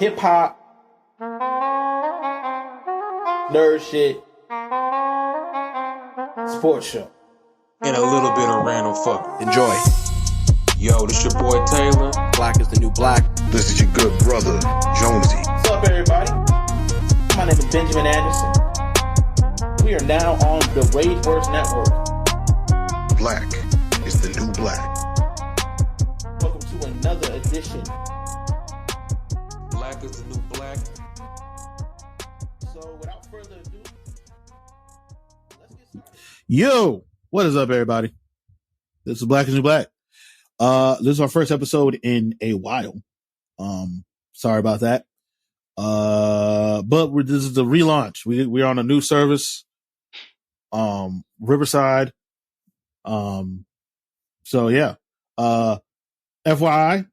hip hop, nerd shit, sports show, and a little bit of random fuck. Enjoy. Yo, this your boy Taylor. Black is the new black. This is your good brother, Jonesy. What's up, everybody? My name is Benjamin Anderson. We are now on the Rageverse Network. Black is the new black. Welcome to another edition. Black is the new black. So, without further ado, let's get started. Yo, what is up, everybody? This is Black is New Black. This is our first episode in a while. Sorry about that. But this is the relaunch. We're on a new service. Riverside. So yeah. FYI,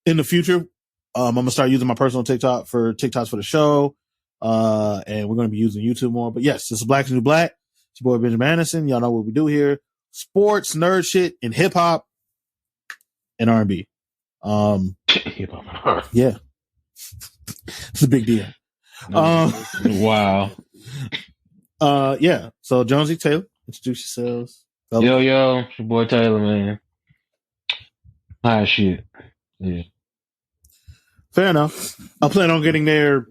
in the future, I'm gonna start using my personal TikToks for the show. And we're gonna be using YouTube more. But yes, this is Black is New Black. It's your boy Benjamin Anderson. Y'all know what we do here. Sports, nerd shit, and hip hop and R&B. Hip hop. Yeah. It's a big deal. Wow. Yeah. So Jonesy, Taylor, introduce yourselves. Yo, it's your boy Taylor, man. High shit. Yeah. Fair enough. I plan on getting there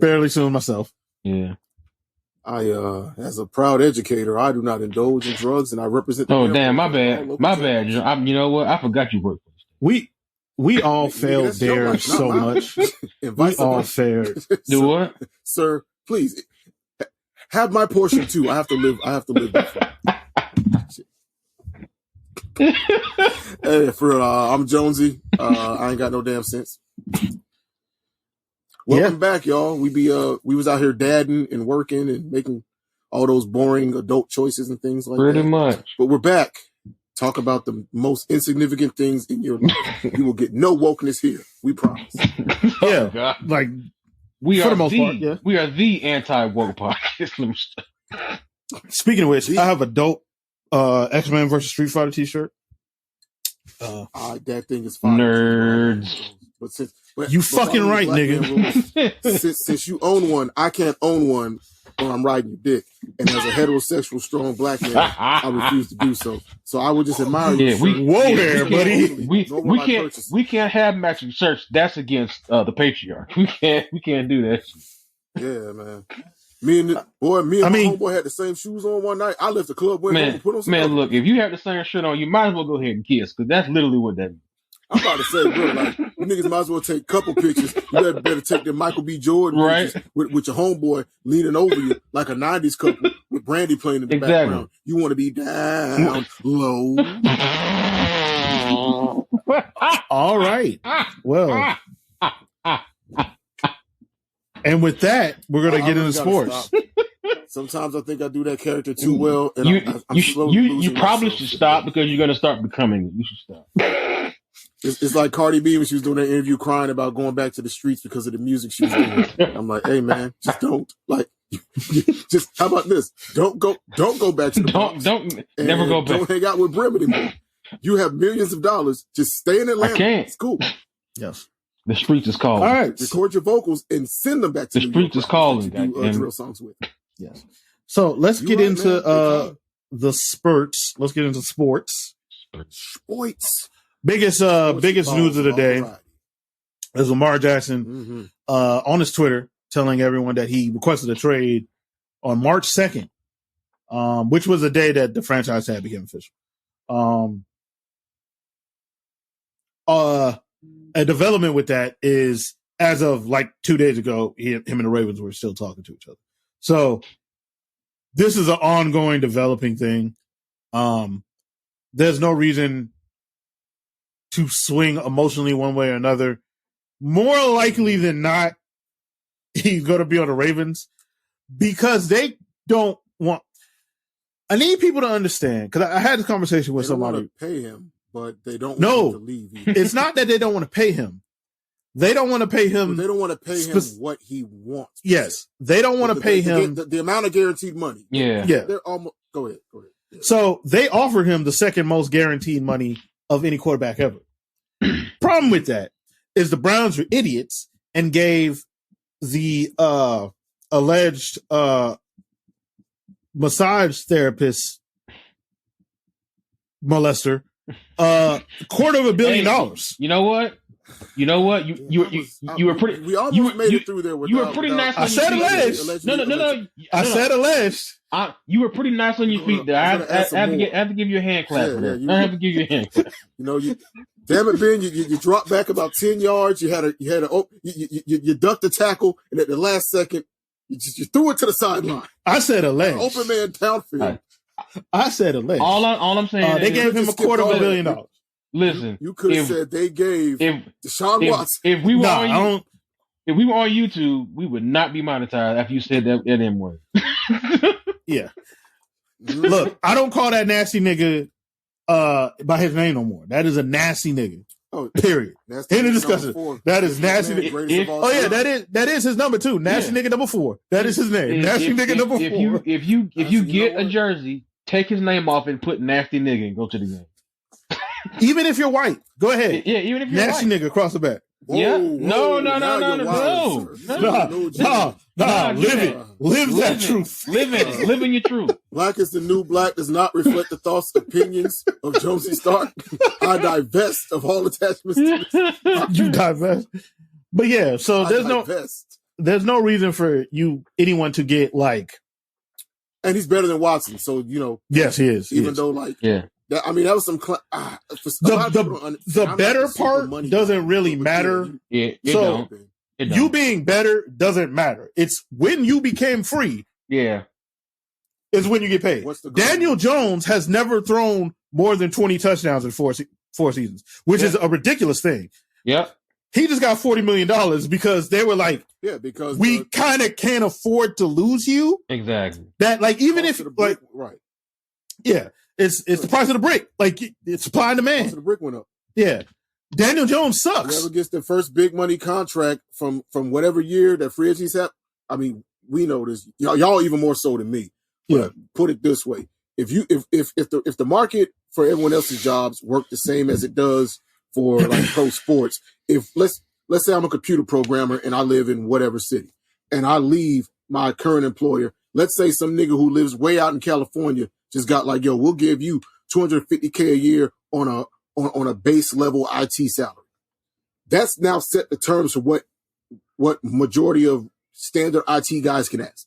fairly soon myself. Yeah. As a proud educator, I do not indulge in drugs, and I represent. Oh damn, my bad. You know what? I forgot you work. We all failed there so much. We all failed. Do what, sir? Please have my portion too. I have to live. Hey, for real, I'm Jonesy. I ain't got no damn sense. Welcome back, y'all. We was out here dadding and working and making all those boring adult choices and things like Pretty that. much. But we're back. Talk about the most insignificant things in your life. You will get no wokeness here. We promise. Yeah. God. Like We for are the most part, yeah. We are the anti-woke podcast. Speaking of which, I have a dope X-Men versus Street Fighter t-shirt. That thing is fine. Nerds. But you fucking right, nigga. Since you own one, I can't own one, or I'm riding your dick. And as a heterosexual, strong black man, I refuse to do so. So I would just admire you. There, buddy. We can't have matching shirts. That's against the patriarch. We can't do that. Yeah, man. Me and my homeboy had the same shoes on one night. I left the club, went home, and put on some. Man, look, if you have the same shirt on, you might as well go ahead and kiss, because that's literally what that means. I'm about to say, bro, like, you niggas might as well take a couple pictures. You better take the Michael B. Jordan pictures with your homeboy leaning over you like a 90s couple with Brandy playing in the background. You want to be down low. All right. Well. And with that, we're going to get into sports. Sometimes I think I do that character too well. And you probably should stop because you're going to start becoming it. You should stop. It's like Cardi B when she was doing that interview crying about going back to the streets because of the music she was doing. I'm like, hey man, just don't. Like, just how about this? Don't go back to the Bronx. Never go back. Don't hang out with Brim anymore. You have millions of dollars. Just stay in Atlanta. I can't. It's cool. Yes. The streets is calling. All right. Record your vocals and send them back to the streets is calling. Drill songs with. Yes. So let's get into the spurts. Let's get into sports. Sports. Biggest news of the day is Lamar Jackson on his Twitter telling everyone that he requested a trade on March 2nd, which was the day that the franchise tag became official. A development with that is, as of like 2 days ago, him and the Ravens were still talking to each other. So this is an ongoing developing thing. There's no reason to swing emotionally one way or another. More likely than not, he's going to be on the Ravens because they don't want. I need people to understand, because I had this conversation with somebody. They don't want to pay him, but they don't want him to leave either. It's not that they don't want to pay him. They don't want to pay him. They don't want to pay him what he wants. Yes, they don't want to pay him the amount of guaranteed money. Yeah. They're almost. Go ahead. Yeah. So they offered him the second most guaranteed money of any quarterback ever. Problem with that is the Browns are idiots and gave the alleged massage therapist molester $250 million. You know what? You were pretty. We almost made it through there. You were pretty nice. I said alleged. No. I said alleged. You were pretty nice on your feet there. I have to give you a hand clap. I have to give you a hand clap. Damn it, Ben! You dropped back about 10 yards. You ducked the tackle, and at the last second, you threw it to the sideline. I said alleged. Open man downfield. I said alleged. All I'm saying, they gave him $250 million. Listen, you could have said they gave Deshaun Watson. If we were on YouTube, we would not be monetized after you said that M word. Yeah. Look, I don't call that nasty nigga by his name no more. That is a nasty nigga. Oh, period. End of discussion. That is nasty. That is his number 2. Nasty nigga number 4. That is his name. Nasty nigga number 4. If you get a jersey, take his name off and put nasty nigga and go to the game. Even if you're white, go ahead. Yeah, even if you're nasty white. Nigga across the back. Yeah. No. Live that truth. Living your truth. Black is the new black does not reflect the thoughts and opinions of Josie Stark. I divest of all attachments to this. You divest. But yeah, so there's no reason for anyone to get like. And he's better than Watson, so Yes, he is. Even though that was some. The better part doesn't really matter. It you being better doesn't matter. It's when you became free. Yeah, is when you get paid. Daniel Jones has never thrown more than 20 touchdowns in four seasons, which is a ridiculous thing. Yep. He just got $40 million because they were like, because we kind of can't afford to lose you. Exactly. That even if right. Yeah. It's the price of the brick. Like, it's supply and demand. The price of the brick went up. Yeah. Daniel Jones sucks. Whoever gets the first big money contract from whatever year that free agents have, I mean, we know this. Y'all even more so than me. Yeah. Put it this way. If the market for everyone else's jobs work the same as it does for like pro sports, if let's say I'm a computer programmer and I live in whatever city and I leave my current employer, let's say some nigga who lives way out in California just got like, yo, we'll give you $250K a year on a base level IT salary. That's now set the terms for what majority of standard IT guys can ask.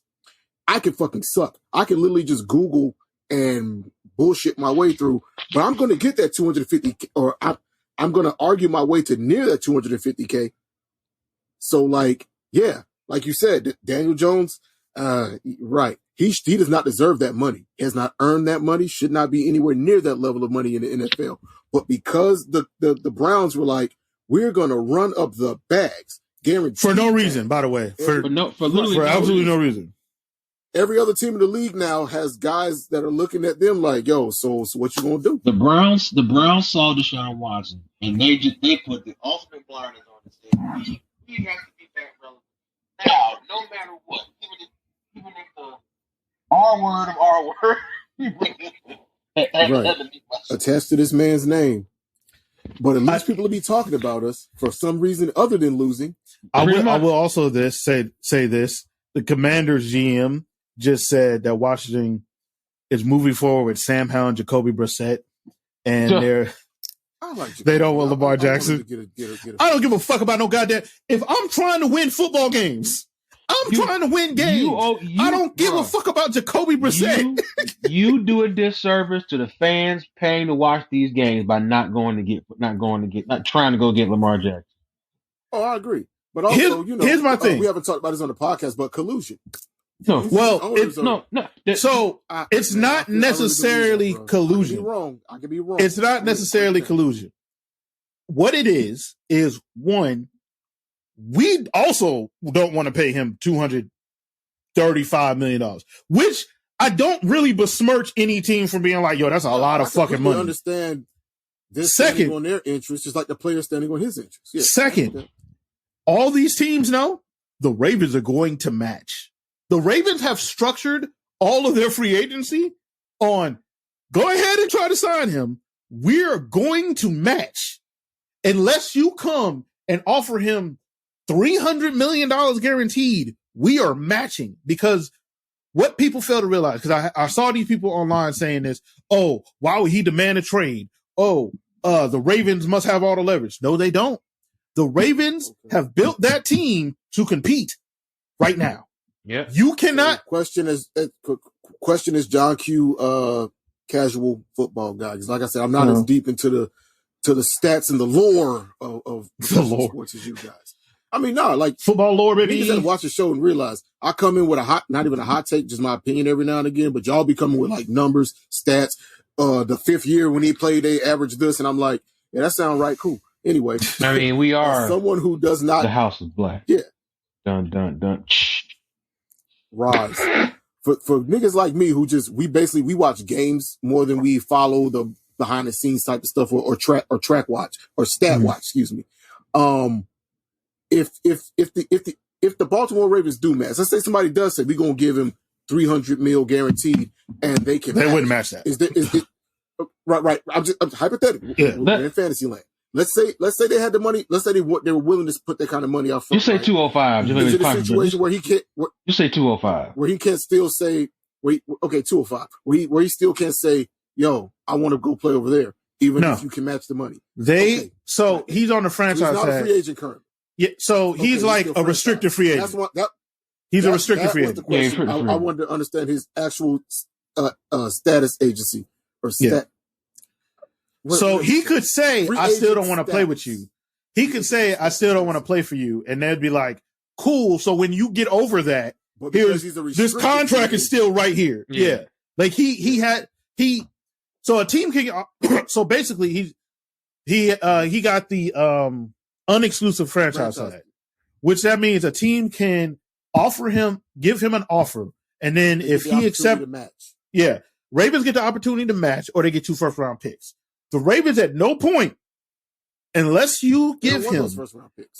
I can fucking suck. I can literally just Google and bullshit my way through, but I'm going to get that 250K, or I'm going to argue my way to near that 250K. So like you said, Daniel Jones, right. He does not deserve that money. He has not earned that money, should not be anywhere near that level of money in the NFL. But because the Browns were like, we're going to run up the bags, guaranteed. For no reason, by the way. For absolutely no reason. Every other team in the league now has guys that are looking at them like, yo, so what you going to do? The Browns saw Deshaun Watson, and they put the ultimate blinders on and said, we have to be that relevant. Now, no matter what, even if the R word. Right. Attached to this man's name. But at least people will be talking about us for some reason other than losing. I will also say this. The Commanders GM just said that Washington is moving forward with Sam Howell and Jacoby Brissett, and they don't want Lamar Jackson. I don't give a fuck about no goddamn. If I'm trying to win football games, I'm trying to win games. I don't give a fuck about Jacoby Brissett. You do a disservice to the fans paying to watch these games by not trying to go get Lamar Jackson. Oh, I agree. But also, here's my thing. We haven't talked about this on the podcast, but collusion. No. Well, it's not necessarily collusion. I could be wrong. It's not necessarily collusion. What it is one, we also don't want to pay him $235 million, which I don't really besmirch any team for being like, yo, that's a lot of fucking money. I understand this standing on their interest, just like the player standing on his interest. Yeah, second, all these teams know the Ravens are going to match. The Ravens have structured all of their free agency on go ahead and try to sign him. We're going to match unless you come and offer him $300 million guaranteed, we are matching. Because what people fail to realize, because I saw these people online saying this, oh, why would he demand a trade? Oh, the Ravens must have all the leverage. No, they don't. The Ravens have built that team to compete right now. Yeah. You cannot. Question is John Q, casual football guy. Because like I said, I'm not as deep into the stats and the lore of sports as you guys. I mean, like football lore, baby. You just have to watch the show and realize I come in with not even a hot take, just my opinion every now and again, but y'all be coming with like numbers, stats. The 5th year when he played, they averaged this, and I'm like, yeah, that sounds right, cool. Anyway. I mean, we are someone who does not. The house is black. Yeah. Dun, dun, dun. Rise. For niggas like me who we watch games more than we follow the behind the scenes type of stuff or track watch or stat watch, excuse me. If the Baltimore Ravens do match, let's say somebody does say we're gonna give him $300 million guaranteed, and they wouldn't match that. Is it right? I'm hypothetical. Yeah, we're in fantasy land. Let's say they had the money. Let's say they were willing to put that kind of money out front. You say 205. Is it a situation where he can't? You say 205. Where he can't still say, 205. Where he still can't say, yo, I want to go play over there, even if you can match the money. He's on the franchise tag. He's not a free agent currently. Yeah, so he's like a restricted free agent. He's a restricted free agent. I wanted to understand his actual status agency or stat. So he could say, I still don't want to play with you. He could say, I still don't want to play for you. And they'd be like, cool. So when you get over that, this contract is still right here. Yeah. Like so a team can, so basically he got the unexclusive franchise tag, which that means a team can give him an offer. And then if he accepts, Ravens get the opportunity to match or they get 2 first-round picks. The Ravens at no point, unless you give him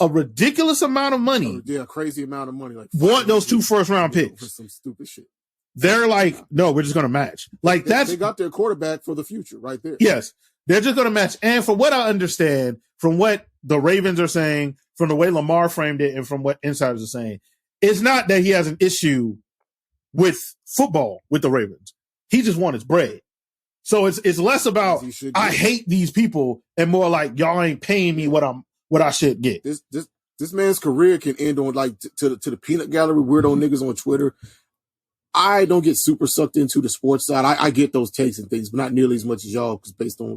a ridiculous amount of money, crazy amount of money, like want those 2 first-round picks for some stupid shit. They're like, no, we're just going to match. Like they got their quarterback for the future right there. Yes, they're just going to match. And from what I understand, from what the Ravens are saying, from the way Lamar framed it, and from what insiders are saying, it's not that he has an issue with football with the Ravens. He just wants his bread. So it's less about I hate these people and more like y'all ain't paying me what I should get. This man's career can end on like to the peanut gallery weirdo niggas on Twitter. I don't get super sucked into the sports side. I get those takes and things, but not nearly as much as y'all, because based on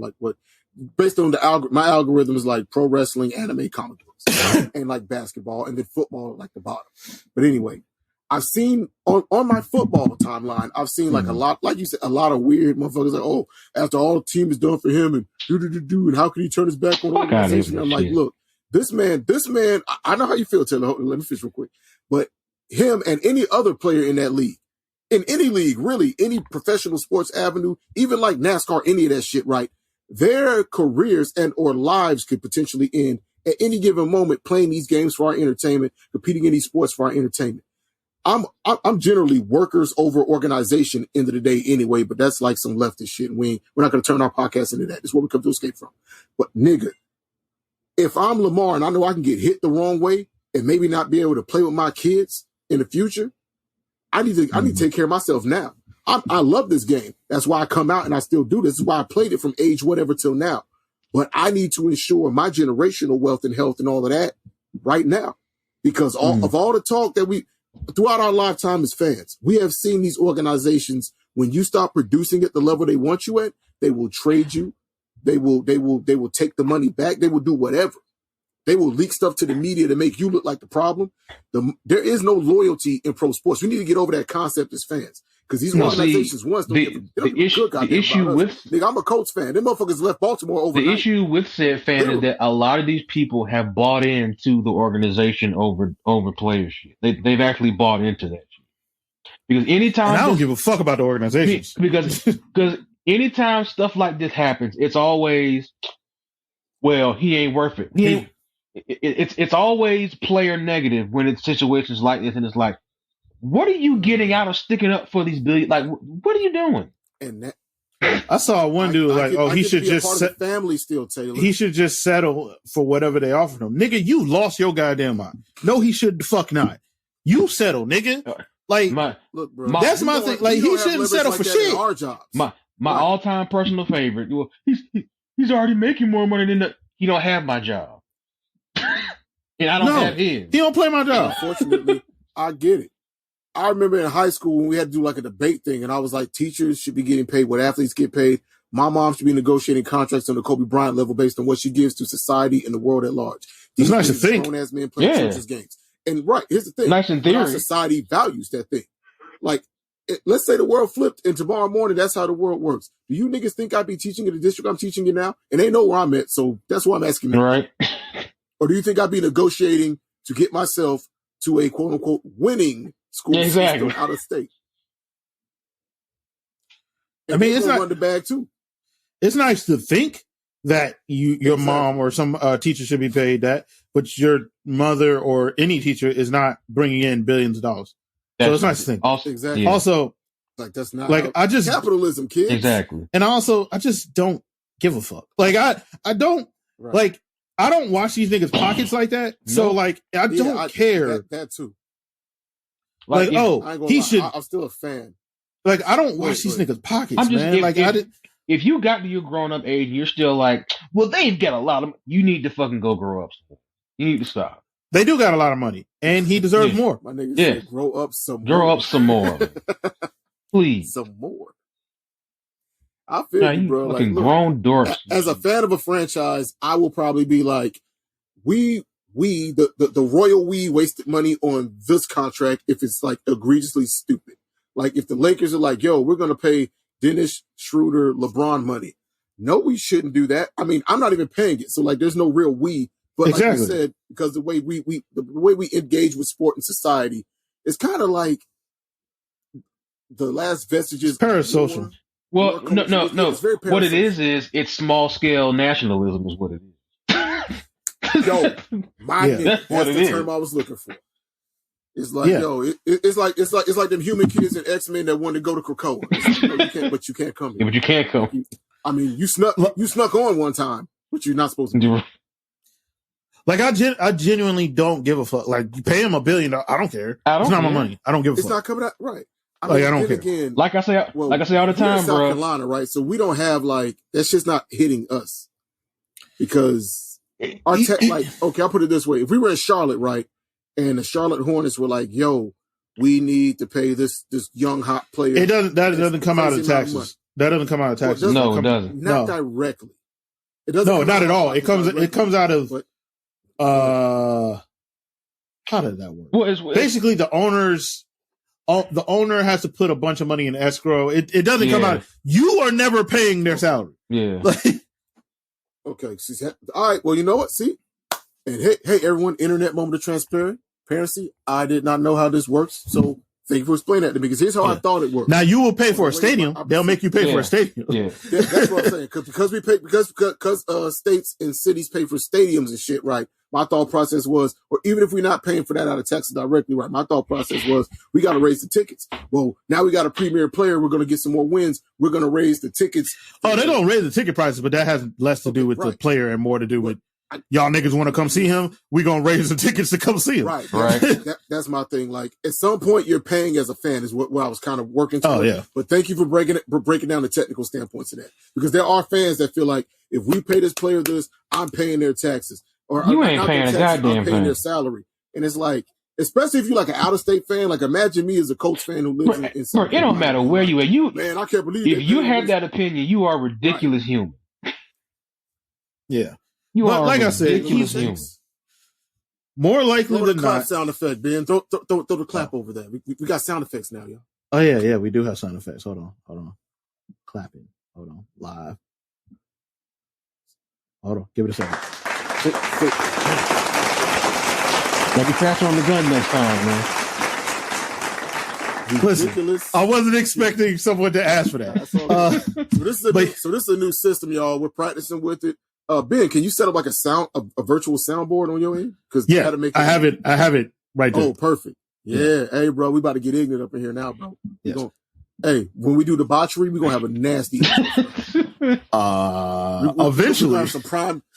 my algorithm is like pro wrestling, anime, comic books, and like basketball, and then football like the bottom. But anyway, I've seen on my football timeline, I've seen like a lot, like you said, a lot of weird motherfuckers like, oh, after all the team is done for him and and how can he turn his back on the organization? I'm like, look, this man, I know how you feel, Taylor. Let me finish real quick. But him and any other player in that league, in any league, really, any professional sports avenue, even like NASCAR, any of that shit, right? Their careers and or lives could potentially end at any given moment playing these games for our entertainment, competing in these sports for our entertainment. I'm generally workers over organization end of the day anyway, but that's like some leftist shit. We're not going to turn our podcast into that. It's what we come to escape from. But nigga, if I'm Lamar and I know I can get hit the wrong way and maybe not be able to play with my kids in the future, I need to take care of myself now. I love this game. That's why I come out and I still do this. This is why I played it from age whatever till now. But I need to ensure my generational wealth and health and all of that right now. Because of all the talk that throughout our lifetime as fans, we have seen these organizations, when you stop producing at the level they want you at, they will trade you. They will take the money back. They will do whatever. They will leak stuff to the media to make you look like the problem. There is no loyalty in pro sports. We need to get over that concept as fans. Because these organizations the issue with nigga, I'm a Colts fan. Them motherfuckers left Baltimore overnight. The issue with said fan is that a lot of these people have bought into the organization over player shit. They've actually bought into that shit. Because anytime I don't give a fuck about the organizations. Because anytime stuff like this happens, it's always, well, he ain't worth it. It's always player negative when it's situations like this, and it's like, what are you getting out of sticking up for these billion? Like, what are you doing? And I saw one dude he should just family still, Taylor. He should just settle for whatever they offer him. Nigga, you lost your goddamn mind. No, he should the fuck not. You settle, nigga. Like, look, bro, that's my thing. Like, he shouldn't settle for shit. Our jobs. My all-time personal favorite. Well, he's already making more money than he don't have my job, and I don't have his. He don't play my job. Unfortunately, I get it. I remember in high school when we had to do like a debate thing, and I was like, teachers should be getting paid what athletes get paid. My mom should be negotiating contracts on the Kobe Bryant level based on what she gives to society and the world at large. It's nice to think. Grown-ass men playing churches games. And here's the thing. Nice in theory. Our society values that thing. Like, let's say the world flipped and tomorrow morning that's how the world works. Do you niggas think I'd be teaching in the district I'm teaching in now? And they know where I'm at, so that's why I'm asking you. Right. Or do you think I'd be negotiating to get myself to a quote-unquote winning school system out of state? And I mean, it's not run the bag too. It's nice to think that your mom or some teacher should be paid that, but your mother or any teacher is not bringing in billions of dollars. So it's nice to think. Also, like that's not like I just capitalism, kids. Exactly. And also, I just don't give a fuck. Like I don't like I don't watch these niggas' pockets like that. So like I don't care. That too. Like he should. I'm still a fan. Like I don't watch these niggas' pockets, man. If you got to your grown up age and you're still like, well, they've got a lot of, you need to fucking go grow up. You need to stop. They do got a lot of money, and he deserves more. My nigga said, grow up some more. Grow up some more. Please. Some more. I feel you, bro. Fucking like, grown dorks. As a fan of a franchise, I will probably be like, the royal we wasted money on this contract if it's like egregiously stupid. Like if the Lakers are like, yo, we're going to pay Dennis Schroeder, LeBron money. No, we shouldn't do that. I mean, I'm not even paying it. So like, there's no real we, but like you said, because the way we engage with sport and society is kind of like the last vestiges. Parasocial. Well, no. What it is it's small scale nationalism is what it is. Yo, that's the term I was looking for. It's like, it's like them human kids in X-Men that wanted to go to Krakoa. Like, you can't come here. Yeah, but you can't come. I mean, you snuck on one time, but you're not supposed to do it. Like, I genuinely don't give a fuck. Like, you pay him $1 billion, I don't care. It's not my money. I don't give a fuck. It's not coming out right. I don't care. Again, like I say all the time, bro. South Carolina, right? So we don't have like that's just not hitting us because our okay, I'll put it this way: if we were in Charlotte, right, and the Charlotte Hornets were like, "Yo, we need to pay this young hot player," that doesn't come out of taxes. That doesn't come out of taxes. No, it doesn't. Not directly. It doesn't. No, not at all. It comes out of. How did that work? Well, basically, the owner has to put a bunch of money in escrow. It doesn't come out. You are never paying their salary. Yeah. Okay. All right. Well, you know what? See, and hey, everyone! Internet moment of transparency. I did not know how this works, so thank you for explaining that to me. Because here's how I thought it worked. Now you will pay for a stadium. They'll make you pay for a stadium. Yeah. That's what I'm saying. Because we pay because states and cities pay for stadiums and shit, right? My thought process was, or even if we're not paying for that out of taxes directly, right? My thought process was, we got to raise the tickets. Well, now we got a premier player. We're going to get some more wins. We're going to raise the tickets. Oh, they're going to raise the ticket prices, but that has less to do with the player and more to do with y'all niggas want to come see him. We're going to raise the tickets to come see him. Right. That's my thing. Like at some point you're paying as a fan is what I was kind of working towards. Oh, yeah. But thank you for breaking down the technical standpoints of that, because there are fans that feel like if we pay this player this, I'm paying their taxes. Or you ain't paying a goddamn I'm paying their salary. And it's like, especially if you're like an out-of-state fan, like imagine me as a Colts fan who lives in Bro, it don't matter where you at. Man, I can't believe if you have that opinion, you are a ridiculous human. Yeah. You are like I said, more likely than not. Sound effect, Ben. Throw the clap over there. We got sound effects now, y'all. Oh, yeah, we do have sound effects. Hold on. Clapping. Hold on. Live. Hold on. Give it a second. Let me pass on the gun next time, man. Listen, I wasn't expecting someone to ask for that. So this is a new system, y'all. We're practicing with it. Ben, can you set up like a virtual soundboard on your end? Because I have it right there. Oh, perfect. Yeah. Hey, bro, we about to get ignorant up in here now, bro. Yes. Hey, when we do debauchery, we're gonna have a nasty. Eventually,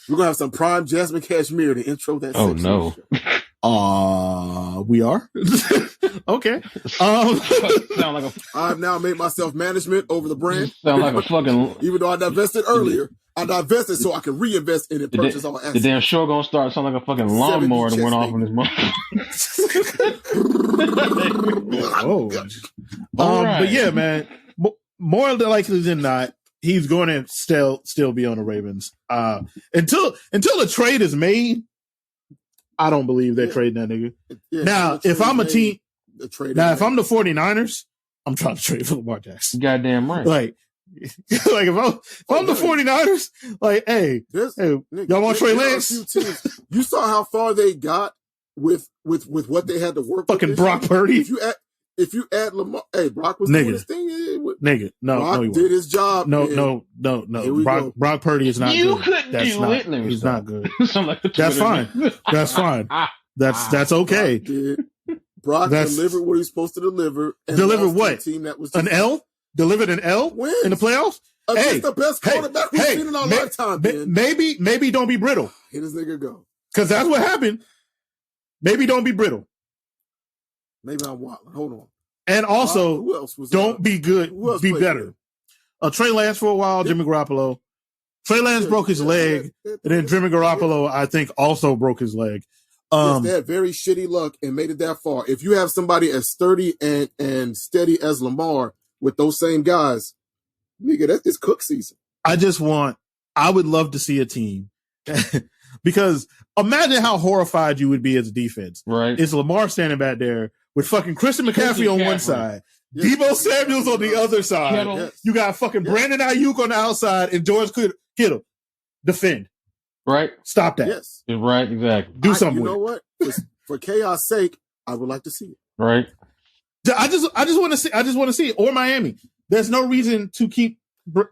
we're gonna have some prime Jasmine Cashmere to intro that. Oh no. We are okay. Sound like I've now made myself management over the brand. Sound like a fucking. Even though I divested earlier, I divested so I can reinvest in it, purchase all assets. The damn show gonna start sound like a fucking lawnmower that went off in his mouth. Right. But yeah, man, more likely than not, he's going to still be on the Ravens. Until the trade is made, I don't believe they're trading that nigga. Yeah, now, if I'm a team, if I'm the 49ers, I'm trying to trade for Lamar Jackson. Goddamn right. Like if I'm the 49ers, like, hey, y'all want Trey Lance? You saw how far they got with what they had to work with. Fucking Brock Purdy. If you add Lamar, hey, Brock was doing his thing. Nigga, Brock he did his job. No. Brock Purdy is not you good. Couldn't That's do not. it. He's not good. Like That's fine. That's fine. That's okay. Brock delivered what he's supposed to deliver. Delivered what? Team that was an L? Delivered an L in the playoffs? Against the best quarterback we've seen in our lifetime, man. Maybe don't be brittle. Here this nigga go. Because that's what happened. Maybe don't be brittle. Maybe I'm wild. Hold on. And also, who else was don't be good. Be better. Trey Lance for a while, Jimmy Garoppolo. Trey Lance broke his leg, and then Jimmy Garoppolo, I think, also broke his leg. They had very shitty luck and made it that far. If you have somebody as sturdy and steady as Lamar with those same guys, nigga, it's cook season. I would love to see a team because imagine how horrified you would be as a defense. Right. It's Lamar standing back there with fucking Christian McCaffrey on one side, Deebo Samuels on the other side. Yes. You got fucking Brandon Ayuk on the outside and George Kittle. Defend. Right. Stop that. Yes. Right. Exactly. Do something. You know what? For chaos' sake, I would like to see it. Right. I just want to see. I just want to see it. Or Miami. There's no reason to keep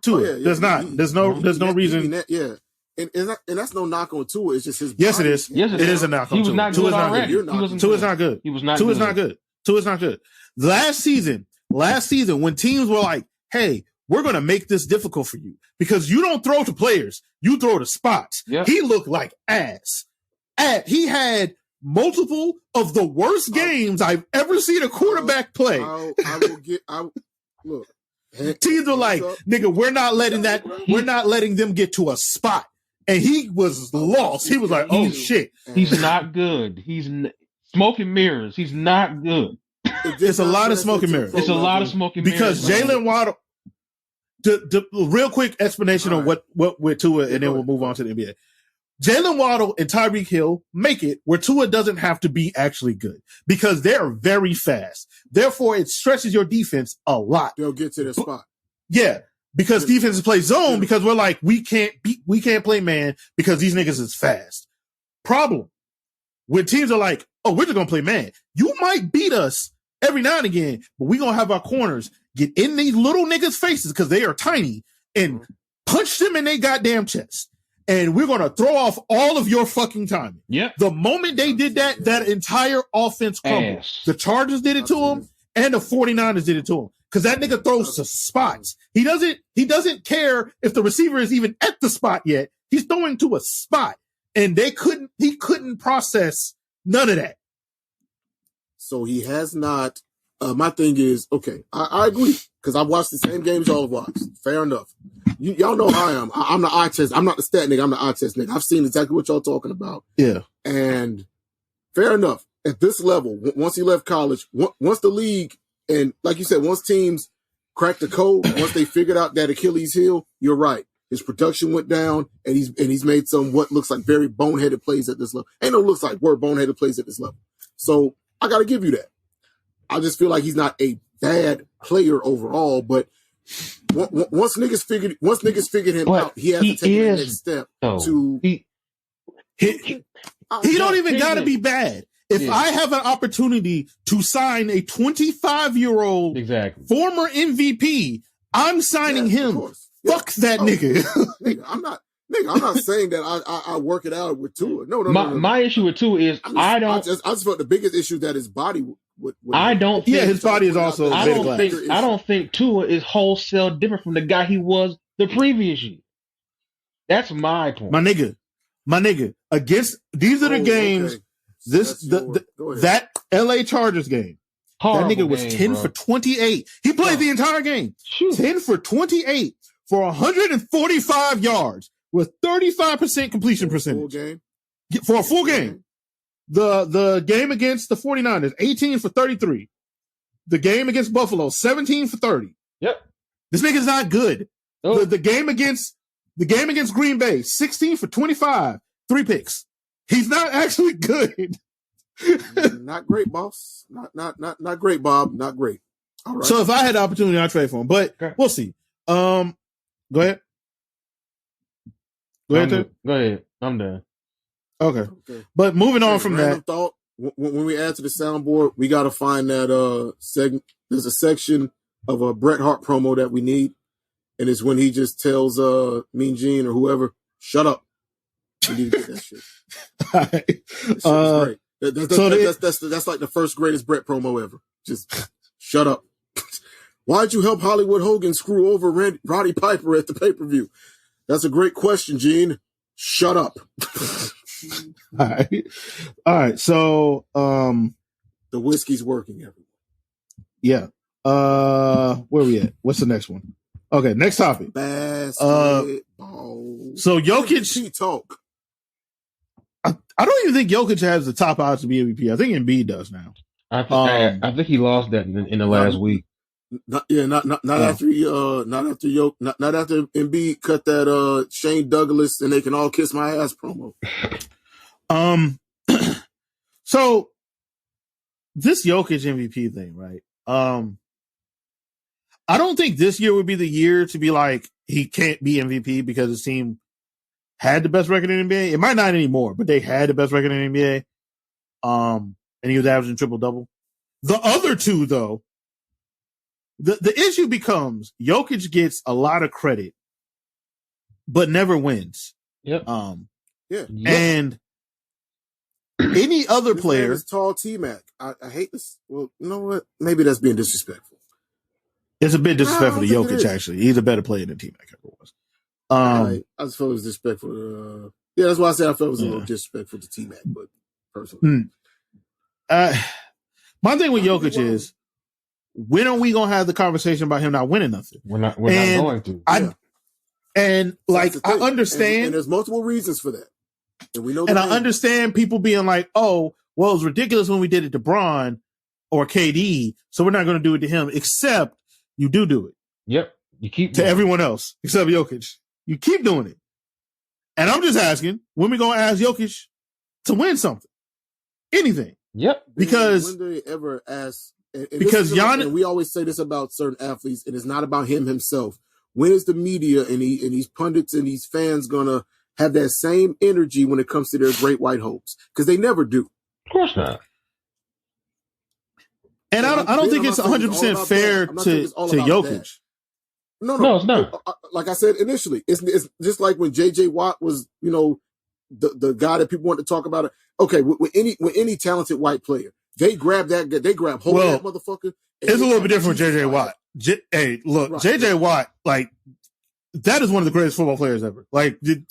Tua. There's not. There's no reason. And that's no knock on Tua. It's just his. Yes, it is. Yes, it is a knock on Tua. He was not good already. Tua is not good. He was not. Tua is not good. Tua is not good. Last season, when teams were like, "Hey, we're going to make this difficult for you because you don't throw to players, you throw to spots." Yep. He looked like ass. He had multiple of the worst games I've ever seen a quarterback play. Look. Teams were like, nigga, we're not letting them get to a spot. And he was lost. He was like, oh shit. He's not good. He's smoke and mirrors. He's not good. It's a lot of smoke and mirrors. It's a lot of smoke and mirrors. Because Jalen Waddle, the real quick explanation of what with Tua, and then we'll move on to the NBA. Jalen Waddle and Tyreek Hill make it where Tua doesn't have to be actually good because they're very fast. Therefore, it stretches your defense a lot. They'll get to the spot. Yeah, because defenses play zone because we're like, we can't play man because these niggas is fast. Problem. When teams are like, oh, we're just going to play man. You might beat us every now and again, but we're going to have our corners get in these little niggas' faces because they are tiny and punch them in their goddamn chest. And we're going to throw off all of your fucking timing. Yep. The moment they did that entire offense crumbled. The Chargers did it to him, and the 49ers did it to him. Because that nigga throws to spots. He doesn't care if the receiver is even at the spot yet. He's throwing to a spot. And he couldn't process none of that. So he has not. My thing is, okay, I agree. Because I watched the same games y'all have watched. Fair enough. Y'all know how I am. I'm the eye test. I'm not the stat nigga. I'm the eye test nigga. I've seen exactly what y'all talking about. Yeah. And fair enough. At this level, once he left college, once the league, and like you said, once teams cracked the code, once they figured out that Achilles heel, you're right. His production went down, and he's made some what looks like very boneheaded plays at this level. Ain't no looks like word boneheaded plays at this level. So I got to give you that. I just feel like he's not a bad player overall, but once niggas figured him out, he has to take the next step to. He don't even got to be bad. If I have an opportunity to sign a 25-year-old former MVP, I'm signing him. Fuck that nigga. Nigga. I'm not saying that I work it out with Tua. No. My issue with Tua is I just felt the biggest issue that his body I don't think. Yeah, his body is also. I don't think Tua is wholesale different from the guy he was the previous year. That's my point. My nigga. Against these are the games. Okay. That LA Chargers game. Horrible that nigga was 10 for 28. He played the entire game. Shoot. 10 for 28 for 145 yards with 35% completion percentage. For a full game. The game against the 49ers, 18 for 33. The game against Buffalo, 17 for 30. Yep. This nigga's not good. Oh. The game against Green Bay, 16 for 25, 3 picks. He's not actually good. Not great, boss. Not great, Bob. Not great. All right. So if I had the opportunity, I'd trade for him, but we'll see. Go ahead. Go ahead. I'm done. Okay. But moving on from that. Thought, when we add to the soundboard, we got to find that segment. There's a section of a Bret Hart promo that we need. And it's when he just tells Mean Gene or whoever, shut up. We need to get that shit. That great. That's like the first greatest Bret promo ever. Just shut up. Why'd you help Hollywood Hogan screw over Roddy Piper at the pay-per-view? That's a great question, Gene. Shut up. All right. So, the whiskey's working, everyone. Yeah. Where we at? What's the next one? Okay. Next topic. Basketball. So Jokic talk. I don't even think Jokic has the top odds to be MVP. I think Embiid does now. I think he lost that in the last week. Not after Embiid cut that Shane Douglas and they can all kiss my ass promo. So this Jokic MVP thing, right? I don't think this year would be the year to be like he can't be MVP because his team had the best record in the NBA. It might not anymore, but they had the best record in the NBA. And he was averaging triple-double. The other two, though, the issue becomes Jokic gets a lot of credit, but never wins. Yep. And any other player is tall T-Mac. I hate this. Well, you know what? Maybe that's being disrespectful. It's a bit disrespectful to Jokic, actually. He's a better player than T-Mac ever was. I just felt it was disrespectful. That's why I said I felt it was a little disrespectful to T-Mac, but personally. My thing with Jokic is, when are we going to have the conversation about him not winning nothing? We're not going to. I understand. And there's multiple reasons for that. And we know. And I understand people being like, oh, well, it was ridiculous when we did it to Bron or KD, so we're not going to do it to him, except you do it. Yep. You keep to everyone else except Jokic. You keep doing it. And I'm just asking, when we going to ask Jokic to win something? Anything. Yep. Because when do they ever ask? Because Giannis, we always say this about certain athletes, and it's not about him himself. When is the media and these pundits and these fans gonna have that same energy when it comes to their great white hopes? Because they never do. Of course not. And I don't think it's 100% fair to Jokic. That. No, it's not. Like I said initially, it's just like when J.J. Watt was, the guy that people want to talk about. Okay, with any talented white player, they grab that motherfucker. It's a little bit different with J.J. Watt. J.J. Watt, like, that is one of the greatest football players ever. Like, hell yeah.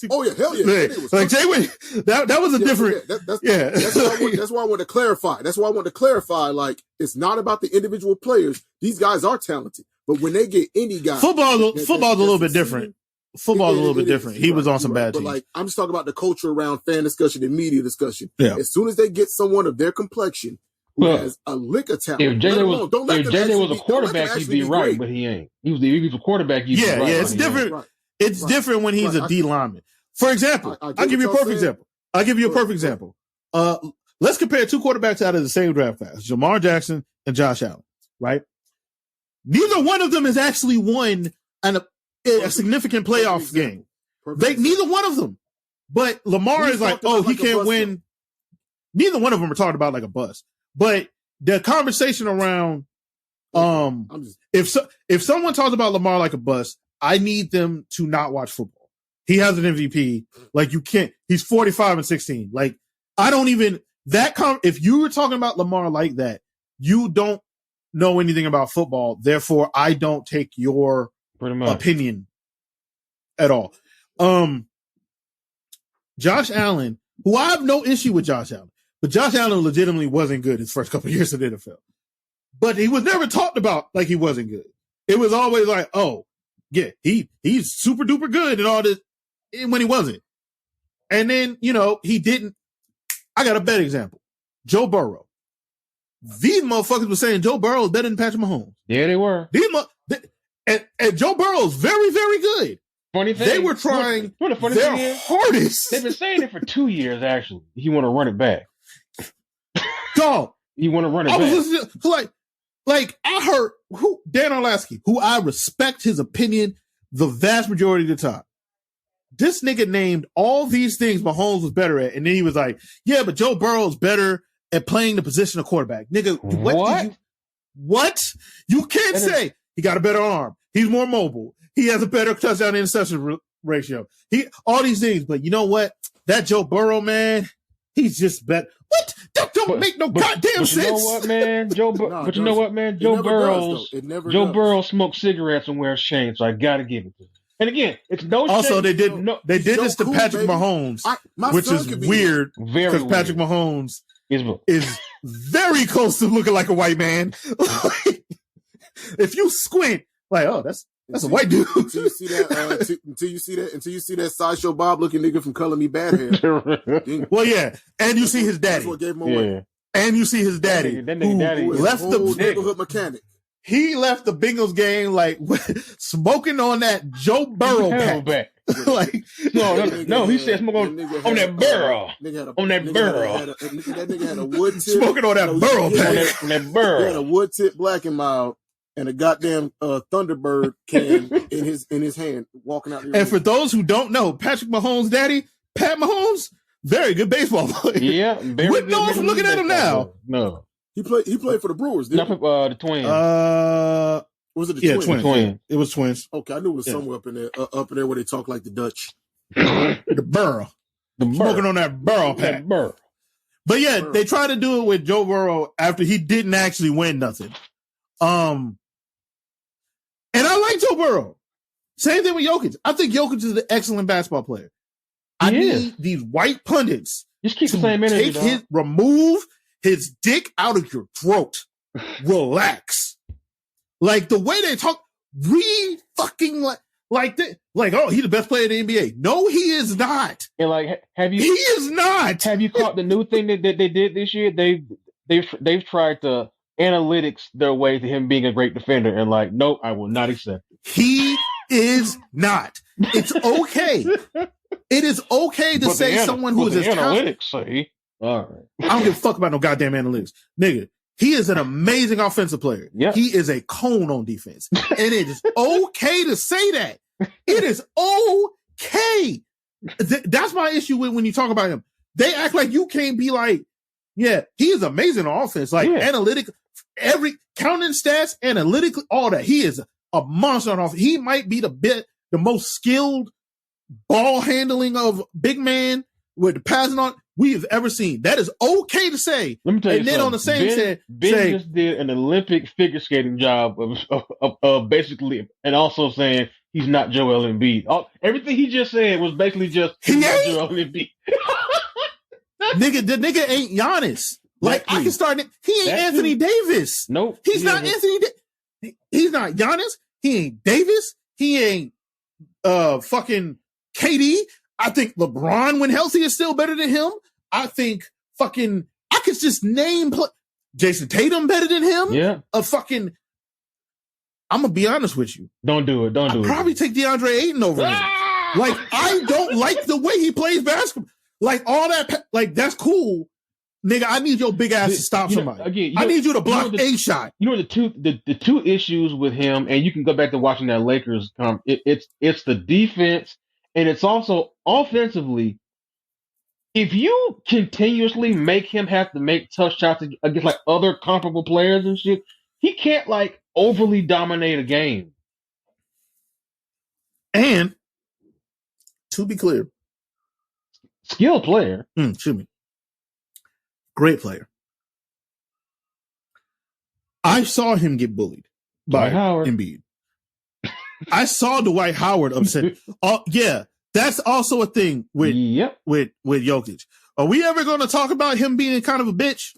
Like, that was a different. That's why I want to clarify. That's why I want to clarify. Like, it's not about the individual players. These guys are talented, but when they get any guy, football's a little bit different. Football's a little bit different. He was on some bad teams. But like, I'm just talking about the culture around fan discussion and media discussion. Yeah. As soon as they get someone of their complexion who has a lick of talent, if JJ was a quarterback, he'd be right, but he ain't. He was a quarterback. He'd be right. Yeah, it's different. Right. It's different when he's a D lineman. For example, I'll give you a perfect example. Let's compare two quarterbacks out of the same draft class, Lamar Jackson and Josh Allen, right? Neither one of them has actually won a significant playoff game. Neither one of them. But Lamar is like, he can't win. Neither one of them are talking about like a bust. But the conversation around, if someone talks about Lamar like a bust, I need them to not watch football. He has an MVP. Like, you can't. He's 45-16. Like, I don't even if you were talking about Lamar like that, you don't know anything about football, therefore I don't take your opinion at all. Josh Allen, who I have no issue with Josh Allen, but Josh Allen legitimately wasn't good his first couple of years in the NFL. But he was never talked about like he wasn't good. It was always like, oh, yeah, he's super duper good and all this, when he wasn't. And then, he didn't. I got a better example. Joe Burrow. These motherfuckers were saying Joe Burrow is better than Patrick Mahomes. Yeah, they were. And Joe Burrow is very, very good. Funny thing, they were trying their hardest. They've been saying it for 2 years, actually. He want to run it back. Dog. You want to run it back. I was listening to, like I heard Dan Orlovsky, who I respect his opinion the vast majority of the time. This nigga named all these things Mahomes was better at, and then he was like, yeah, but Joe Burrow is better at playing the position of quarterback. Nigga, what? You can't say he got a better arm. He's more mobile. He has a better touchdown to interception ratio. All these things, but you know what? That Joe Burrow, man, he's just better. What? That don't make no goddamn sense. You know what, man? But you know what, man? Joe Burrow smokes cigarettes and wears chains, so I gotta give it to him. And again, it's no shame. Also, they did this to Patrick Mahomes, which is weird because Patrick Mahomes is very close to looking like a white man. If you squint, like, oh, that's a white dude. Until you see that Sideshow Bob looking nigga from Color Me Bad Hair. Well, yeah, and you see his daddy. That's what gave him away. And you see his daddy, who left the neighborhood mechanic. He left the Bengals game like smoking on that Joe Burrow pack. Like no, he said smoking on that Burrow. On that Burrow. That nigga had a wood tip. Smoking on that Burrow pack. On that Burrow. He had a wood tip Black and Mild and a goddamn Thunderbird can in his hand walking out. And for those who don't know, Patrick Mahomes' daddy, Pat Mahomes, very good baseball player. Yeah, wouldn't know from looking at him now. No. He played for the Brewers, didn't he? The Twins. Was it the Twins? Twins. It was Twins. Okay, I knew it was somewhere up in there where they talk like the Dutch. The Burrow. Smoking on that Burrow pack. But yeah, they tried to do it with Joe Burrow after he didn't actually win nothing. And I like Joe Burrow. Same thing with Jokic. I think Jokic is an excellent basketball player. I need these white pundits just keep the same energy. Remove his dick out of your throat. Relax. Like the way they talk, fucking like that. Like, oh, he's the best player in the NBA. No, he is not. And like, he is not. Have you caught the new thing that they did this year? They've tried to analytics their way to him being a great defender, and like, nope, I will not accept it. He is not. It's okay. It is okay to say someone who is as analytics say. All right. I don't give a fuck about no goddamn analytics. Nigga, he is an amazing offensive player. Yep. He is a cone on defense. And it is okay to say that. It is okay. That's my issue with when you talk about him. They act like you can't be like, yeah, he is amazing on offense. Like analytic, every counting stats, analytically, all that. He is a monster on offense. He might be the most skilled ball handling of big man with the passing on we have ever seen. That is okay to say. Let me tell you and then something. On the same Ben just did an Olympic figure skating job of basically, and also saying he's not Joel Embiid. Everything he just said was basically just Joel Embiid. The nigga ain't Giannis. Like I can start. He ain't Anthony Davis. Nope. He's not Anthony. He's not Giannis. He ain't Davis. He ain't fucking KD. I think LeBron, when healthy, is still better than him. I think I could just name Jason Tatum better than him. Yeah. I'm gonna be honest with you. Don't do it. I'd probably take DeAndre Ayton over him. Like I don't like the way he plays basketball. Like all that, like that's cool, nigga. I need your big ass to stop somebody. Again, I need you to block a shot. You know the two issues with him, and you can go back to watching that Lakers. It's the defense. And it's also offensively, if you continuously make him have to make tough shots against like other comparable players and shit, he can't like overly dominate a game. And to be clear, skilled player. Excuse me. Great player. I saw him get bullied by Embiid. I saw Dwight Howard upset. Yeah, that's also a thing with Jokic. Are we ever going to talk about him being kind of a bitch?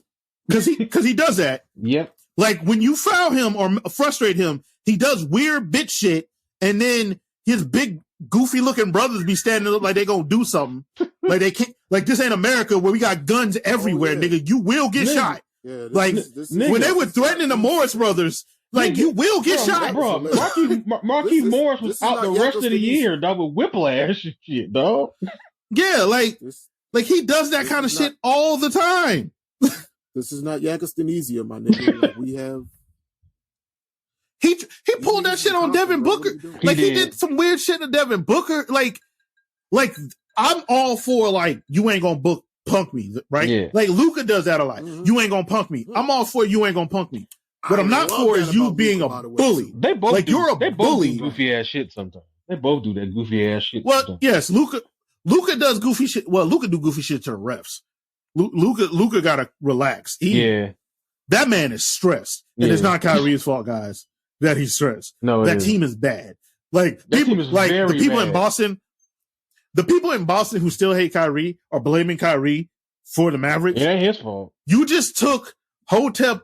Because he does that. Yep. Like when you foul him or frustrate him, he does weird bitch shit, and then his big goofy looking brothers be standing up like they gonna do something. Like they can't. Like this ain't America where we got guns everywhere, nigga. You will get shot. Yeah, when they were threatening the Morris brothers, like you will get shot, bro. Marquise Morris was out the rest of the year, dog, with whiplash and shit, dog. Yeah, like he does that kind of shit all the time. This is not Yankees-Tunisia, my nigga. Like, we have. He pulled that shit on Devin Booker. Like he did some weird shit to Devin Booker. Like I'm all for like you ain't gonna punk me, right? Yeah. Like Luka does that a lot. Mm-hmm. You ain't gonna punk me. I'm all for you ain't gonna punk me. What I'm not for is you being a bully. They both like you're a bully. Do goofy ass shit sometimes. They both do that goofy ass shit. Well, sometimes. Yes, Luka does goofy shit. Well, Luka do goofy shit to the refs. Luka gotta relax. That man is stressed, and it's not Kyrie's fault, guys. That he's stressed. No, that team is bad. Like the people in Boston, the people in Boston who still hate Kyrie are blaming Kyrie for the Mavericks. It ain't his fault. You just took Hotep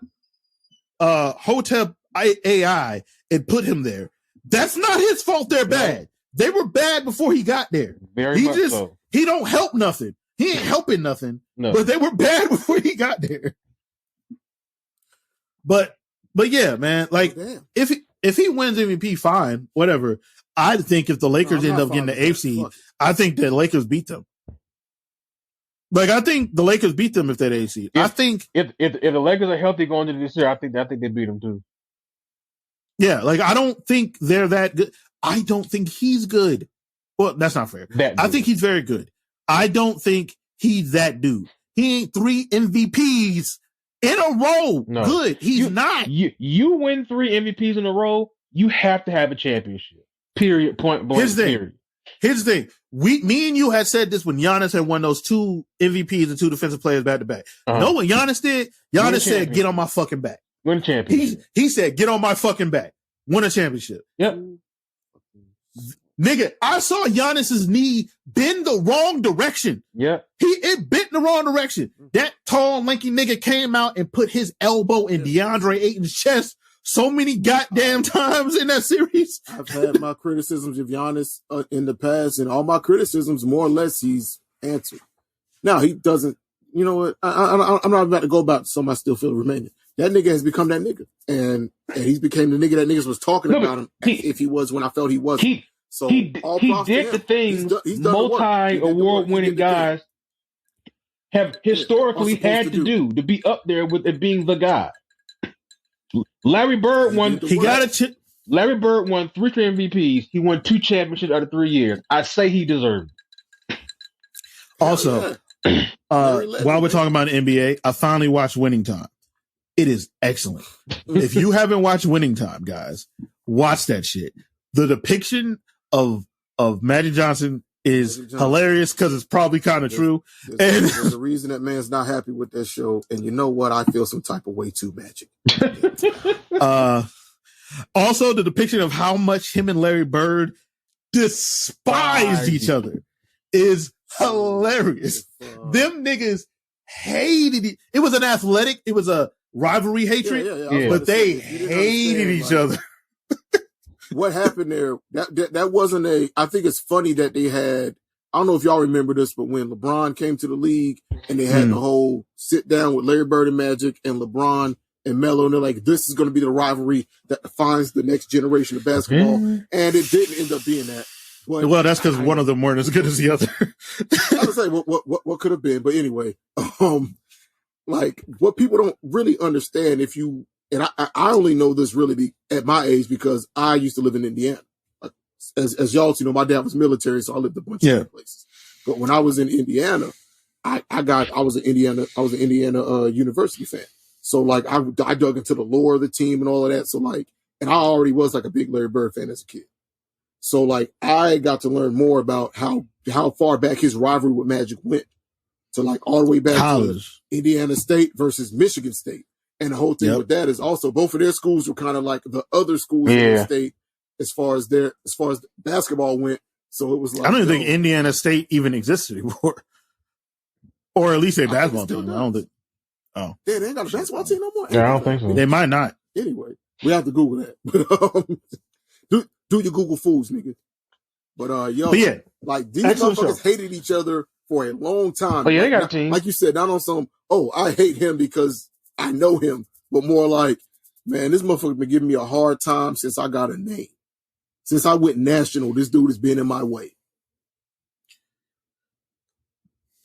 AI and put him there. That's not his fault. They're bad. They were bad before he got there. He don't help nothing. He ain't helping nothing. No. But they were bad before he got there. But yeah, man, like if he wins MVP, fine, whatever. I think if the Lakers end up getting the eighth seed, I think the Lakers beat them. Like I think the Lakers beat them if they're eighth seed. I think if the Lakers are healthy going into this year, I think they beat them too. Yeah, like I don't think they're that good. I don't think he's good. Well, that's not fair. I think he's very good. I don't think he's that dude. He ain't 3 MVPs in a row. No. Good. He's not. You win 3 MVPs in a row, you have to have a championship. Period. Point blank. Here's the thing. Me and you had said this when Giannis had won those 2 MVPs and 2 defensive players back to back. No, what Giannis did? Giannis said, "Get on my fucking back." Win a championship. He said, "Get on my fucking back." Win a championship. Yep. Nigga, I saw Giannis's knee bend the wrong direction. Yeah. It bent the wrong direction. That tall, lanky nigga came out and put his elbow in DeAndre Ayton's chest so many goddamn times in that series. I've had my criticisms of Giannis in the past, and all my criticisms, more or less, he's answered. Now, he doesn't, you know what? I'm not about to go about some I still feel remaining. That nigga has become that nigga. And he's became the nigga that niggas was talking about him if he was when I felt he wasn't. So he did the things multi-award-winning guys have historically had to do to be up there with it being the guy. Larry Bird won. Larry Bird won 3 MVPs. He won 2 championships out of 3 years. I say he deserved it. Also, while we're talking about the NBA, I finally watched Winning Time. It is excellent. If you haven't watched Winning Time, guys, watch that shit. The depiction of Magic Johnson is hilarious because it's probably kind of true. There's a reason that man's not happy with that show. And you know what? I feel some type of way too Magic. Also, the depiction of how much him and Larry Bird despised each other is hilarious. Them niggas hated it. It was a rivalry hatred, but they hated each other. What happened there? That wasn't I think it's funny that they had. I don't know if y'all remember this, but when LeBron came to the league and they had the whole sit down with Larry Bird and Magic and LeBron and Melo, and they're like, "This is going to be the rivalry that defines the next generation of basketball," and it didn't end up being that. But well, that's because one of them weren't as good as the other. I would say what could have been, but anyway, like what people don't really understand and I only know this really at my age because I used to live in Indiana. As y'all know, my dad was military, so I lived a bunch of places. But when I was in Indiana, I was an Indiana University fan. So like I dug into the lore of the team and all of that. So like, and I already was like a big Larry Bird fan as a kid. So like I got to learn more about how far back his rivalry with Magic went. To like all the way back to Indiana State versus Michigan State. And the whole thing with that is also both of their schools were kind of like the other schools in the state as far as basketball went. So it was like, I don't even think Indiana State even exists anymore. Or at least a basketball team. I don't think. Oh. Yeah, they ain't got a basketball team no more. Yeah, I don't think so. They might not. Anyway, we have to Google that. But do your Google fools, nigga. But like these motherfuckers hated each other for a long time. Oh yeah, like, they got a team. Like you said, not on some, I hate him because I know him, but more like, man, this motherfucker been giving me a hard time since I got a name. Since I went national, this dude has been in my way.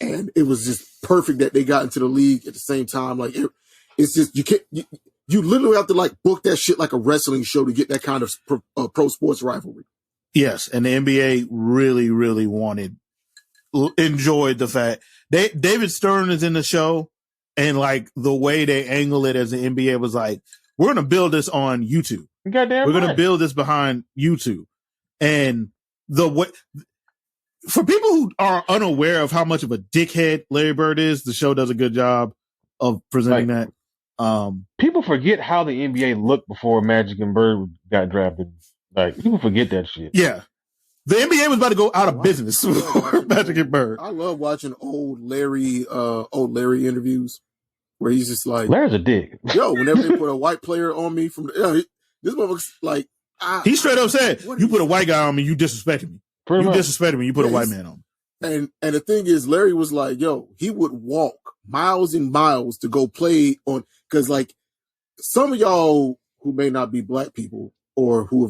And it was just perfect that they got into the league at the same time. Like it's just you literally have to like book that shit like a wrestling show to get that kind of pro sports rivalry. Yes, and the NBA really, really enjoyed the fact David Stern is in the show, and like the way they angle it as the NBA was like, we're gonna build this on YouTube. Goddamn, we're gonna build this behind YouTube, and the way. For people who are unaware of how much of a dickhead Larry Bird is, the show does a good job of presenting that. People forget how the NBA looked before Magic and Bird got drafted. Like, people forget that shit. Yeah. The NBA was about to go out of business before Magic and Bird. I love watching old Larry interviews where he's just like, Larry's a dick. Yo, whenever they put a white player on me this motherfucker's like, he straight up said, you put a white guy on me, you disrespected me. Disrespected me, you put a white man on me. And the thing is, Larry was like, yo, he would walk miles and miles to go play on, because like some of y'all who may not be black people or who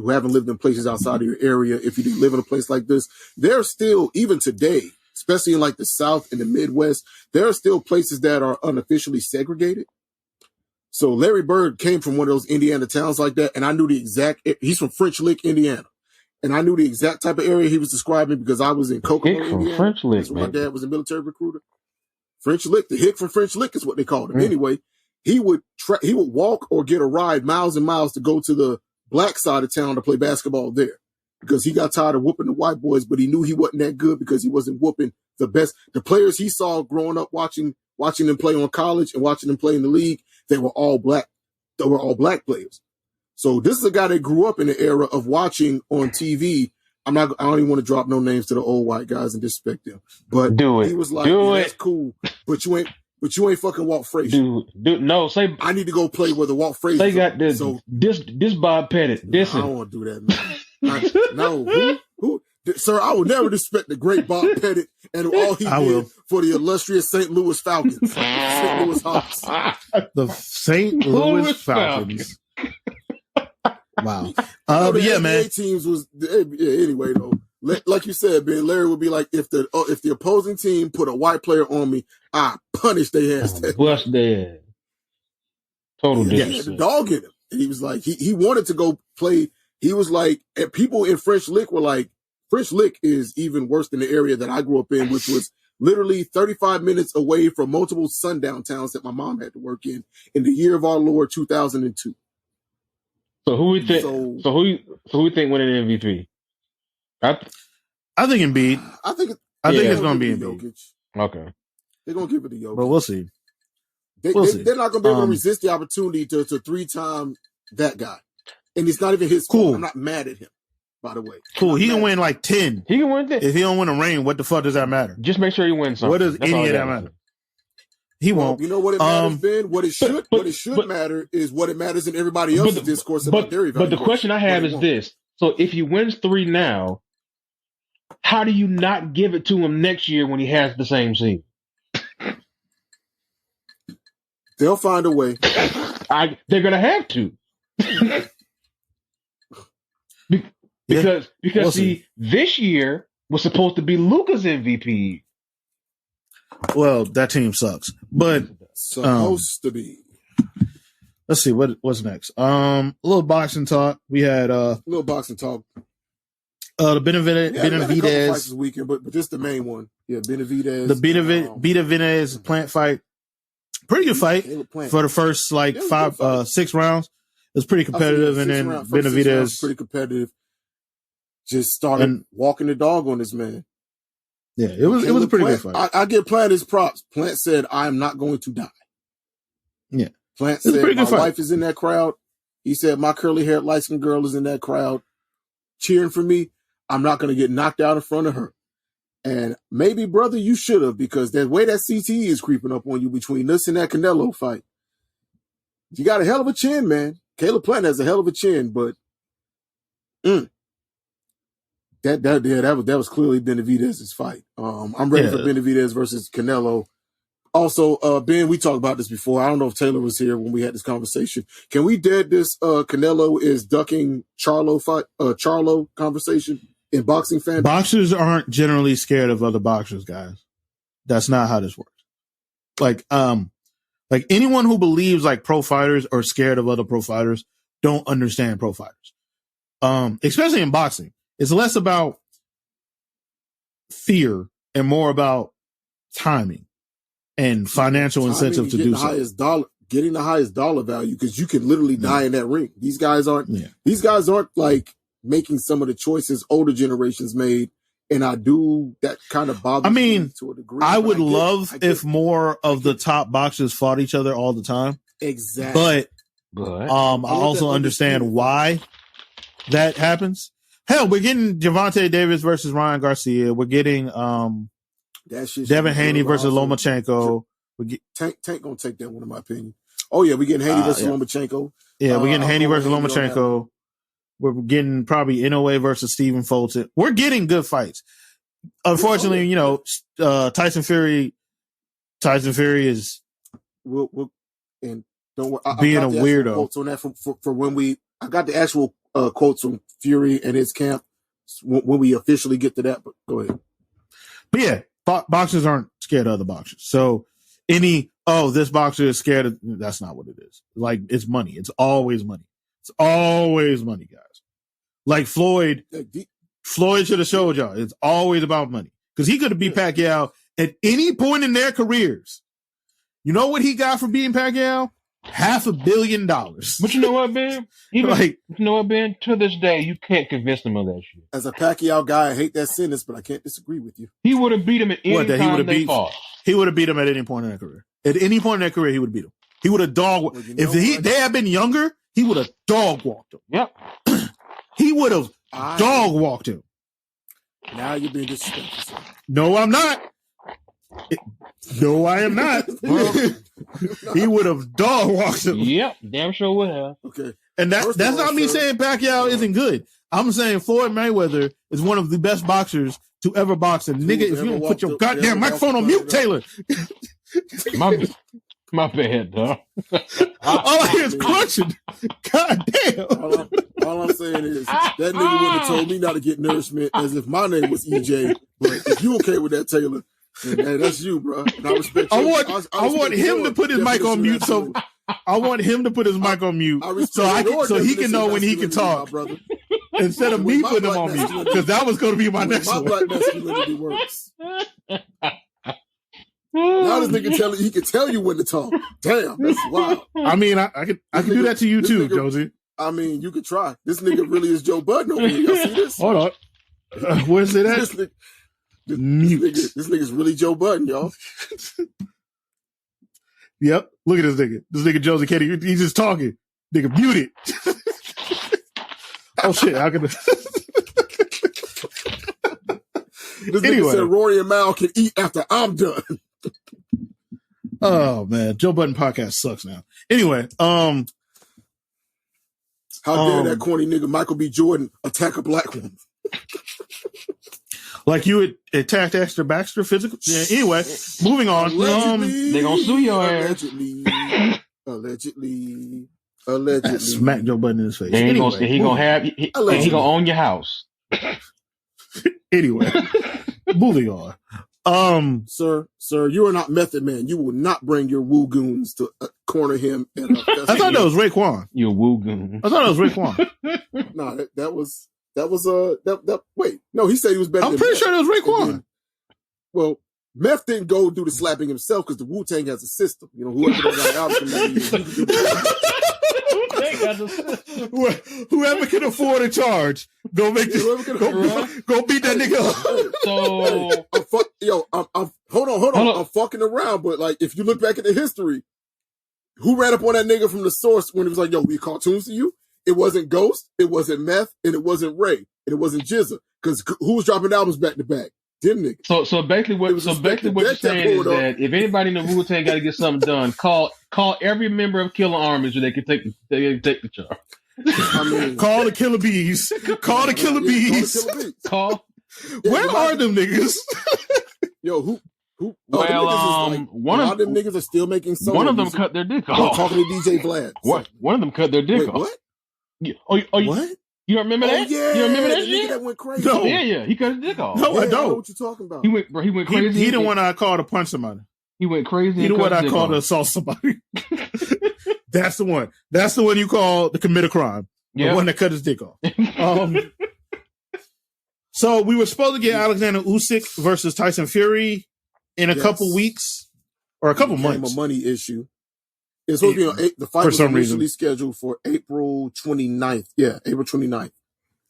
haven't lived in places outside of your area, if you do live in a place like this, there's still, even today, especially in like the South and the Midwest, there are still places that are unofficially segregated. So Larry Bird came from one of those Indiana towns like that, and I knew he's from French Lick, Indiana. And I knew the exact type of area he was describing because I was in Kokomo, Indiana. French Lick, that's where my dad was a military recruiter. French Lick, the hick from French Lick is what they called him. Anyway, he would walk or get a ride miles and miles to go to the black side of town to play basketball there because he got tired of whooping the white boys, but he knew he wasn't that good because he wasn't whooping the players he saw growing up watching them play on college and watching them play in the league. They were all black. They were all black players. So this is a guy that grew up in the era of watching on TV. I don't even want to drop no names to the old white guys and disrespect them. But he was like, that's cool, but you ain't fucking Walt Frazier. No, say I need to go play where the Walt Frazier. They got this. So this Bob Pettit. I don't want to do that, man. Who? Sir, I will never disrespect the great Bob Pettit and all he did for the illustrious St. Louis Falcons. St. Louis Hawks. The St. Louis Falcons. Wow. But yeah, man. Teams was anyway though. Like you said, Ben, Larry would be like, if the opposing team put a white player on me, I punish their ass. Bust their ass. Total He had the dog in him. And he was like, he wanted to go play. He was like, and people in French Lick were like, French Lick is even worse than the area that I grew up in, which was literally 35 minutes away from multiple sundown towns that my mom had to work in the year of our Lord 2002. So who we think? So who we think winning MVP? I think Embiid. I think it's going to be Embiid. Jokic. Okay, they're going to give it to Jokic, but we'll see. They're not going to be able to resist the opportunity to 3-time that guy, and it's not even his fault. I'm not mad at him, by the way. Cool. He can win like 10. He can win 10. If he don't win a ring, what the fuck does that matter? Just make sure he wins something. What does any of that matter? He won't. You know what it matters, Ben? What it should matter is what it matters in everybody else's discourse about their evaluation. But the question I have is this. So if he wins 3 now, how do you not give it to him next year when he has the same season? They'll find a way. They're going to have to. Because this year was supposed to be Luka's MVP. Well, that team sucks, but supposed to be. Let's see what's next. A little boxing talk. We had little boxing talk. The Benavidez this weekend, but just the main one. Yeah, Benavidez. The Benavidez plant fight. Pretty good fight for the first 6 rounds. It was pretty competitive, and then Benavidez pretty competitive. Just started walking the dog on this man. Yeah, it was a pretty good fight. I give Plant his props. Plant said, "I am not going to die." Yeah, Plant said, my wife is in that crowd. He said, my curly-haired light-skinned girl is in that crowd cheering for me. I'm not going to get knocked out in front of her. And maybe, brother, you should have, because the way that CTE is creeping up on you between this and that Canelo fight. You got a hell of a chin, man. Caleb Plant has a hell of a chin, but that was clearly Benavidez's fight. I'm ready for Benavidez versus Canelo. Also, Ben, we talked about this before. I don't know if Taylor was here when we had this conversation. Can we dead this Canelo is ducking Charlo fight, Charlo conversation in boxing fandom? Boxers aren't generally scared of other boxers, guys. That's not how this works. Like anyone who believes like pro fighters are scared of other pro fighters don't understand pro fighters. Especially in boxing. It's less about fear and more about timing and financial incentive to do so. Getting the highest dollar value, because you can literally die in that ring. These guys aren't like making some of the choices older generations made. And that kind of bothers me to a degree. I would love if more of the top boxers fought each other all the time. Exactly. But I also understand why that happens. Hell, we're getting Gervonta Davis versus Ryan Garcia. We're getting Devin Haney versus Lomachenko. Tank gonna take that one, in my opinion. Oh yeah, we're getting Haney versus Lomachenko. Yeah, we're getting Haney versus Lomachenko. We're getting probably NOA versus Stephen Fulton. We're getting good fights. Unfortunately, Tyson Fury is and don't worry, being a weirdo. Quotes on that for when I got the actual quotes from Fury and his camp when we officially get to that. But go ahead. But yeah, boxers aren't scared of other boxers. So this boxer is scared of, that's not what it is. Like, it's money. It's always money. It's always money, guys. Like Floyd should have showed y'all. It's always about money. Because he could have beat Pacquiao at any point in their careers. You know what he got for beating Pacquiao? $500 million. But you know what, Ben? Ben? To this day, you can't convince him of that shit. As a Pacquiao guy, I hate that sentence, but I can't disagree with you. He would have beat him at any time they fought. He would have beat him at any point in their career. At any point in their career, he would have beat him. He would have if they had been younger, he would have dog walked him. Yep. He would have dog walked him. Now you're being disrespectful. No, I'm not. No, I am not. He would have dog walked him. Yep, damn sure would have. Okay. And that's not me saying Pacquiao isn't good. I'm saying Floyd Mayweather is one of the best boxers to ever box. And nigga, if you don't put your goddamn microphone on mute, Taylor. My bad, dog. All I hear is crunching. God damn. All I'm saying is that nigga wouldn't have told me not to get nourishment as if my name was EJ. But if you okay with that, Taylor, then that's you, bro. And I respect you. I want him to put his mic on mute. So I want him to put his mic on mute so he can know when he can talk. Instead of me putting him on mute, because that was going to be my next one. My black masculinity works. Now this nigga he can tell you when to talk. Damn, that's wild. I mean, I can do that to you too, Josie. I mean, you could try. This nigga really is Joe Budden over here. Y'all see this? Hold on. Where's it at? This nigga's really Joe Budden, y'all. Yep. Look at this nigga. This nigga Josie Kenny. He's just talking. Nigga, mute it. Oh shit! How can? This nigga said Rory and Mal can eat after I'm done. Oh man, Joe Budden podcast sucks now. Anyway, how dare that corny nigga Michael B. Jordan attack a black woman? Like you would attack Esther Baxter physically. Yeah, anyway, moving on. They gonna sue your ass. Allegedly. Smack Joe Budden in his face. He gonna own your house. Anyway, moving on. Sir, you are not Method Man. You will not bring your woo goons to corner him. I thought that was Raekwon. Your woo goon. I thought it was Raekwon. No, wait, no, he said he was better. I'm pretty sure it was Raekwon. Well, Meth didn't go do the slapping himself because the Wu-Tang has a system. You know, whoever whoever can afford a charge, go beat that nigga up. So hold on. I'm fucking around, but like if you look back at the history, Who ran up on that nigga from the source when it was like, yo, we cartoons to you? It wasn't Ghost, it wasn't Meth, and it wasn't Ray, and it wasn't Jizza. Because who was dropping albums back to back? Them niggas. So basically what you're saying is that if anybody in the Wu-Tang got to get something done, call every member of Killer Army so they can take the charge. I mean, call the Killer Bees. Call the Killer Bees. Where are them niggas? Yo, who? Well, one of them niggas are still making songs. One of them cut their dick off. Talking to DJ Vlad. What? One of them cut their dick off. What? What? You don't remember that? Yeah, you don't remember that shit? That went crazy. No. Yeah, he cut his dick off. No, I don't. I know what you talking about. He went crazy. He didn't want to call to punch somebody. He went crazy. He didn't want to call to assault somebody. That's the one. That's the one you call to commit a crime. The one that cut his dick off. So we were supposed to get Alexander Usyk versus Tyson Fury in a couple weeks or a couple months. A money issue. It's supposed to be on the fight was initially scheduled for April 29th. Yeah, April 29th.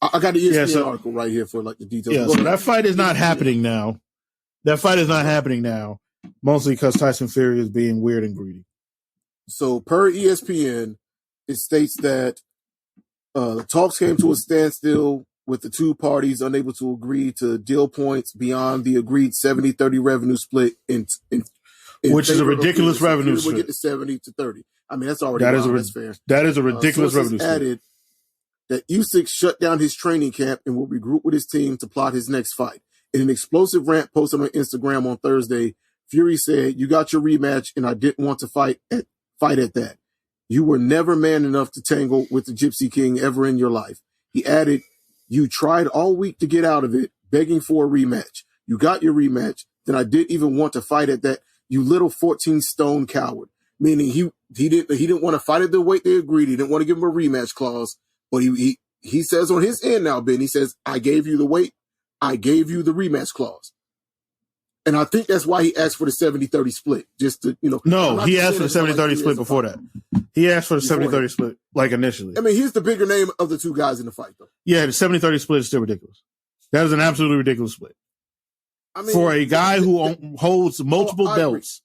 I got the ESPN article right here for like the details. Yeah, so that fight is not happening now. That fight is not happening now, mostly because Tyson Fury is being weird and greedy. So per ESPN, it states that the talks came to a standstill with the two parties unable to agree to deal points beyond the agreed 70-30 revenue split which is a ridiculous revenue split. We'll get to 70 to 30. I mean, that's already that's fair. That is a ridiculous revenue split. Added that Usyk shut down his training camp and will regroup with his team to plot his next fight. In an explosive rant posted on Instagram on Thursday, Fury said, "You got your rematch, and I didn't want to fight at that. You were never man enough to tangle with the Gypsy King ever in your life." He added, "You tried all week to get out of it, begging for a rematch. You got your rematch. Then I didn't even want to fight at that. You little 14-stone coward." Meaning he didn't want to fight at the weight they agreed. He didn't want to give him a rematch clause. But he says on his end now, Ben, he says, "I gave you the weight. I gave you the rematch clause." And I think that's why he asked for the 70-30 split. Just to, No, he asked for the 70-30 split before that. He asked for the 70-30 split, like initially. I mean, he's the bigger name of the two guys in the fight, though. Yeah, the 70-30 split is still ridiculous. That is an absolutely ridiculous split. I mean, for a guy who holds multiple belts,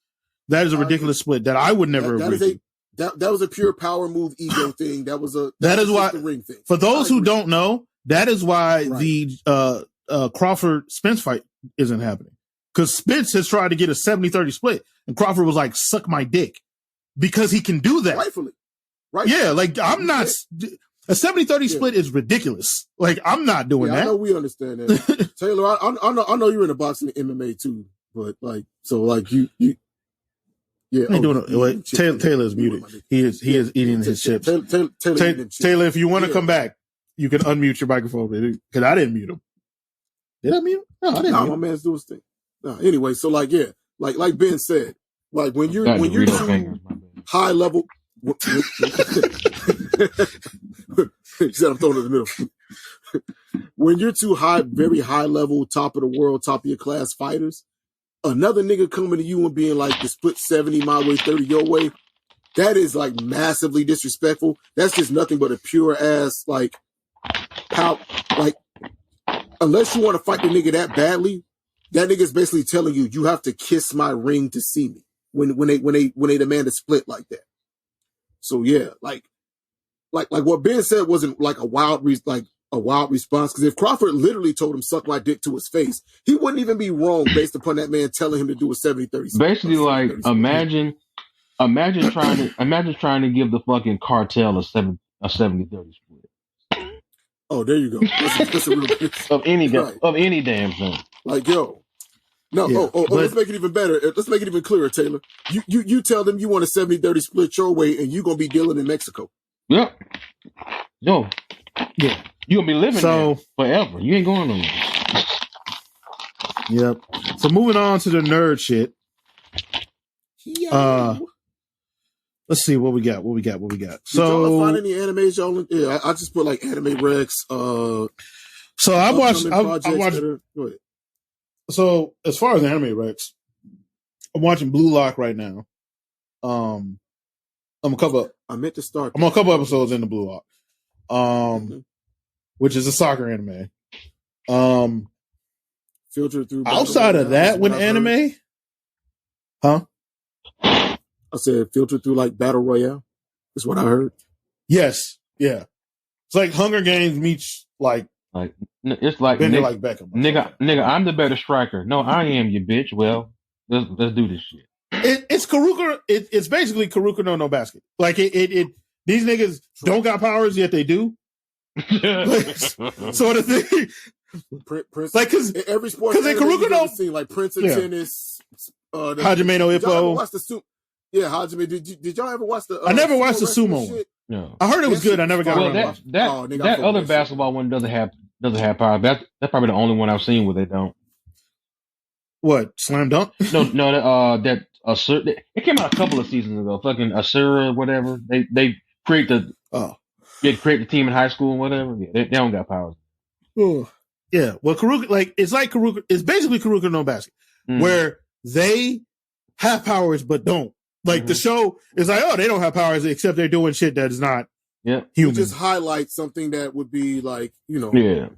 that is a ridiculous split that I would never agree to. That was a pure power move ego thing. That is why the ring thing. For those who don't know, that is why the Crawford Spence fight isn't happening. Because Spence has tried to get a 70-30 split, and Crawford was like, "Suck my dick," because he can do that. Rightfully. Yeah, like I'm not. A 70-30 split is ridiculous. Like I'm not doing that. I know we understand that, Taylor. I know you're in the boxing and MMA too, but like you. Yeah, Taylor is muted. He is eating his chips. Taylor, if you want to come back, you can unmute your microphone because I didn't mute him. Did I mute him? No, I didn't. No, my man's doing his thing. No, anyway, so like Ben said, like when you're too high level. He said I'm throwing it in the middle. When you're too high, very high level, top of the world, top of your class fighters, another nigga coming to you and being like the split 70 my way, 30 your way, that is like massively disrespectful. That's just nothing but a pure ass like how like unless you want to fight the nigga that badly, that nigga's basically telling you have to kiss my ring to see me when they demand a split like that. So yeah, like what Ben said wasn't like a wild response, because if Crawford literally told him suck my dick to his face, he wouldn't even be wrong based upon that man telling him to do a 70-30 split. Basically, like imagine trying to give the fucking cartel a 70-30 split. Oh, there you go. That's a real of any damn thing. Like yo. No, yeah, let's make it even better. Let's make it even clearer, Taylor. You tell them you want a 70-30 split your way, and you're gonna be dealing in Mexico. Yep. Yo. Yeah. You're gonna be living there forever. You ain't going nowhere. Yep. So moving on to the nerd shit. Let's see what we got. So y'all find any animes, y'all? Yeah, I just put like Anime Rex. So I watched. Go ahead. So as far as Anime Rex, I'm watching Blue Lock right now. I'm a couple episodes into Blue Lock. Which is a soccer anime. Filtered through. Outside of that, when anime, huh? I said filtered through like Battle Royale. Is what I heard. Yes. Yeah. It's like Hunger Games meets like it's like Bender like Beckham. Nigga, I'm the better striker. No, I am, you bitch. Well, let's do this shit. It's Karuka. It's basically Karuka no basket. Like these niggas don't got powers yet they do. Sort of thing. Prince, like because every sport Karuka no seen like Prince of Tennis. Hajime no Ippo. Watch the Yeah, Hajime. Did y'all ever watch the? I never watched the sumo one. No. I heard it was good. I never got around. That other basketball one doesn't have power. That's probably the only one I've seen where they don't. What, Slam Dunk? No. It came out a couple of seasons ago. Fucking Asura, whatever. They create the team in high school and whatever. Yeah, they don't got powers. Oh. Yeah. Well, Karuka, it's basically Karuka no basket, where they have powers but don't. Like the show is like, oh, they don't have powers except they're doing shit that is not human. You just highlight something that would be like, really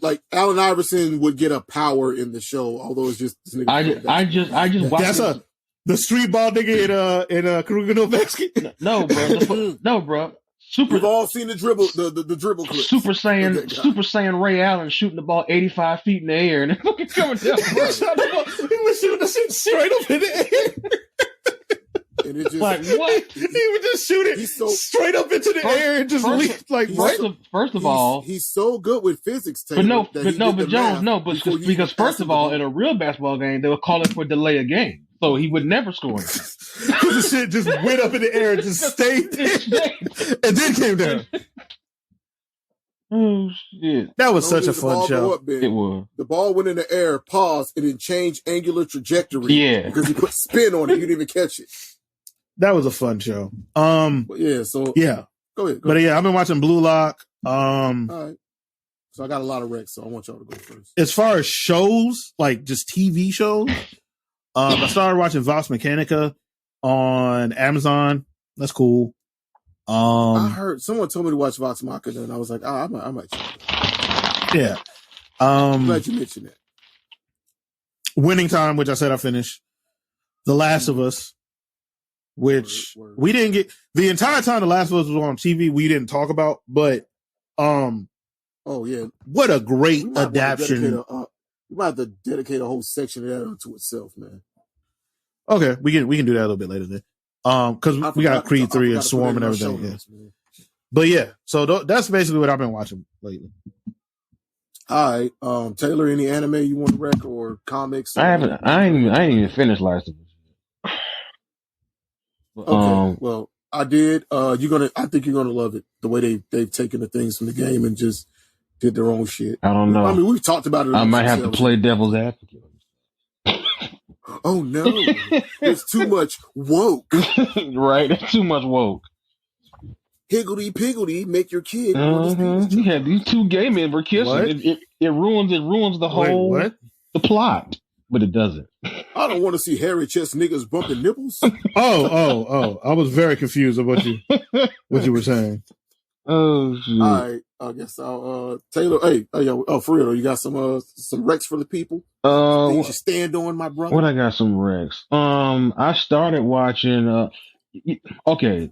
like Allen Iverson would get a power in the show, although it's just this nigga. I just watched the street ball nigga in a Karuga no basket. No, bro. We've all seen the dribble, the dribble clip. Super Saiyan Ray Allen shooting the ball 85 feet in the air and fucking coming down. He was shooting the shit straight up in the air. And it just, like what? He would just shoot it straight up into the air and just leap like. First of all, he's so good with physics. Taylor, because first of all, in a real basketball game, they would call it for delay a game, so he would never score. Because the shit just went up in the air and just stayed there, and then came down. Oh shit! That was such a fun show. It was. The ball went in the air, paused, and then changed angular trajectory. Yeah, because he put spin on it. You didn't even catch it. That was a fun show. Go ahead. But yeah, I've been watching Blue Lock. All right. So I got a lot of recs, so I want y'all to go first. As far as shows, like just TV shows, I started watching Vox Mechanica on Amazon. That's cool. I heard someone told me to watch Vox Machina, and I was like, I might check it. Yeah. I'm glad you mentioned that. Winning Time, which I said I finished. The Last of Us, which we didn't get the entire time The Last of Us was on TV. We didn't talk about, but oh yeah, what a great adaptation! We might have to dedicate a whole section of that unto itself, man. Okay, we can do that a little bit later then. Because we got Creed 3 and Swarm and everything. Yeah. But yeah, so that's basically what I've been watching lately. All right, Taylor, any anime you want to rec or comics? I ain't even finished Last of Us. Okay, well, I did. I think you're gonna love it. The way they've taken the things from the game and just did their own shit. I don't know. I mean, we've talked about it. I might have to play devil's advocate. Oh no, it's too much woke. Right, it's too much woke. Higgledy piggledy, make your kid. Yeah, these two gay men were kissing. It ruins the whole the plot, but it doesn't. I don't want to see hairy chest niggas bumping nipples. Oh! I was very confused of what you were saying. Oh shit! All right, I guess I'll Taylor. Hey, for real, you got some recs for the people? Things you stand on, my brother. What I got some recs. I started watching. Okay,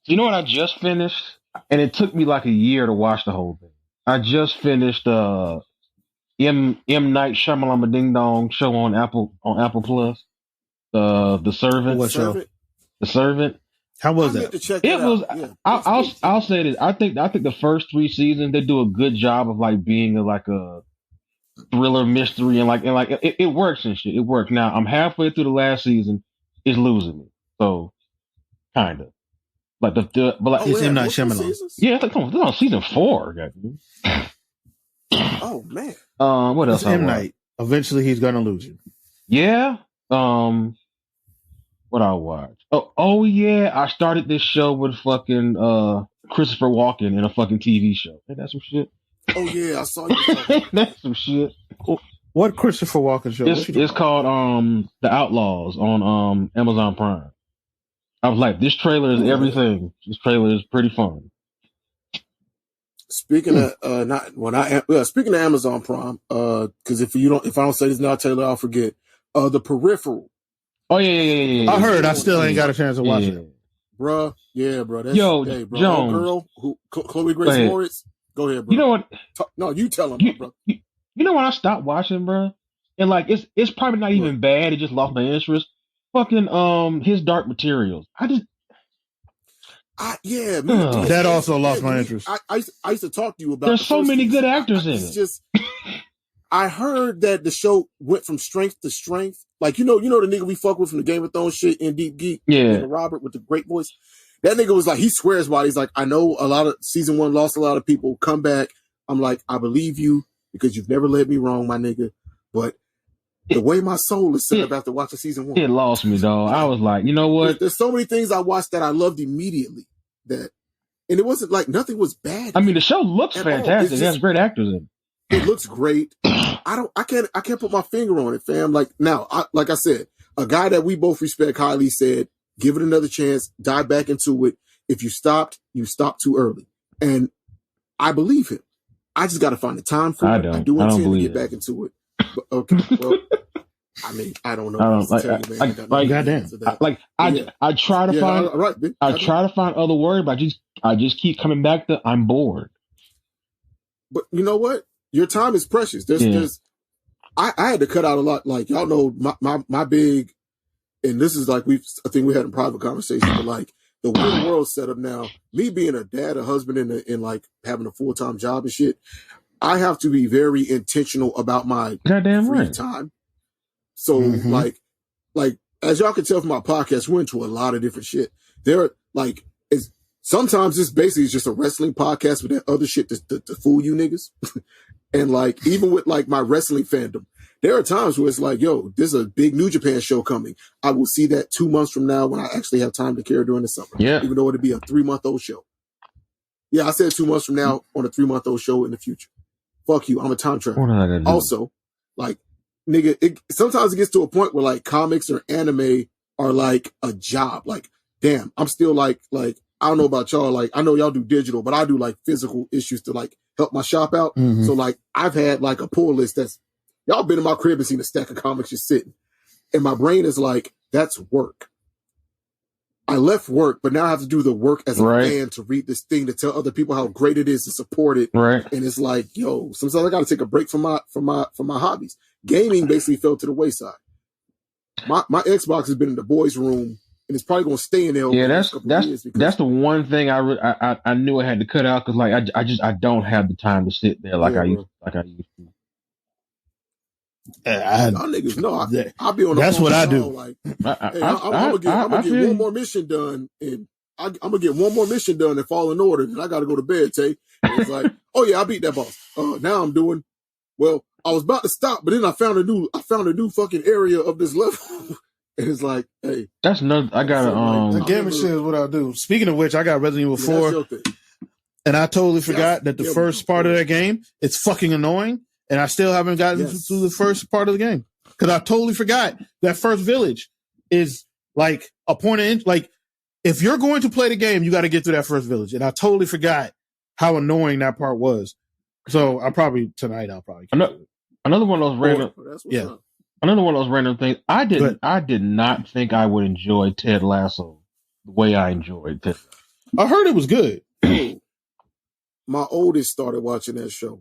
you know what I just finished, and it took me like a year to watch the whole thing. I just finished M Night Shyamalan Ding Dong show on Apple Plus. The Servant. What show? The Servant. How was that? It was. Yeah, I'll say this. I think the first 3 seasons they do a good job of like being like a thriller mystery and it works and shit. It works. Now I'm halfway through the last season. It's losing me. So kind of like it's M Night Shyamalan. Yeah, it's on season 4. Goddamn. Oh man. What else? It's M Night. Eventually, he's gonna lose you. Yeah. What I watch? Oh yeah, I started this show with fucking Christopher Walken in a fucking TV show. Ain't that some shit? Oh yeah, I saw you. That's some shit. What Christopher Walken show? It's called The Outlaws on Amazon Prime. I was like, this trailer is everything. This trailer is pretty fun. Speaking of speaking of Amazon Prime, because if I don't say this now, Taylor, I'll forget. The Peripheral. Oh yeah. I heard. I still ain't got a chance to watch it. Bruh. Yeah, bro. That's, Yo, hey, bro. Jones. Girl, Chloe Grace Moritz. Go ahead, bro. You know what? No, you tell him, bro. You know what I stopped watching, bro? And like, it's probably not even bad. It just lost my interest. Fucking his Dark Materials. That also lost my interest. I used to talk to you about. There's so many good actors in it. It's just, I heard that the show went from strength to strength. Like you know the nigga we fuck with from the Game of Thrones shit in Deep Geek. Yeah, Robert with the great voice. That nigga was like, he swears by it. He's like, I know a lot of season 1 lost a lot of people. Come back. I'm like, I believe you because you've never led me wrong, my nigga. But the way my soul is set up after watching season 1, it lost me, though. I was like, you know what? There's so many things I watched that I loved immediately. And it wasn't like nothing was bad. I mean, the show looks fantastic. It has great actors in it. It looks great. I can't put my finger on it, fam. Like now, like I said, a guy that we both respect highly said, give it another chance, dive back into it. If you stopped too early. And I believe him. I just got to find the time for it. I do intend to get back into it. But, okay, well, I mean, I don't know. I try to find, I try to find other words, but I just keep coming back to I'm bored. But you know what? Your time is precious. I had to cut out a lot. Like y'all know, my big, and this is like I think we had a private conversation, but like the way the world's set up now, me being a dad, a husband, and like having a full-time job and shit, I have to be very intentional about my free time. So like as y'all can tell from my podcast, we're into a lot of different shit. Sometimes it's basically just a wrestling podcast with that other shit to fool you niggas. And like, even with like my wrestling fandom, there are times where it's like, yo, there's a big New Japan show coming. I will see that 2 months from now when I actually have time to care during the summer. Yeah. Even though it'd be a 3-month-old show. Yeah, I said 2 months from now on a 3-month-old show in the future. Fuck you. I'm a time traveler. Also, like, nigga, sometimes it gets to a point where like comics or anime are like a job. Like, damn, I'm still like, I don't know about y'all. Like, I know y'all do digital, but I do like physical issues to like help my shop out. So like, I've had like a pull list y'all been in my crib and seen a stack of comics just sitting. And my brain is like, that's work. I left work, but now I have to do the work as a fan to read this thing to tell other people how great it is to support it. Right. And it's like, yo, sometimes I got to take a break from my hobbies. Gaming basically fell to the wayside. My Xbox has been in the boys' room, and it's probably going to stay in there. Yeah, that's the one thing I knew I had to cut out because like I don't have the time to sit there like I used to. Y'all niggas know I'll be on the that's phone what I do. Like, I'm gonna get one more mission done, and I'm gonna get one more mission done and fall in order, and I got to go to bed. Tay, and it's like, oh yeah, I beat that boss. Now I'm doing well. I was about to stop, but then I found a new fucking area of this level. And it's like, hey, that's another. I got the gaming shit is what I do. Speaking of which, I got Resident Evil 4, and I totally forgot that the first part of that game is fucking annoying. And I still haven't gotten to the first part of the game because I totally forgot that first village is like a point of like if you're going to play the game, you got to get through that first village. And I totally forgot how annoying that part was. So I'll probably another one of those random. Another one of those random things. I did not think I would enjoy Ted Lasso the way I enjoyed Ted. I heard it was good. My oldest started watching that show.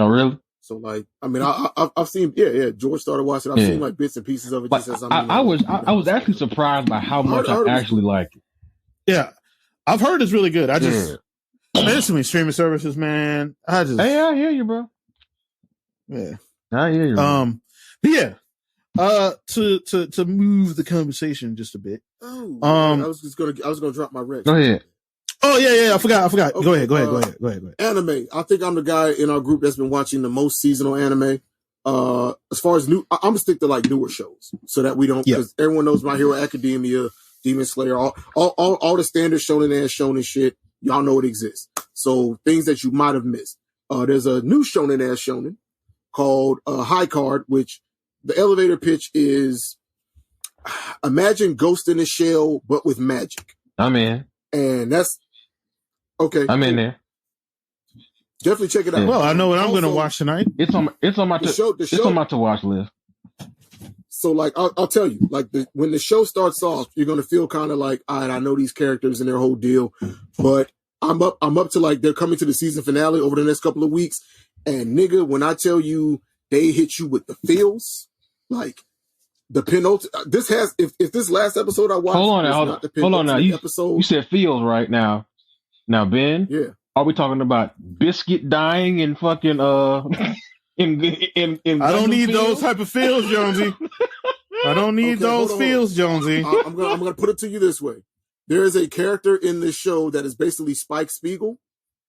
Oh, really? So, like, I mean, I've seen, George started watching. I've seen like bits and pieces of it. Just as I was actually surprised by how much I actually liked it. Yeah, I've heard it's really good. There's so many streaming services, man. I hear you, bro. Yeah, I hear you. To move the conversation just a bit. I was gonna drop my Rex. Go ahead. Oh yeah, I forgot. Okay, go ahead. Anime. I think I'm the guy in our group that's been watching the most seasonal anime. As far as I'm gonna stick to like newer shows so that we don't, because everyone knows My Hero Academia, Demon Slayer, all the standard shonen shit. Y'all know it exists. So things that you might have missed. There's a new shonen called High Card, which the elevator pitch is imagine Ghost in the Shell but with magic. I'm in. And that's okay. I'm in there. Definitely check it out. Well, I know what I'm going to watch tonight. It's on my to watch list. So like, I'll tell you, like when the show starts off, you're going to feel kind of like, all right, I know these characters and their whole deal, but I'm up to like, they're coming to the season finale over the next couple of weeks. And nigga, when I tell you they hit you with the feels, like the penultimate, if this last episode I watched, hold on now. You said feels right now. Now, Ben, yeah. Are we talking about Biscuit dying and fucking, in I don't need those type of feels, Jonesy. I don't need those feels, Jonesy. I'm gonna put it to you this way: there is a character in this show that is basically Spike Spiegel,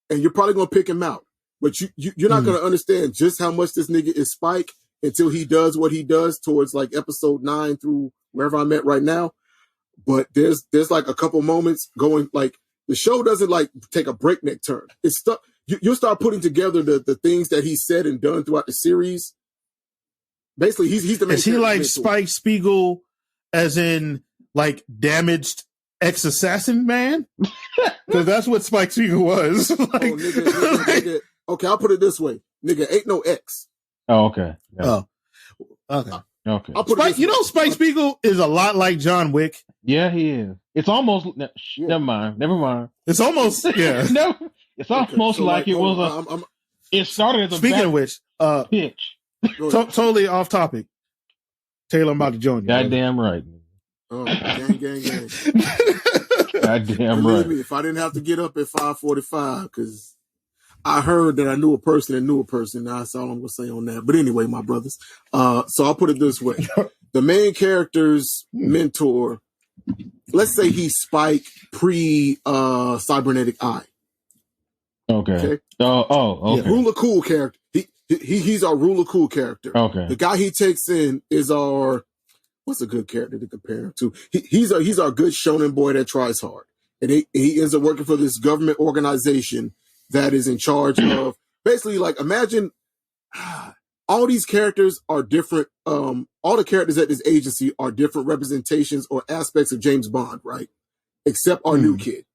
and you're probably gonna pick him out, but you're not gonna understand just how much this nigga is Spike until he does what he does towards like episode 9 through wherever I'm at right now. But there's like a couple moments going, like the show doesn't like take a breakneck turn. It's stuff. You'll start putting together the things that he said and done throughout the series. Basically, he's the main. Is he like Spike Spiegel, as in like damaged ex-assassin man? Because that's what Spike Spiegel was. Like, nigga. Okay, I'll put it this way, nigga. Ain't no X. Oh, okay. Yeah. Oh, okay. Okay. Spike Spiegel is a lot like John Wick. Yeah, he is. It's almost. Never mind. It's almost. Yeah. It's almost so like it was it started as a. Speaking of which, pitch. Totally off topic. Taylor, I'm about to join you. Goddamn right. Oh, gang. Goddamn right. Me, if I didn't have to get up at 5:45, because I heard that I knew a person that knew a person. That's all I'm gonna say on that. But anyway, my brothers. So I'll put it this way: the main character's mentor. Let's say he's Spike pre-cybernetic eye. Okay. Oh, okay. Yeah, Ruler Cool character. He's our Ruler Cool character. Okay. The guy he takes in is our, what's a good character to compare him to? He's our good shonen boy that tries hard. And he ends up working for this government organization that is in charge of, basically, like, imagine all these characters are different. All the characters at this agency are different representations or aspects of James Bond, right? Except our new kid.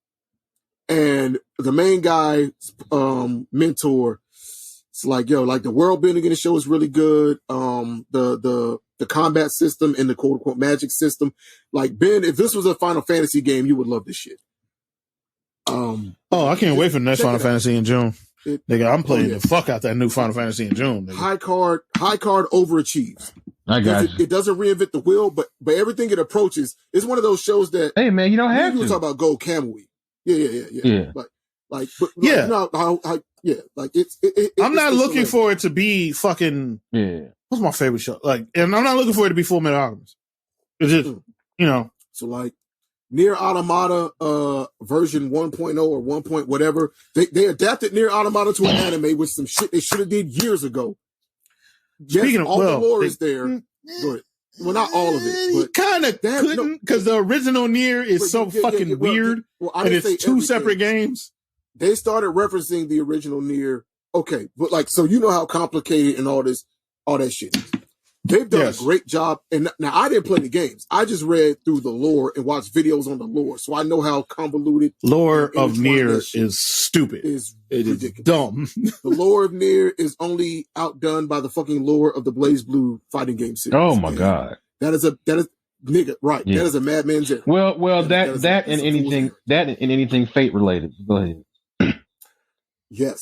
And the main guy, mentor, it's like, yo, like the world building in the show is really good. The combat system and the quote unquote magic system. Like, Ben, if this was a Final Fantasy game, you would love this shit. I can't wait for the next Final Fantasy in June. Nigga, I'm playing the fuck out that new Final Fantasy in June. Nigga. High card overachieves. I got you. It doesn't reinvent the wheel, but everything it approaches is one of those shows that. Hey man, you don't have to. You were talking about Gold Kamui. Yeah. Like, I'm not looking for it to be fucking. Yeah. What's my favorite show? Like, and I'm not looking for it to be Full Metal Alchemist. It's just, So like, Nier Automata, version 1.0 or 1. Whatever. They adapted Nier Automata to an anime with some shit they should have did years ago. Speaking of, all the lore is there. Go ahead. Well, not all of it, but kind of couldn't, because the original Nier is so fucking weird, and it's two separate games. They started referencing the original Nier. Okay, but like, so you know how complicated and all that shit is. They've done a great job. And now I didn't play the games. I just read through the lore and watched videos on the lore, so I know how convoluted lore of Nier is. Stupid. It is dumb. The lore of Nier is only outdone by the fucking lore of the Blaze Blue fighting game series. Oh my god, that is nigga, right? Yeah. That is a madman's error. Well, that and anything Fate related. Go ahead. Yes.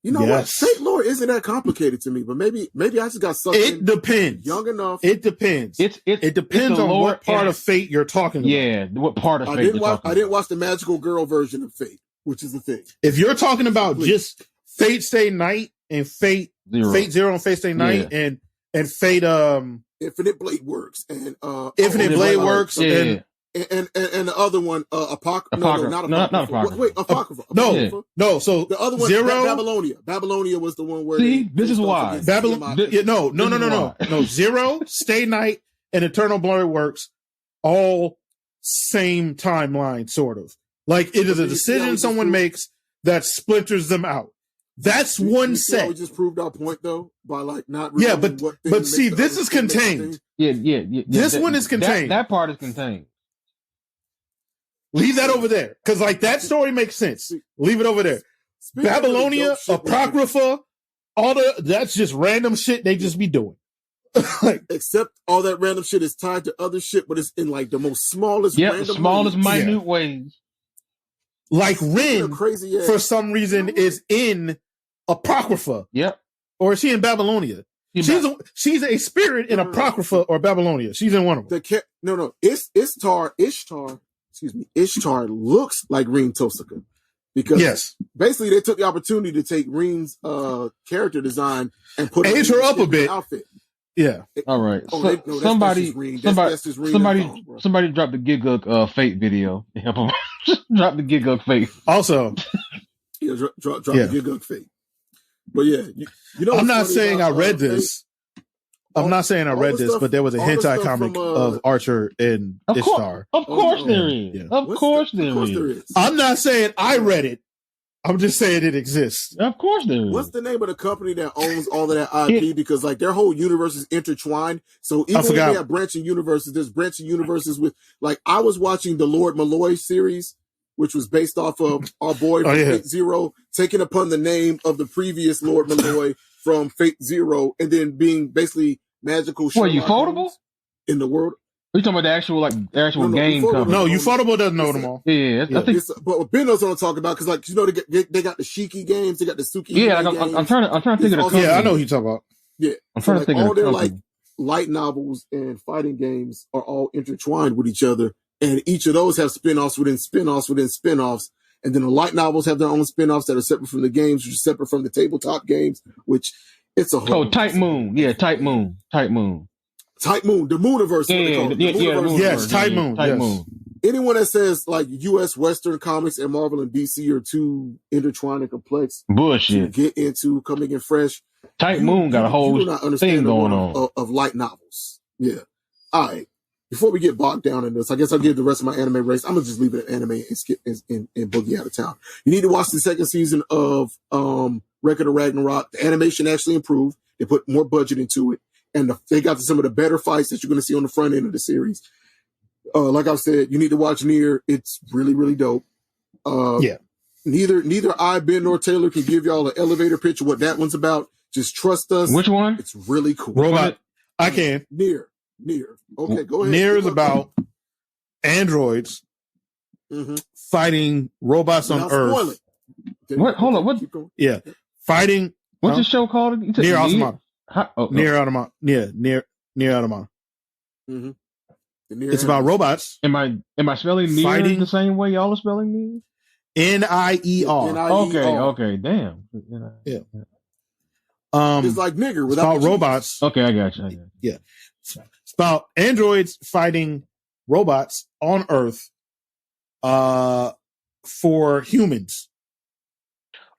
You know what? Fate lore isn't that complicated to me, but maybe I just got sucked in. It depends. Young enough. It depends. It depends on what part of Fate you're talking about. Yeah, what part of Fate you're talking about. I didn't watch the magical girl version of Fate, which is the thing. If you're talking about just Fate Stay Night and Fate Zero and Fate Stay Night and Fate Infinite Blade Works and Infinite Blade Works and the other one, Apocrypha. No, not Apocrypha. Wait, Apocrypha. No. So the other one, Zero, Babylonia. Babylonia was the one where. See, this is why. No. Zero, Stay Night, and Eternal Blade Works, all same timeline, sort of. Like, it is a decision someone makes that splinters them out. That's one set. We just proved our point though by like not. But see, this is contained. Yeah. This one is contained. That part is contained. Leave that over there, because like that story makes sense. Leave it over there. Babylonia, Apocrypha, that's just random shit they just be doing. Like, except all that random shit is tied to other shit, but it's in like the most smallest, random smallest, ways. minute ways. Like Rin, crazy for some reason, is in Apocrypha. Yep. Or is she in Babylonia? She's a spirit in Apocrypha or Babylonia. She's in one of them. Ishtar, Ishtar looks like Rin Tosuka. Because basically they took the opportunity to take Rin's character design and put age her up a bit. Outfit. Yeah. All right. Somebody dropped the Giguk Fate video. Drop the Giguk Fate. Also, drop the Giguk Fate. But yeah, you know, I'm not saying I read this. I'm not saying I read this, but there was a hentai comic of Archer and Ishtar. Of course there is. Yeah. Of course there is. I'm not saying I read it. I'm just saying it exists. Of course there is. What's the name of the company that owns all of that IP? Because like their whole universe is intertwined. So even when they have branching universes, there's branching universes with, like, I was watching the Lord Malloy series, which was based off of our boy from Fate Zero, taking upon the name of the previous Lord Malloy from Fate Zero, and then being basically magical. What, Ufotable? In the world. Are you talking about the actual game company? No, Ufotable doesn't know them all. Yeah, I think. But Ben knows what I'm talking about, because, like, you know, they got the Shiki games, they got the Suki. Yeah, like, I'm trying to think of the company. Yeah, I know who you're talking about. Yeah, I'm trying to think of all the their company. like light novels and fighting games are all intertwined with each other, and each of those have spin-offs within spin-offs within spin-offs. And then the light novels have their own spin-offs that are separate from the games, which are separate from the tabletop games, which it's a whole. Oh, Type Moon. Yeah, Type Moon. The Mooniverse. Yes, Type Moon. Type Moon. Anyone that says like U.S. Western comics and Marvel and DC are too intertwined and complex bullshit to get into coming in fresh. Type Moon got a whole thing going on of light novels. Yeah. All right. Before we get bogged down in this, I guess I'll give the rest of my anime race. I'm gonna just leave it at anime and skip and boogie out of town. You need to watch the second season of Record of Ragnarok. The animation actually improved. They put more budget into it, and they got to some of the better fights that you're gonna see on the front end of the series. Like I said, you need to watch Nier. It's really, really dope. Neither I, Ben, nor Taylor can give y'all an elevator pitch of what that one's about. Just trust us. Which one? It's really cool. Robot. I can. Nier. Okay, go ahead. Nier is about androids fighting robots on Earth. What? Hold on. What? Yeah, fighting. What's the show called? Nier Automata. Nier Automata. Yeah, Nier Automata. It's about robots. Am I spelling Nier fighting the same way y'all are spelling Nier? Nier. Okay. Damn. Yeah. It's like nigger it's without about robots. Okay, I got you. Yeah. It's about androids fighting robots on Earth for humans.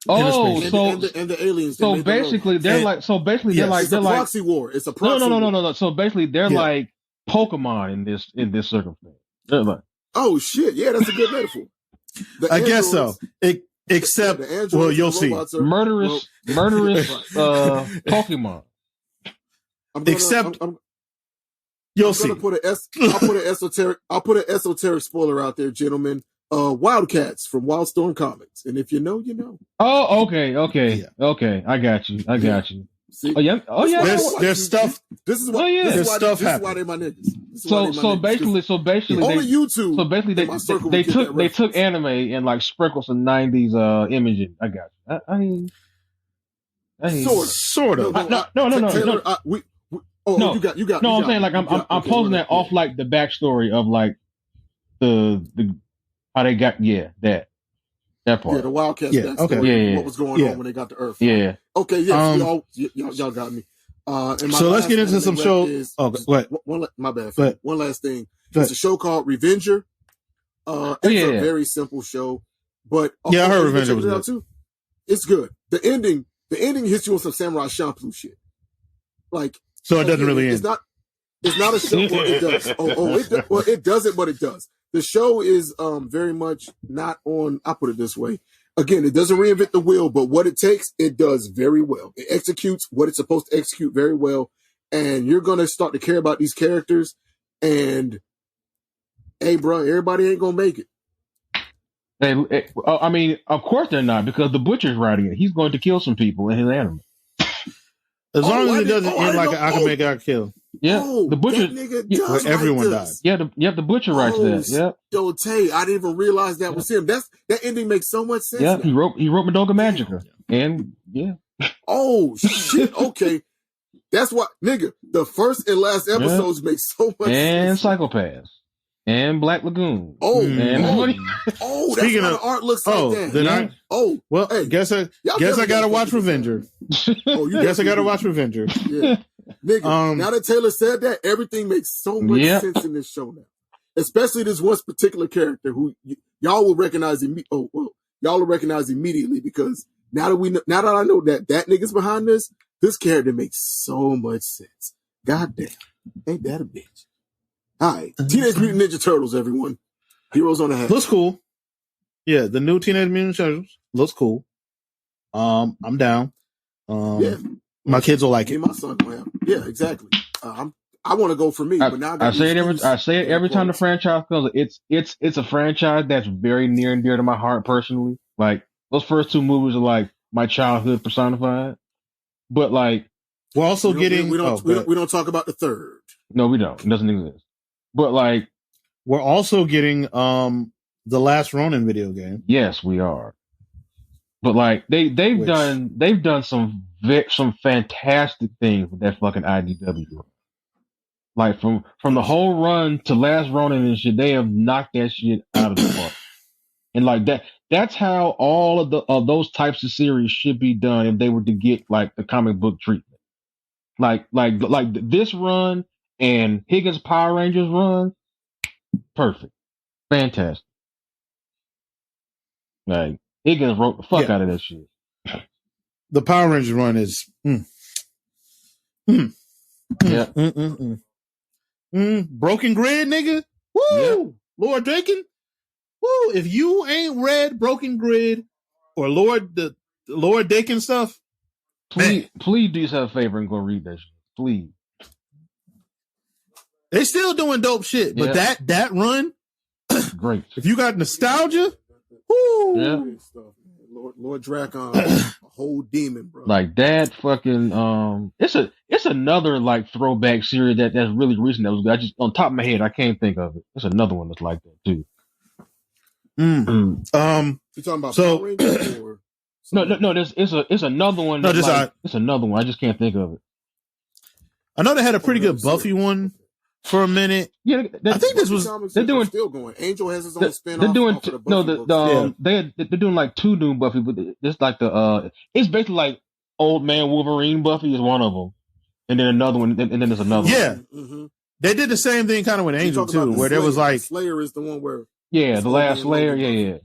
Oh, so the aliens. So basically, they're like proxy war. It's a proxy. No. So basically, they're like Pokemon in this circumstance. They're like, oh shit, yeah, that's a good metaphor. I guess so. Except, well, you'll see. Murderous Pokemon. You'll see. I'll put an esoteric spoiler out there, gentlemen. Wildcats from Wildstorm Comics, and if you know, you know. Oh, okay, I got you. See? Oh yeah. There's stuff. This is why. Yeah. This is happening. why they're my niggas. So basically, only YouTube. So basically, they took anime and like sprinkled some '90s imaging. I got you. I mean, sort of. No. Taylor, you got. No, I'm saying like I'm posing that off like the backstory of like the how they got that part. Yeah, the Wildcats. Yeah, okay. Yeah. What was going on when they got to Earth? Yeah. Okay. Yes. Y'all got me. So let's get into some shows. My bad. One last thing. It's a show called Revenger. It's a very simple show, but I heard Revenger was good too. It's good. The ending hits you on some Samurai Champloo shit. Like, so it doesn't really end. It's not a show. Well, it does. It doesn't, but it does. The show is very much not on. I'll put it this way. Again, it doesn't reinvent the wheel, but what it takes, it does very well. It executes what it's supposed to execute very well, and you're gonna start to care about these characters. And hey, bro, everybody ain't gonna make it. I mean, of course they're not, because the butcher's writing it. He's going to kill some people in his anime. As long as it doesn't end like an Akame got killed. Yeah, the Butcher. That nigga does where everyone died. Yeah, the Butcher writes that. Yep. Dote, I didn't even realize that was him. That ending makes so much sense. Yeah, now. he wrote Madoka Magica, and yeah. Oh shit! Okay, that's why, nigga. The first and last episodes make so much sense. And Psychopaths. And Black Lagoon. That's why the art looks like that. Hey, guess I gotta watch Revenger. Guess I gotta watch Revenger. Yeah, nigga. Now that Taylor said that, everything makes so much sense in this show now. Especially this one particular character who y'all will recognize y'all will recognize immediately because now that I know that nigga's behind this character makes so much sense. God damn, ain't that a bitch? All right, Teenage Mutant Ninja Turtles, everyone. Heroes on the Hat. Looks cool. Yeah, the new Teenage Mutant Ninja Turtles looks cool. I'm down. My kids will like it. My son will have. Yeah, exactly. I want to go for me, but now I say it every time the franchise comes. It's a franchise that's very near and dear to my heart personally. Like those first two movies are like my childhood personified. But like we're also getting we don't talk about the third. No, we don't. It doesn't exist. But like we're also getting the Last Ronin video game. Yes, we are. But like they've done some fantastic things with that fucking IDW. Like from the whole run to Last Ronin and shit, they have knocked that shit out of the park. And like that's how all of those types of series should be done if they were to get like the comic book treatment. Like this run and Higgins Power Rangers run, perfect, fantastic. Like Higgins wrote the fuck out of that shit. The Power Rangers run is Broken Grid, nigga. Woo! Yeah. Lord Dakin. Woo! If you ain't read Broken Grid or Lord Dakin stuff, please do yourself a favor and go read that shit. Please. They still doing dope shit, but that run, great. If you got nostalgia, woo! Yeah. Lord Drakon, a whole demon, bro. Like that fucking it's another like throwback series that's really recent that was good. I just on top of my head I can't think of it. There's another one that's like that too. You talking about Power Rangers or no. It's another one. No, it's another one. I just can't think of it. I know they had a pretty good Buffy one for a minute. Yeah, I think this was they're doing still going. Angel has his own spin-off. They're doing they're doing like two new Buffy, but it's like it's basically like Old Man Wolverine Buffy is one of them, and then another one, and then there's another one. Yeah, they did the same thing kind of with Angel too, where there was like Slayer is the one where the Last Slayer,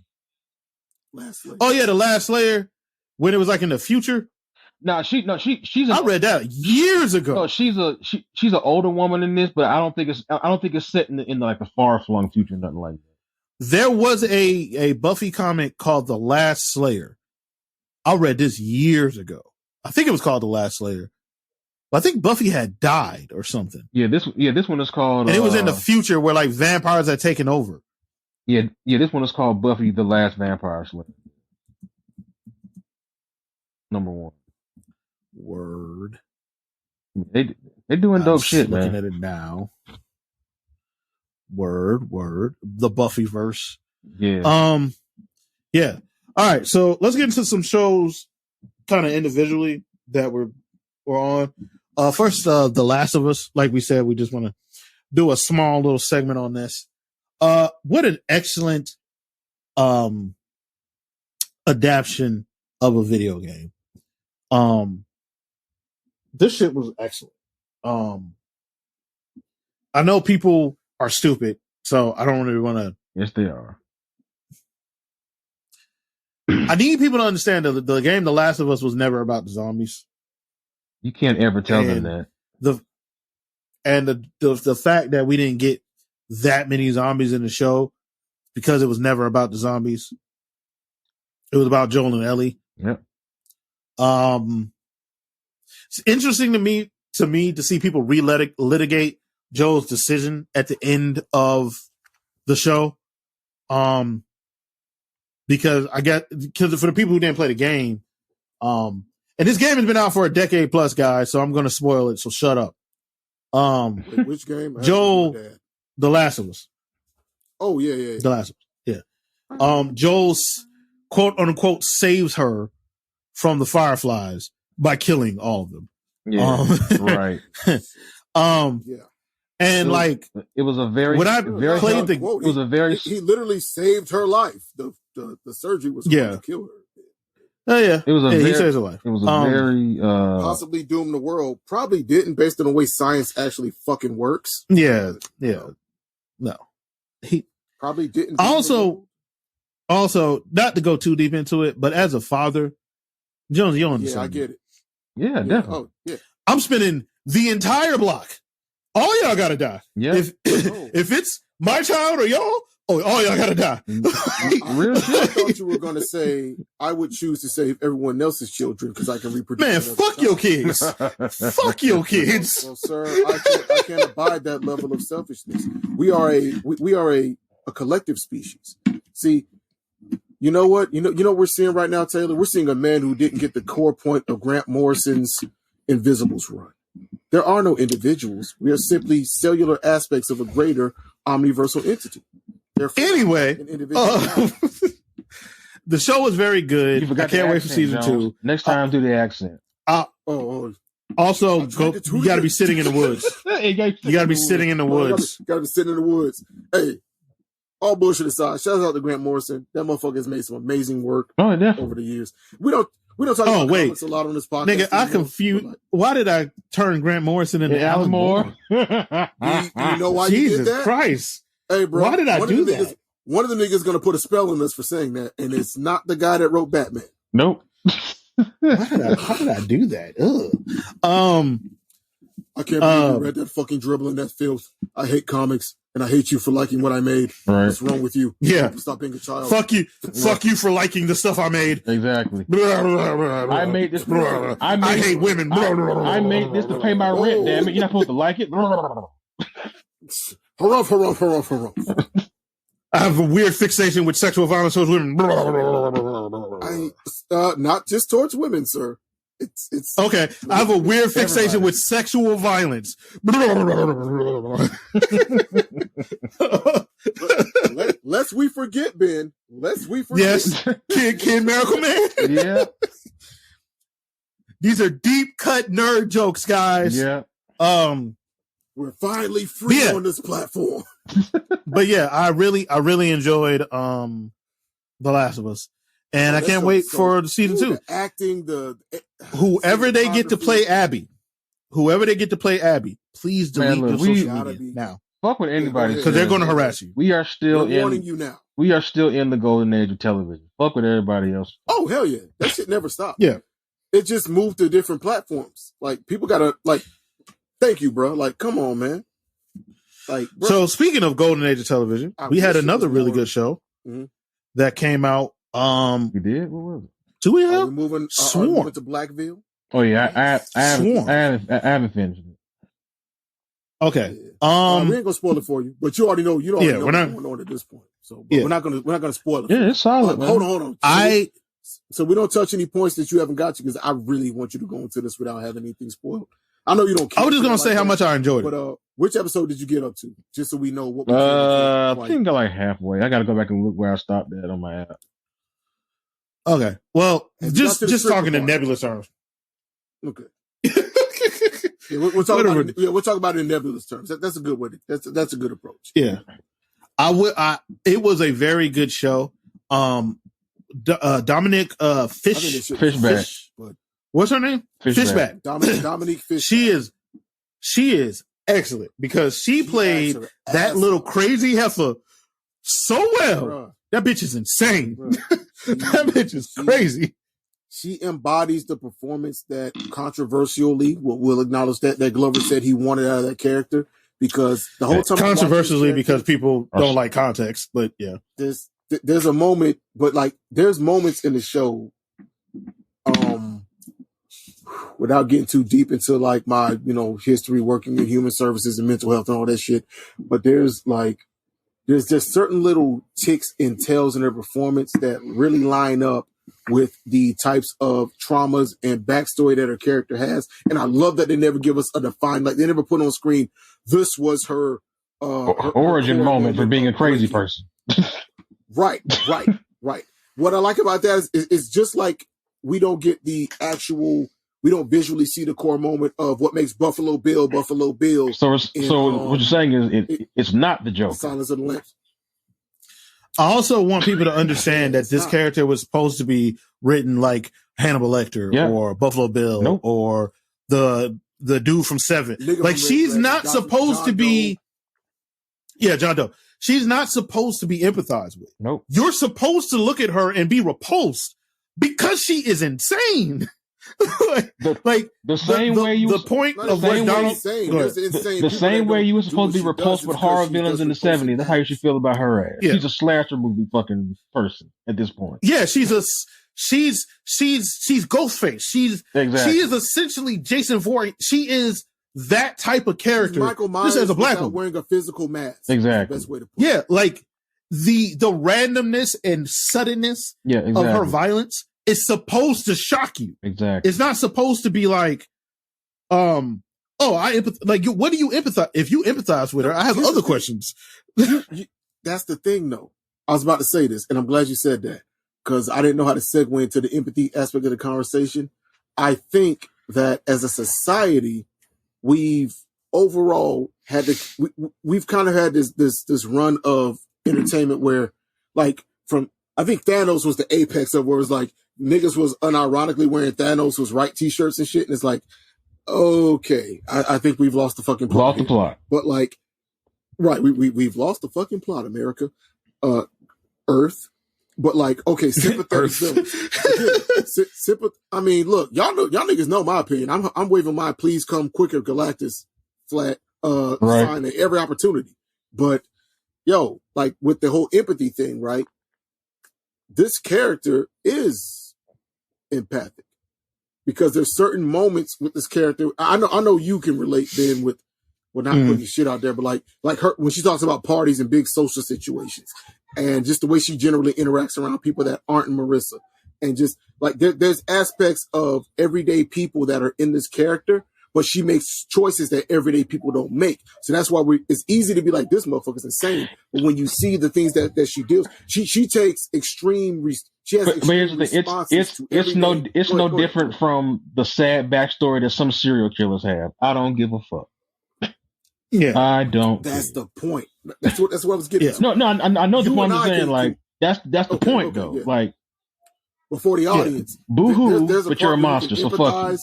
Last Slayer. Oh yeah, the Last Slayer when it was like in the future. She's. I read that years ago. No, she's an older woman in this, but I don't think it's set in like the far flung future, nothing like that. There was a Buffy comic called The Last Slayer. I read this years ago. I think it was called The Last Slayer. But I think Buffy had died or something. Yeah, this one is called. And it was in the future where like vampires had taken over. Yeah, this one is called Buffy the Last Vampire Slayer. Number 1. Word. They're doing dope shit, man. Looking at it now. Word. The Buffyverse. Yeah. Yeah. All right. So let's get into some shows kind of individually that we're on. First, The Last of Us. Like we said, we just want to do a small little segment on this. What an excellent adaptation of a video game. This shit was excellent. I know people are stupid, so I don't really want to. Yes, they are. I need people to understand that the game The Last of Us was never about the zombies. You can't ever tell them that. The fact that we didn't get that many zombies in the show because it was never about the zombies. It was about Joel and Ellie. Yep. It's interesting to me to see people litigate Joel's decision at the end of the show. Because for the people who didn't play the game, And this game has been out for a decade plus, guys, so I'm going to spoil it, so shut up. Wait, which game? Joel, The Last of Us. Oh, yeah. The Last of Us, yeah. Joel's quote unquote saves her from the Fireflies by killing all of them. Yeah, right. Yeah. And it was a very, when I very played hard, the, it was a very, he literally saved her life. The surgery was going to kill her. Oh yeah, it was a he saves her life. It was a very possibly doom the world. Probably didn't, based on the way science actually fucking works. Yeah. No, he probably didn't. Also, not to go too deep into it, but as a father, Jones, you don't understand. Yeah, I get it. Yeah, definitely. Oh, yeah. I'm spinning the entire block. All y'all gotta die. Yeah. If it's my child or y'all, all y'all gotta die. I thought you were gonna say I would choose to save everyone else's children because I can reproduce. Man, fuck your kids. Fuck your kids. Well, sir, I can't abide that level of selfishness. We are a collective species. See, you know what? You know what we're seeing right now, Taylor? We're seeing a man who didn't get the core point of Grant Morrison's Invisibles run. There are no individuals. We are simply cellular aspects of a greater omniversal entity. Anyway, the show was very good. I can't wait for season 2. Next time, do the accent. Also, you got to be sitting in the woods. You got to be sitting in the woods. Got to be sitting in the woods. Hey, all bullshit aside, shout out to Grant Morrison. That motherfucker has made some amazing work over the years. We don't talk about comics a lot on this podcast. Nigga, I confused. Why did I turn Grant Morrison into Alan Moore? You know why you did that? Jesus Christ. Hey, bro. Why did I do that? One of the niggas going to put a spell on us for saying that, and it's not the guy that wrote Batman. Nope. How did I do that? Ugh. I can't believe you read that fucking dribble and that filth. I hate comics, and I hate you for liking what I made. Right. What's wrong with you? Yeah. Stop being a child. Fuck you. Fuck you for liking the stuff I made. Exactly. I made this. I hate women. I made this to pay my rent, damn it. You're not supposed to like it. Hurrah. I have a weird fixation with sexual violence towards women. Not just towards women, sir. It's okay. I have a weird fixation with sexual violence. Lest we forget, Ben. Lest we forget. Yes, Kid Miracle Man. Yeah. These are deep cut nerd jokes, guys. Yeah. We're finally free on this platform. But yeah, I really enjoyed The Last of Us. And I can't wait for the season 2. Whoever they get to play Abby, please delete the social media now. Fuck with anybody, because they're going to harass you. We are still warning you now. We are still in the golden age of television. Fuck with everybody else. Oh hell yeah, that shit never stopped. Yeah, it just moved to different platforms. Like people gotta thank you, bro. Like, come on, man. Like, bro. So speaking of golden age of television, we had another really good show that came out. We did. What was it? Do we have? Are we moving to Blackville? Oh yeah, I haven't finished it. Okay. We ain't gonna spoil it for you, but you already know. You already know we're not what's going on at this point. So we're not gonna spoil it. Yeah, it's solid. Hold on. So we don't touch any points that you haven't got to, because I really want you to go into this without having anything spoiled. I know you don't care. I was just gonna say how much I enjoyed it. But which episode did you get up to? Just so we know what. I think I halfway. I got to go back and look where I stopped at on my app. Okay. Well, just talking in nebulous terms. Okay. We'll talk about it in nebulous terms. That's a good way. That's a good approach. Yeah. It was a very good show. Dominic Fishback. What's her name? Fishback. Dominique She Fishback. is excellent because she played that little crazy heifer so well. Bruh. That bitch is insane. That bitch is crazy. She embodies the performance that controversially, we'll acknowledge that Glover said he wanted out of that character, because the whole time controversially because people don't like context, but yeah. There's a moment, but there's moments in the show, without getting too deep into my, history working in human services and mental health and all that shit. But there's just certain little ticks and tells in her performance that really line up with the types of traumas and backstory that her character has. And I love that they never give us a defined, like they never put on screen, this was her origin moment for being a crazy person. Right. What I like about that is just like we don't get we don't visually see the core moment of what makes Buffalo Bill. So what you're saying is it's not the Joker. Silence of the Lambs. I also want people to understand that this character was supposed to be written like Hannibal Lecter or Buffalo Bill or the dude from Seven. Like she's not supposed to be. Yeah, John Doe. She's not supposed to be empathized with. Nope. You're supposed to look at her and be repulsed because she is insane. The same way you were supposed to be repulsed with horror villains in the 70s. That's how you should feel about her ass. Yeah. She's a slasher movie fucking person at this point. Yeah, she's Ghostface. She is essentially Jason Voorhees. She is that type of character. Michael Myers just as a black woman wearing a physical mask. Exactly. Best way to put it. Yeah, like the randomness and suddenness of her violence is supposed to shock you. Exactly. It's not supposed to be like, I empathize. Like, what do you empathize? If you empathize with her, I have other questions. That's the thing, though. I was about to say this, and I'm glad you said that because I didn't know how to segue into the empathy aspect of the conversation. I think that as a society, we've overall had we've kind of had this run of entertainment where, like, I think Thanos was the apex of where it was like niggas was unironically wearing Thanos was right t-shirts and shit. And it's like, okay, I think we've lost the fucking plot. Lost the plot. But like, right, we've lost the fucking plot, America, Earth. But like, okay, sympathetic villains. I mean, look, y'all niggas know my opinion. I'm waving my "Please Come Quicker" Galactus flag sign at every opportunity. But yo, like with the whole empathy thing, right? This character is empathic because there's certain moments with this character. I know you can relate, Ben, with not putting shit out there, but like her when she talks about parties and big social situations, and just the way she generally interacts around people that aren't Marissa, and just like there's aspects of everyday people that are in this character, but she makes choices that everyday people don't make. So that's why it's easy to be like, this motherfucker's insane. But when you see the things that she deals, she takes extreme. She has extreme responses. It's no different from the sad backstory that some serial killers have. I don't give a fuck. Yeah, I don't. That's the point. That's what I was getting. Yeah. No, I know the point I'm saying. Like that's the point though. Yeah. Like before the audience, boo-hoo, but you're a monster. So fuck you.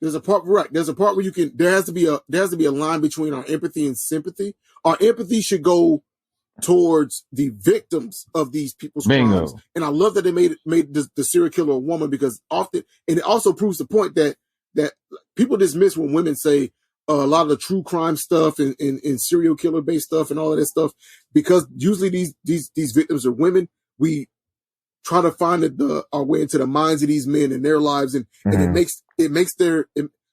There's a part where you can. There has to be a line between our empathy and sympathy. Our empathy should go towards the victims of these people's crimes. And I love that they made the serial killer a woman because often, and it also proves the point that people dismiss when women say a lot of the true crime stuff and serial killer based stuff and all of that stuff, because usually these victims are women. We try to find our way into the minds of these men and their lives, and it makes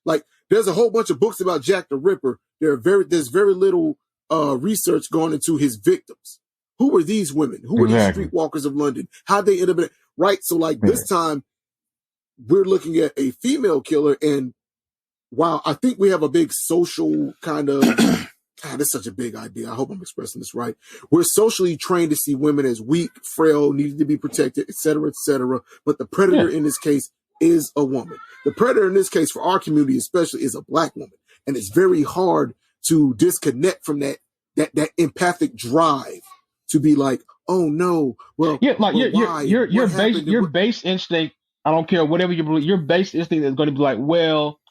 like there's a whole bunch of books about Jack the Ripper. There's very little research going into his victims. Who were these women? Who were these streetwalkers of London? How'd they end up in it? Right. So like this time we're looking at a female killer, and wow, I think we have a big social kind of God, that's such a big idea. I hope I'm expressing this right. We're socially trained to see women as weak, frail, needing to be protected, et cetera, et cetera. But the predator in this case is a woman. The predator in this case, for our community especially, is a black woman. And it's very hard to disconnect from that empathic drive to be like, oh no, well, yeah, like why? your base instinct, I don't care, whatever you believe, your base instinct is going to be like, well,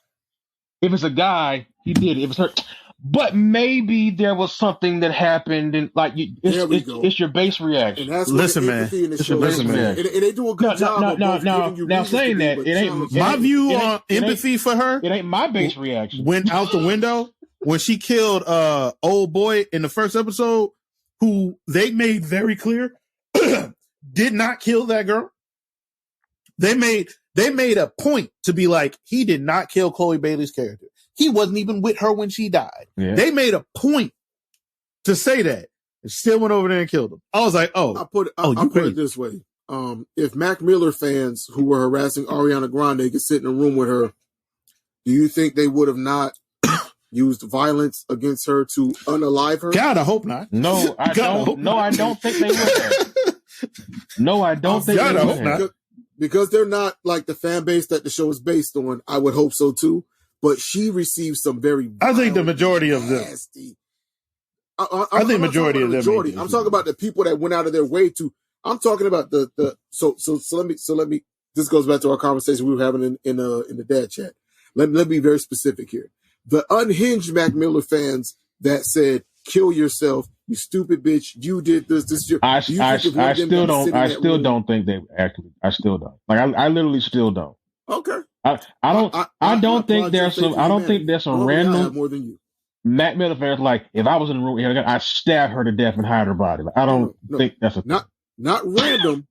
if it's a guy, he did it. If it's her, but maybe there was something that happened, and like it's your base reaction. And that's listen, man. Listen, man. And they do a good job. Now saying that, it ain't my view on empathy for her. It ain't my base reaction. Went out the window when she killed old boy in the first episode, who they made very clear did not kill that girl. They made a point to be like, he did not kill Chloe Bailey's character. He wasn't even with her when she died. Yeah. They made a point to say that and still went over there and killed him. I was like, I'll put it this way. if Mac Miller fans who were harassing Ariana Grande could sit in a room with her, do you think they would have not used violence against her to unalive her? God, I hope not. No, I don't. No, I don't think they would have. No, I don't think they would have. Because they're not like the fan base that the show is based on. I would hope so too. But she received some very. I think the majority of them. I think majority of them. I'm talking about the people that went out of their way to. I'm talking about the. So let me. This goes back to our conversation we were having in the dad chat. Let me be very specific here. The unhinged Mac Miller fans that said, "Kill yourself, you stupid bitch! You did this. This is your." I still don't think they actually. I still don't. Like I literally still don't. Okay. I don't think there's some random more than you. Mac Miller fans like if I was in the room here, I'd stab her to death and hide her body. Like, I don't think that's a thing. Not random.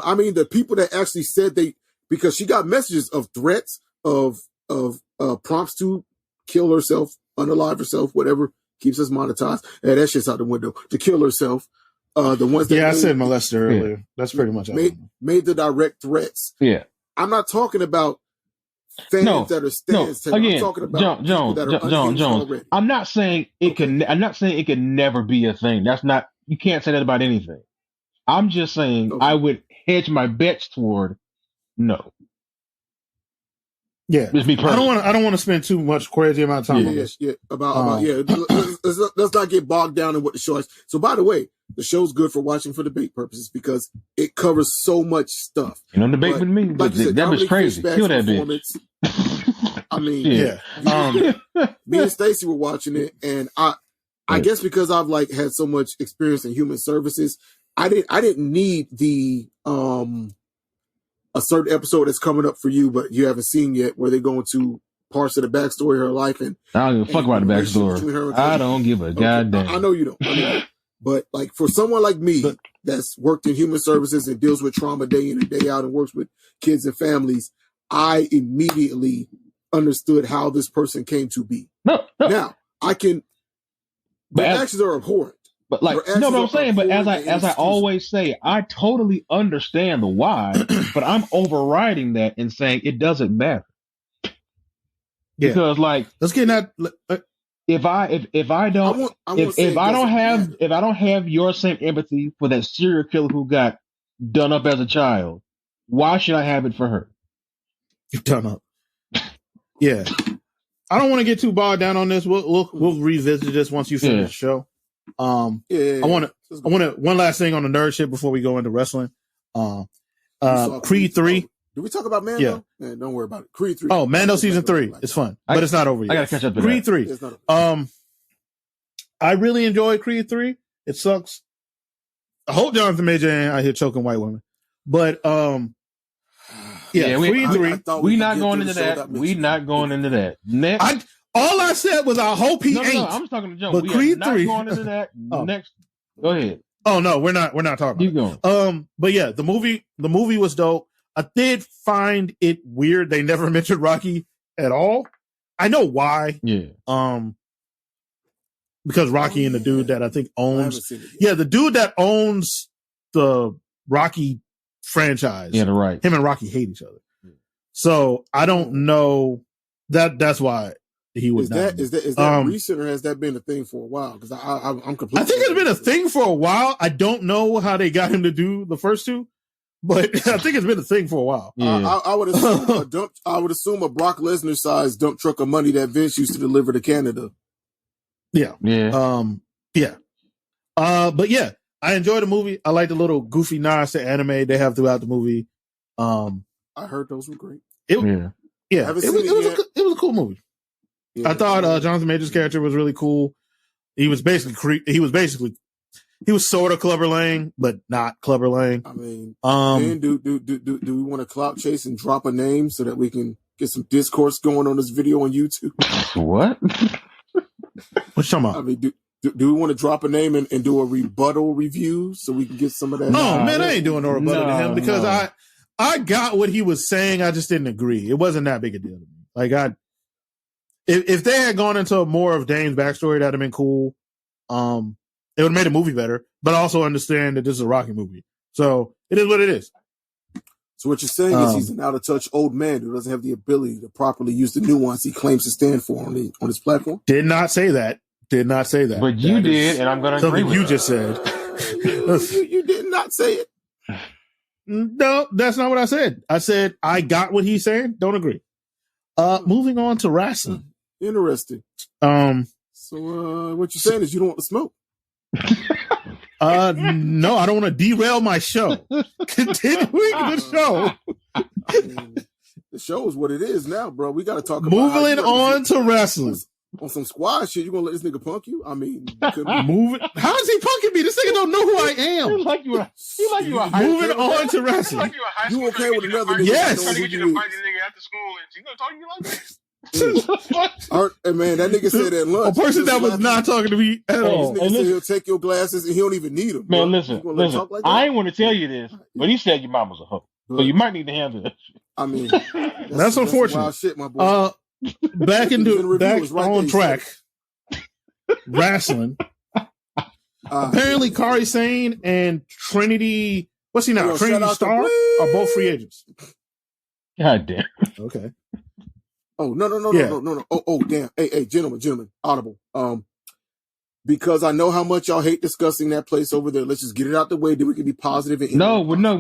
I mean the people that actually said because she got messages of threats of prompts to kill herself, unalive herself, whatever keeps us monetized. And that shit's out the window. To kill herself. The ones that I said molester earlier. Yeah. That's pretty much made the direct threats. Yeah. I'm not talking about fans that are stands. Again, I'm talking about Jones. I'm not saying it can never be a thing. That's not. You can't say that about anything. I'm just saying I would hedge my bets toward no. Yeah, just me personally. I don't want to spend too much crazy amount of time on this. Yeah, let's not get bogged down in what the show is. So, by the way, the show's good for watching for debate purposes because it covers so much stuff. You know, debate with me, like that was crazy. Kill that bitch. I mean, me and Stacey were watching it, and I guess because I've had so much experience in human services, I didn't need the a certain episode that's coming up for you, but you haven't seen yet, where they go into parts of the backstory of her life. And I don't give a fuck about the backstory. I don't give a goddamn. I know you don't. But for someone like me that's worked in human services and deals with trauma day in and day out and works with kids and families, I immediately understood how this person came to be. No. Now I can. The actions are abhorrent. But but I'm saying, but as I always say, I totally understand the why, but I'm overriding that and saying it doesn't matter. Yeah. Because let's get that. If I don't have your same empathy for that serial killer who got done up as a child, why should I have it for her? You've done up. Yeah. I don't want to get too bogged down on this. We'll revisit this once you finish the show. I want to one last thing on the nerd shit before we go into wrestling. Creed 3. Did we talk about Mando? Yeah. Man, don't worry about it. Creed 3. Oh, Mando season 3. It's fun, but it's not over yet. I gotta catch up to Creed 3. I really enjoy Creed 3. It sucks. I hope Jonathan Major ain't out here choking white women. But Creed 3. We're not going into that. We're not going into that. Next. All I said was I hope he ain't. No, I'm talking to Joe. But Creed 3. Not going into that. Next. Go ahead. Oh no, we're not talking about Keep going. But yeah, the movie was dope. I did find it weird they never mentioned Rocky at all. I know why. Yeah. Because Rocky and the dude that I think owns the dude that owns the Rocky franchise. Yeah, right. Him and Rocky hate each other. So I don't know that's why he was not. Is that recent or has that been a thing for a while? Because I'm completely. I think it's been a thing for a while. I don't know how they got him to do the first two, but I think it's been a thing for a while. Yeah. I would assume a Brock Lesnar sized dump truck of money that Vince used to deliver to Canada. Yeah. Yeah. But yeah, I enjoyed the movie. I like the little goofy nods to anime they have throughout the movie. I heard those were great. It was a cool movie. Yeah, I thought Jonathan Major's character was really cool. He was sort of Clubber Lang, but not Clubber Lang. I mean, do we want to clout chase and drop a name so that we can get some discourse going on this video on YouTube? What? What you talking about? I mean, do we want to drop a name and do a rebuttal review so we can get some of that? No, man, I ain't doing no rebuttal to him because I got what he was saying. I just didn't agree. It wasn't that big a deal to me. If they had gone into more of Dane's backstory, that'd have been cool. It would have made the movie better, but I also understand that this is a Rocky movie. So it is what it is. So what you're saying is he's an out-of-touch old man who doesn't have the ability to properly use the nuance he claims to stand for on his platform? Did not say that. But you did, and I'm going to agree with you just said. you did not say it. No, that's not what I said. I said I got what he's saying. Don't agree. Moving on to wrestling. Interesting. So what you're saying is you don't want to smoke. No, I don't want to derail my show. Continuing the show. The show is what it is now, bro. We got to talk about moving on to wrestling. On some squad shit, you gonna let this nigga punk you? I mean, moving. How is he punking me? This nigga don't know who I am. He like you a moving on to wrestling. You okay with another nigga? Yes. Trying to get you to fight this nigga after school, and she gonna talk to you like that? Hey, man, that nigga said at lunch. A person that was not talking to me at all. This nigga said he'll take your glasses and he don't even need them. Man, listen. Like I ain't want to tell you this, but he said your mom was a hoe. So you might need to handle it. I mean, that's unfortunate. Wild shit, my boy. Back on track. Wrestling. Apparently, Kairi Sane and Trinity. What's he now? Trinity Star are both free agents. God damn. Okay. Oh no. Oh damn. Hey, gentlemen. Audible. Because I know how much y'all hate discussing that place over there. Let's just get it out the way. Then we can be positive. And we're gonna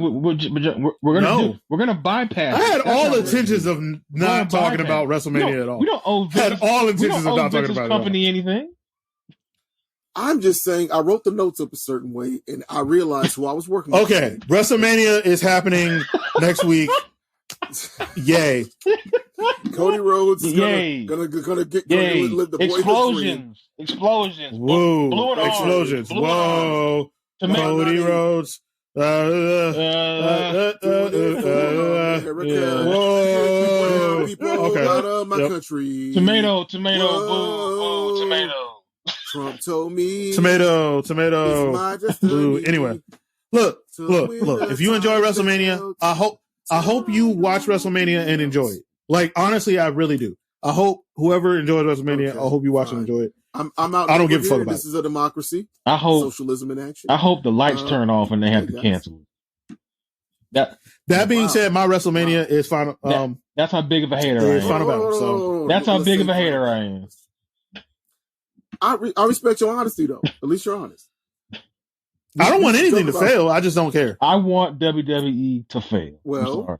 bypass. I had all intentions of not talking about WrestleMania at all. We don't owe Vince, had all intentions of not talking about company anything. I'm just saying I wrote the notes up a certain way, and I realized who I was working with. Okay, WrestleMania is happening next week. Yay! Cody Rhodes is Yay! Gonna get Yay! the Explosions! Whoa! Explosions! Whoa! Cody Rhodes. Whoa! Okay. My country. Tomato. Boo. Tomato. Trump told me. Tomato. Boo. Anyway, look. If you enjoy WrestleMania, I hope you watch WrestleMania and enjoy it. Like, honestly, I really do. I hope whoever enjoys WrestleMania, I hope you watch and enjoy it. I'm out. I don't give a fuck about it. This is a democracy. I hope socialism in action. I hope the lights turn off and they have to cancel it. That being said, my WrestleMania is final. That's how big of a hater I am. Final Battle. So that's how big of a hater I am. I respect your honesty, though. At least you're honest. I don't want anything to fail. I just don't care. I want WWE to fail. Well,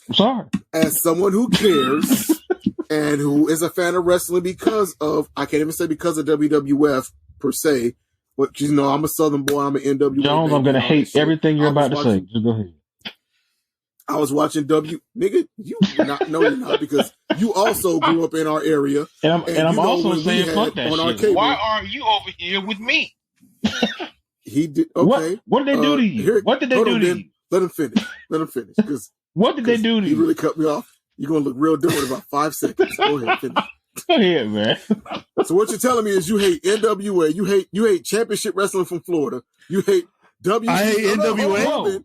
I'm sorry. As someone who cares and who is a fan of wrestling because of, I can't even say because of WWF per se, but you know, I'm a Southern boy. I'm an NWA. Jones, I'm going to hate everything you're about to say. Just go ahead. I was watching nigga, you're not because you also grew up in our area. And I'm also saying fuck that shit. Cable, why are you over here with me? He did. Okay. What did they do to you? What did they do to you? Let him finish. Because what did they do to you? You really cut me off. You're gonna look real different in about 5 seconds. Go ahead, finish. Go ahead, man. So what you're telling me is you hate NWA. You hate championship wrestling from Florida. You hate WWE. I hate NWA.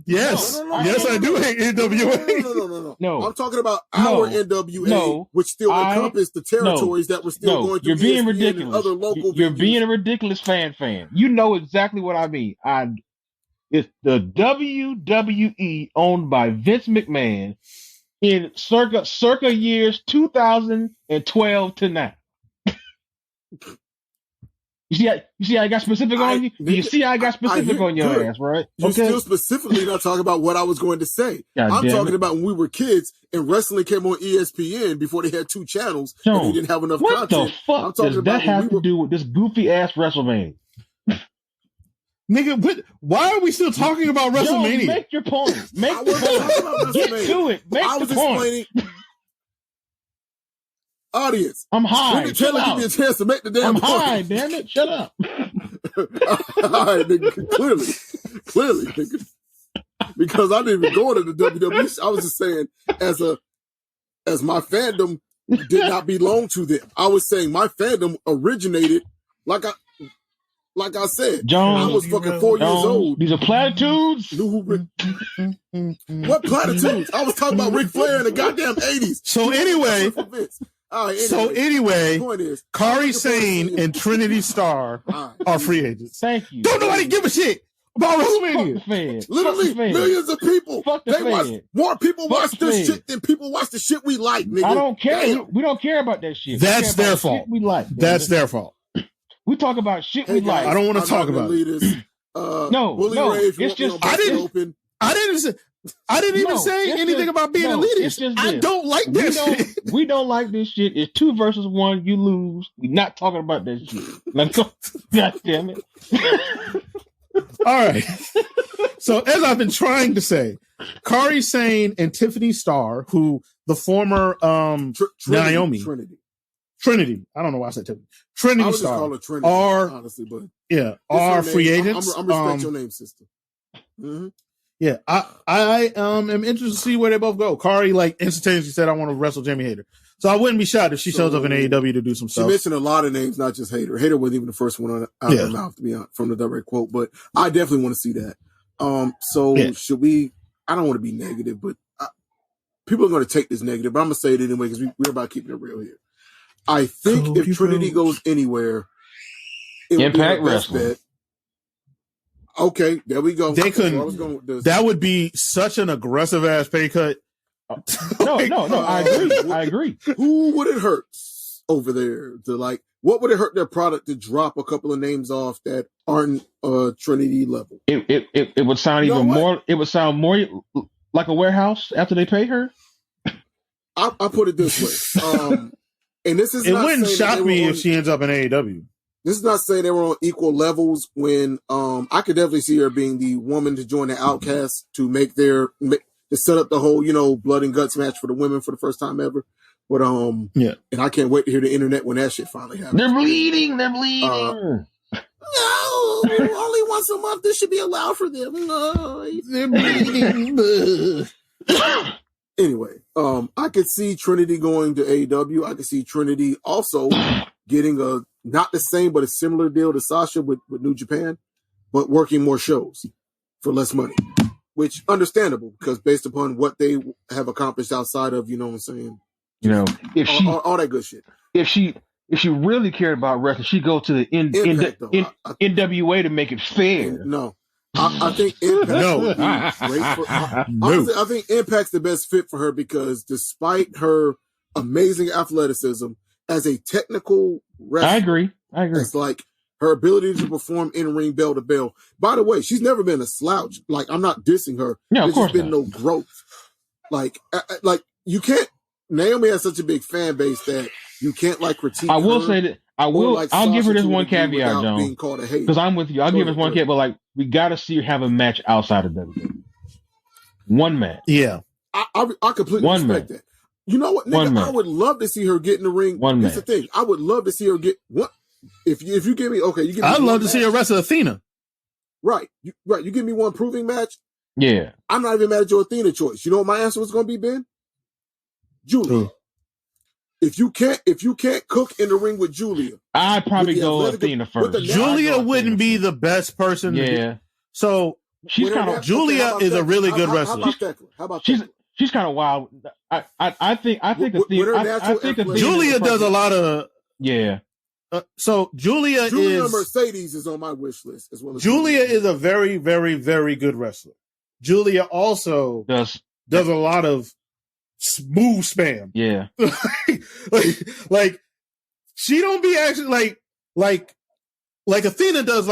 Yes, I do hate NWA. No. I'm talking about our NWA, which still encompassed the territories that were still going to You're being ESPN ridiculous. And other local You're venues. being a ridiculous fan. You know exactly what I mean. It's the WWE owned by Vince McMahon in circa years 2012 to now. You see, I got specific on you. You see, I got specific on your ass, right? You're still specifically not talking about what I was going to say. I'm talking about when we were kids and wrestling came on ESPN before they had 2 channels and they didn't have enough content. What the fuck I'm talking does about that have to do with this goofy ass WrestleMania? Nigga, why are we still talking about WrestleMania? Yo, make your point. Make the point. Get to it. Make the point. Audience, I'm high. Taylor give me a chance to make the damn point. I'm high, damn it. Shut up. All right, nigga. Clearly, nigga. Because I didn't even go into the WWE. I was just saying, as my fandom did not belong to them. I was saying my fandom originated, like I said, Jones, I was fucking 4 years old. These are platitudes. What platitudes? I was talking about Ric Flair in the goddamn 80s. So anyway. The point is, Kairi Sane and Trinity Star are free agents. Thank you. Don't nobody give a shit. about Fuck WrestleMania. the fans. Literally, Fuck the fans. millions of people. Fuck the They watch fans. more people Fuck watch the this fans. shit than people watch the shit we like, nigga. I don't care. Damn. We don't care about that shit. That's we care about their the fault. Shit we like. That's their fault. We talk about shit Hey we guys, like. I don't want to I'm talk not gonna about lead it. this. No, Bully no, Ray, if you it's want me just- on I didn't- open. I didn't even No, say it's anything just- about being no, elitist. it's just I this. don't like We that don't, shit. we don't like this shit. It's 2 versus 1. You lose. We're not talking about that shit. Like, God damn it. All right. So as I've been trying to say, Kairi Sane and Tiffany Starr, who the former Naomi Trinity. I don't know why I said Tiffany. I Trinity would just Starr call her Trinity, are honestly, but are it's her free name. agents. I'm respect your name, sister. Mm-hmm. Yeah, I am interested to see where they both go. Kairi like instantaneously said, "I want to wrestle Jamie Hayter," so I wouldn't be shocked if she shows up in AEW to do some She stuff. mentioned a lot of names, not just Hayter. Hayter wasn't even the first one out of her mouth, to be honest, from the direct quote. But I definitely want to see that. Should we? I don't want to be negative, but people are going to take this negative. But I'm going to say it anyway because we're about keeping it real here. I think if Trinity goes anywhere, it would be her best bet. Okay, there we go. They couldn't. That would be such an aggressive ass pay cut. No. I agree. Who would it hurt over there? What would it hurt their product to drop a couple of names off that aren't Trinity level? It would sound even more. It would sound more like a warehouse after they pay her. I put it this way, and this is. It wouldn't shock me if she ends up in AEW. This is not saying they were on equal levels when I could definitely see her being the woman to join the Outcasts to to set up the whole, blood and guts match for the women for the first time ever. But and I can't wait to hear the internet when that shit finally happens. They're bleeding. No, only once a month this should be allowed for them. No, they're bleeding. Anyway, I could see Trinity going to AEW. I could see Trinity also getting a not the same but a similar deal to Sasha with New Japan, but working more shows for less money, which understandable because based upon what they have accomplished outside of, you know what I'm saying? If she all that good shit. If she really cared about wrestling, she'd go to the NWA to make it fair. No. I think Impact would be great for honestly, I think Impact's the best fit for her because despite her amazing athleticism as a technical wrestler, I agree. It's like her ability to perform in ring bell to bell. By the way, she's never been a slouch. Like I'm not dissing her. Yeah, of course There's been no growth. Like you can't. Naomi has such a big fan base that you can't critique. I will say that I'll give her this one caveat, John. Because I'm with you. I'll give her one caveat, but we got to see her have a match outside of WWE. One match. Yeah, I completely respect that. You know what, nigga? I would love to see her get in the ring. That's the thing. I would love to see her get what if you give me you give me. I'd love to see her wrestle Athena. Right, you give me one proving match. Yeah, I'm not even mad at your Athena choice. You know what my answer was going to be, Ben? Julia. If you can't cook in the ring with Julia, I'd probably go Athena first. Julia wouldn't be the best person. Yeah. So she's kind of Julia is a really good wrestler. How about she's kind of wild. I think Athena. Julia does a lot of so Julia Mercedes is on my wish list as well. Julia is a very, very, very good wrestler. Julia also does a lot of smooth spam. Yeah. like she don't be actually like Athena does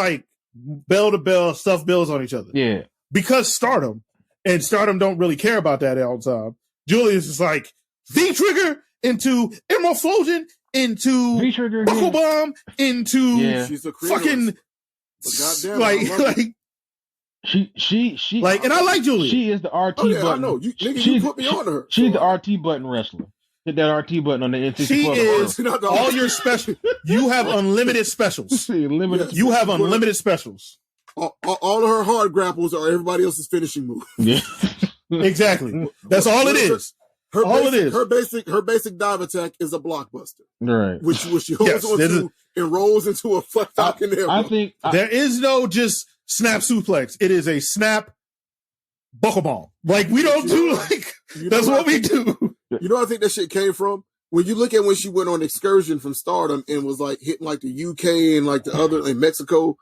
bell to bell stuff bills on each other. Yeah. Because Stardom don't really care about that all the time. Julia's just V-trigger into Emerald Flosion into Buckle Bomb into she's a fucking She and I like Julia. She is the RT button. I know. You put me on her. She's the RT button wrestlер. Hit that RT button on the N64. She is all your special. You have unlimited specials. You have unlimited specials. All of her hard grapples are everybody else's finishing move. Yeah, exactly. That's all it is. Her basic dive attack is a blockbuster, right? Which she holds onto and rolls into a Falcon arrow. I think there is no just snap suplex. It is a snap buckle bomb. We don't do that's what we do. You know, I think that shit came from when you look at when she went on excursion from Stardom and was hitting the UK and the other in Mexico.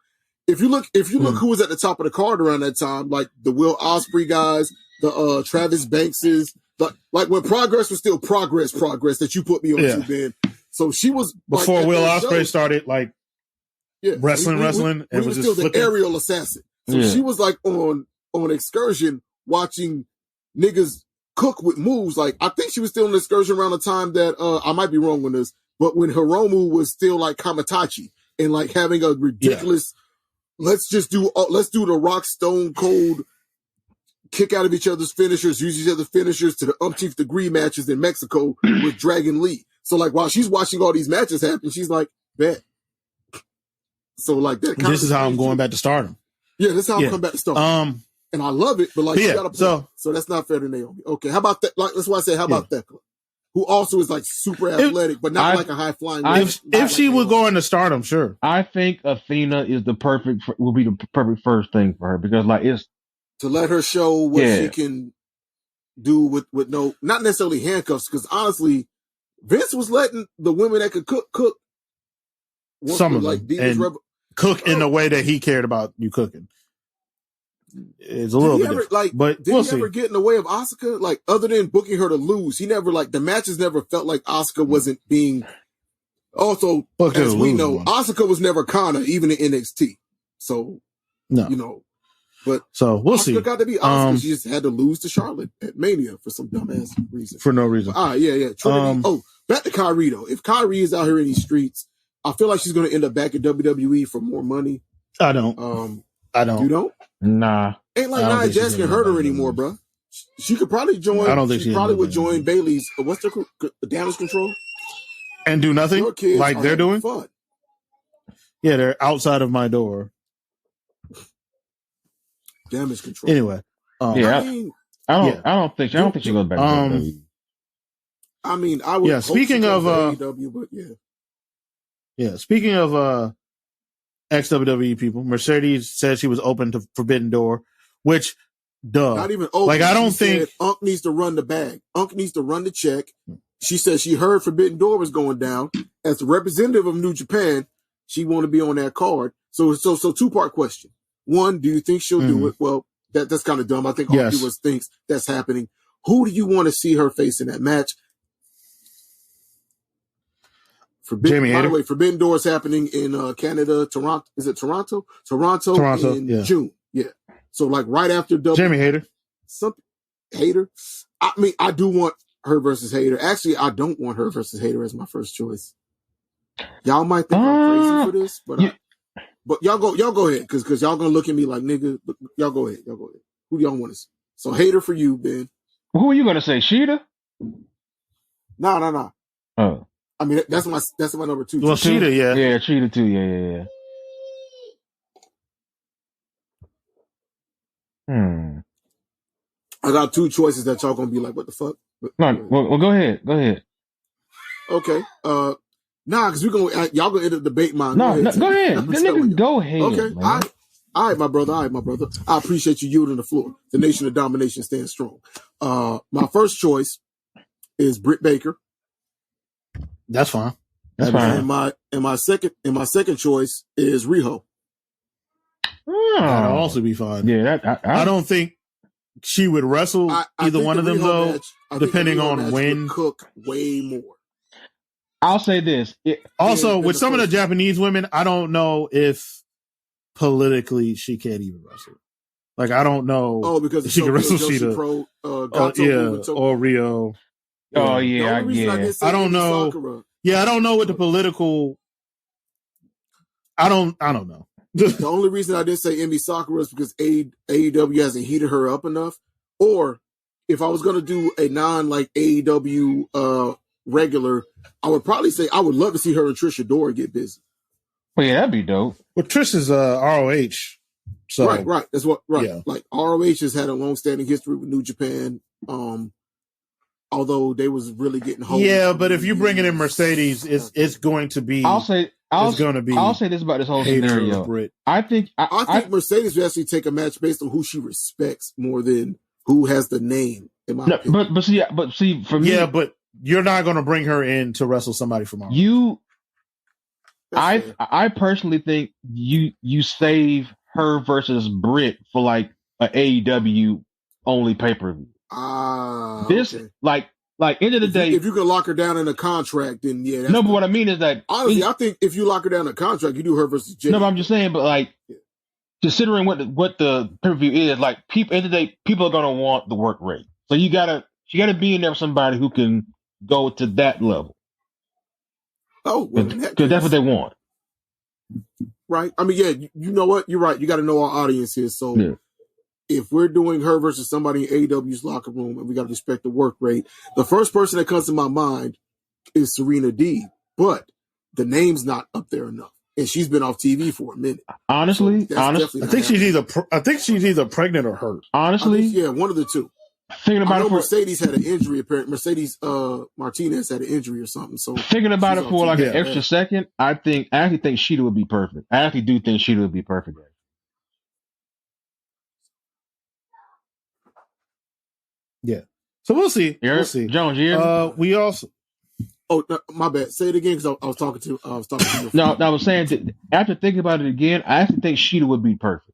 if you look who was at the top of the card around that time, like the Will Ospreay guys, the Travis Bankses, like when Progress was still Progress that you put me on to, Ben. So she was before like, Will Ospreay started like wrestling, and was still the aerial assassin. So she was like on excursion watching niggas cook with moves. Like I think she was still on excursion around the time that I might be wrong on this, but when Hiromu was still like Kamitachi and like having a ridiculous. Let's do the Rock Stone Cold kick out of each other's finishers, use each other's finishers to the umpteenth degree matches in Mexico with Dragon Lee. So like while she's watching all these matches happen, she's like, bet. So like that. This is how I'm going back to Stardom. Yeah, this is how I'm coming back to Stardom. And I love it, but like you got a point. So that's not fair to Naomi. Okay, how about that? Like that's why I say, how about Thekla, who also is like super athletic, but not like a high flying. If she would go into Stardom, sure. I think Athena is will be the perfect first thing for her because like it's to let her show what she can do with no, not necessarily handcuffs. Because honestly, Vince was letting the women that could cook. Some of them and cook in the way that he cared about you cooking. It's a little bit different, but did he ever get in the way of Asuka? Like, other than booking her to lose, he never like the matches never felt like Asuka wasn't being. Also, as we know, Asuka was never Kana, even in NXT. So, but so we'll Asuka see. Got to be Asuka. She just had to lose to Charlotte at Mania for some dumbass reason. For no reason. Yeah. Trinity. Back to Kairi though. If Kairi is out here in these streets, I feel like she's going to end up back at WWE for more money. I don't. You don't? Nah. Ain't like Nia Jax can hurt her anymore, bro. She could probably join. I don't think she probably would join Bayley's. What's the Damage Control? And do nothing like they're doing. Fun. Yeah, they're outside of my door. Damage Control. Anyway, I don't think she goes back to WWE. I mean, I would. Yeah. Speaking of AEW, but yeah. Speaking of ex-WWE people, Mercedes said she was open to Forbidden Door, which, not even open. Like I don't think Unk needs to run the bag. Unk needs to run the check. She said she heard Forbidden Door was going down. As the representative of New Japan, she want to be on that card. So 2-part question. One, do you think she'll do it? Well, that's kind of dumb. I think all of us thinks that's happening. Who do you want to see her face in that match? By the way, Forbidden Door is happening in Canada, Toronto. Is it Toronto? Toronto in June. Yeah. So like right after Jamie Hayter. Hayter. I mean, I do want her versus Hayter. Actually, I don't want her versus Hayter as my first choice. Y'all might think I'm crazy for this, but y'all go ahead because y'all gonna look at me like nigga. Y'all go ahead. Who do y'all want to see? So Hayter for you, Ben. Who are you gonna say, Sheeta? No. Oh. I mean, that's my number 2. Well, Sheeta, yeah, Sheeta too, yeah. I got 2 choices that y'all gonna be like, what the fuck? No, well, go ahead. Okay. Because y'all gonna end up debating mine. Go ahead. Go ahead. Okay. Man. All right, my brother. I appreciate you yielding the floor. The Nation of Domination stands strong. My first choice is Britt Baker. That's fine. And my second choice is Riho. That'll also be fine. Yeah, I don't think she would wrestle either one of them though, depending on when. Cook way more. I'll say this. Also, with some of the Japanese women, I don't know if politically she can't even wrestle. Like, I don't know. Oh, because if she can wrestle Sheeta. Or Rio. Oh, yeah. I don't know. Sakura. Yeah, I don't know what the political. I don't know. The only reason I didn't say Emi Sakura is because AEW hasn't heated her up enough. Or if I was going to do a non-like AEW regular, I would probably say I would love to see her and Trish Adora get busy. Well, yeah, that'd be dope. Well, Trish is ROH. So. Right. That's what, right. Yeah. Like ROH has had a long-standing history with New Japan. Although they was really getting home. Yeah, but if you're bringing in Mercedes, it's going to be. I'll say this about this whole scenario. I think Mercedes will actually take a match based on who she respects more than who has the name. In my opinion. But see, for me, but you're not going to bring her in to wrestle somebody from ROH. I personally think you save her versus Britt for like an AEW only pay-per-view. This okay. like end of the day, if you can lock her down in a contract, then yeah. No, but what I mean is that honestly, I think if you lock her down in a contract, you do her versus Jay. No, but I'm just saying, but like considering what the pay-per-view is, like people end of the day, people are gonna want the work rate. So she gotta be in there with somebody who can go to that level. Oh, well, because that's what they want. Right. I mean, yeah, you know what? You're right. You got to know our audience here. So if we're doing her versus somebody in AEW's locker room and we got to respect the work rate, the first person that comes to my mind is Serena Deeb, but the name's not up there enough. And she's been off TV for a minute. Honestly, I think she's either pregnant or hurt. Honestly, yeah, one of the two. Thinking about it, Mercedes had an injury. Apparently, Mercedes Martinez had an injury or something. So thinking about it for like an extra second, I actually think Sheeta would be perfect. I actually do think Sheeta would be perfect. Yeah. So we'll see. We'll see. Jones, you we also. Oh, no, my bad. Say it again because I was talking to you. No, I was saying that after thinking about it again, I actually think Sheeta would be perfect.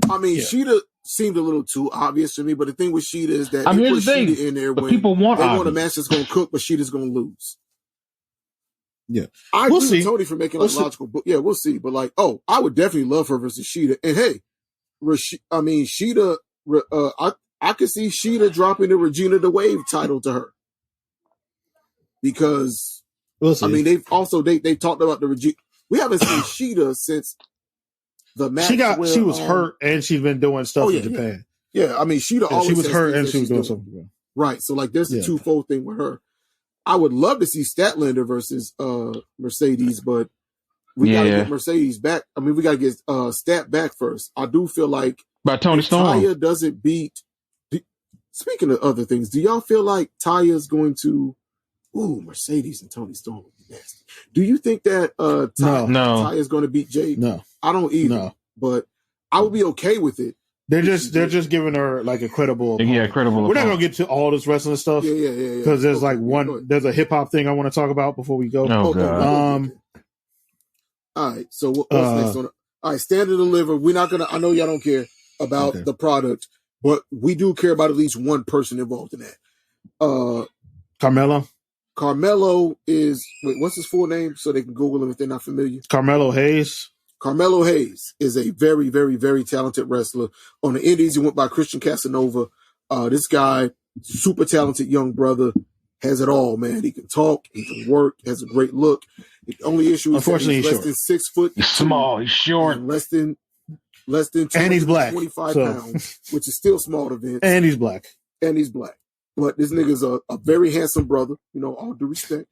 I mean, Sheeta seemed a little too obvious to me, but the thing with Sheeta is that they put Sheeta in there when people want a match that's going to cook, but Sheeta's going to lose. Yeah, I agree with Tony for making logical. But yeah, we'll see. But like, I would definitely love her versus Sheeta. And hey, Sheeta. I could see Sheeta dropping the Regina the Wave title to her because I mean they've talked about the Regina. We haven't seen Sheeta since. The match she was hurt and she's been doing stuff in Japan. Yeah, I mean, Sheeta always she was hurt and she was doing something. Right, so like there's the twofold thing with her. I would love to see Statlander versus Mercedes, but we got to get Mercedes back. I mean, we got to get Stat back first. I do feel like by Tony Storm. Taya doesn't beat. Speaking of other things, do y'all feel like Taya's going to? Ooh, Mercedes and Tony Storm would be nasty. Do you think that Taya's going to beat Jade? No. I don't either, but I would be okay with it. They're just giving her like a credible. Yeah, credible. We're not gonna get to all this wrestling stuff. Yeah. Because there's there's a hip hop thing I want to talk about before we go. Oh, God. All right. So what's next on? All right, Stand and Deliver. We're not gonna. I know y'all don't care about the product, but we do care about at least one person involved in that. Carmelo is what's his full name so they can Google him if they're not familiar. Carmelo Hayes. Carmelo Hayes is a very, very, very talented wrestler. On the Indies, he went by Christian Casanova. This guy, super talented young brother, has it all, man. He can talk, he can work, has a great look. The only issue is that he's less than 6 foot. He's small, he's short. Less than and he's black. 25 pounds, which is still small to Vince. And he's black. But this nigga's a very handsome brother, all due respect.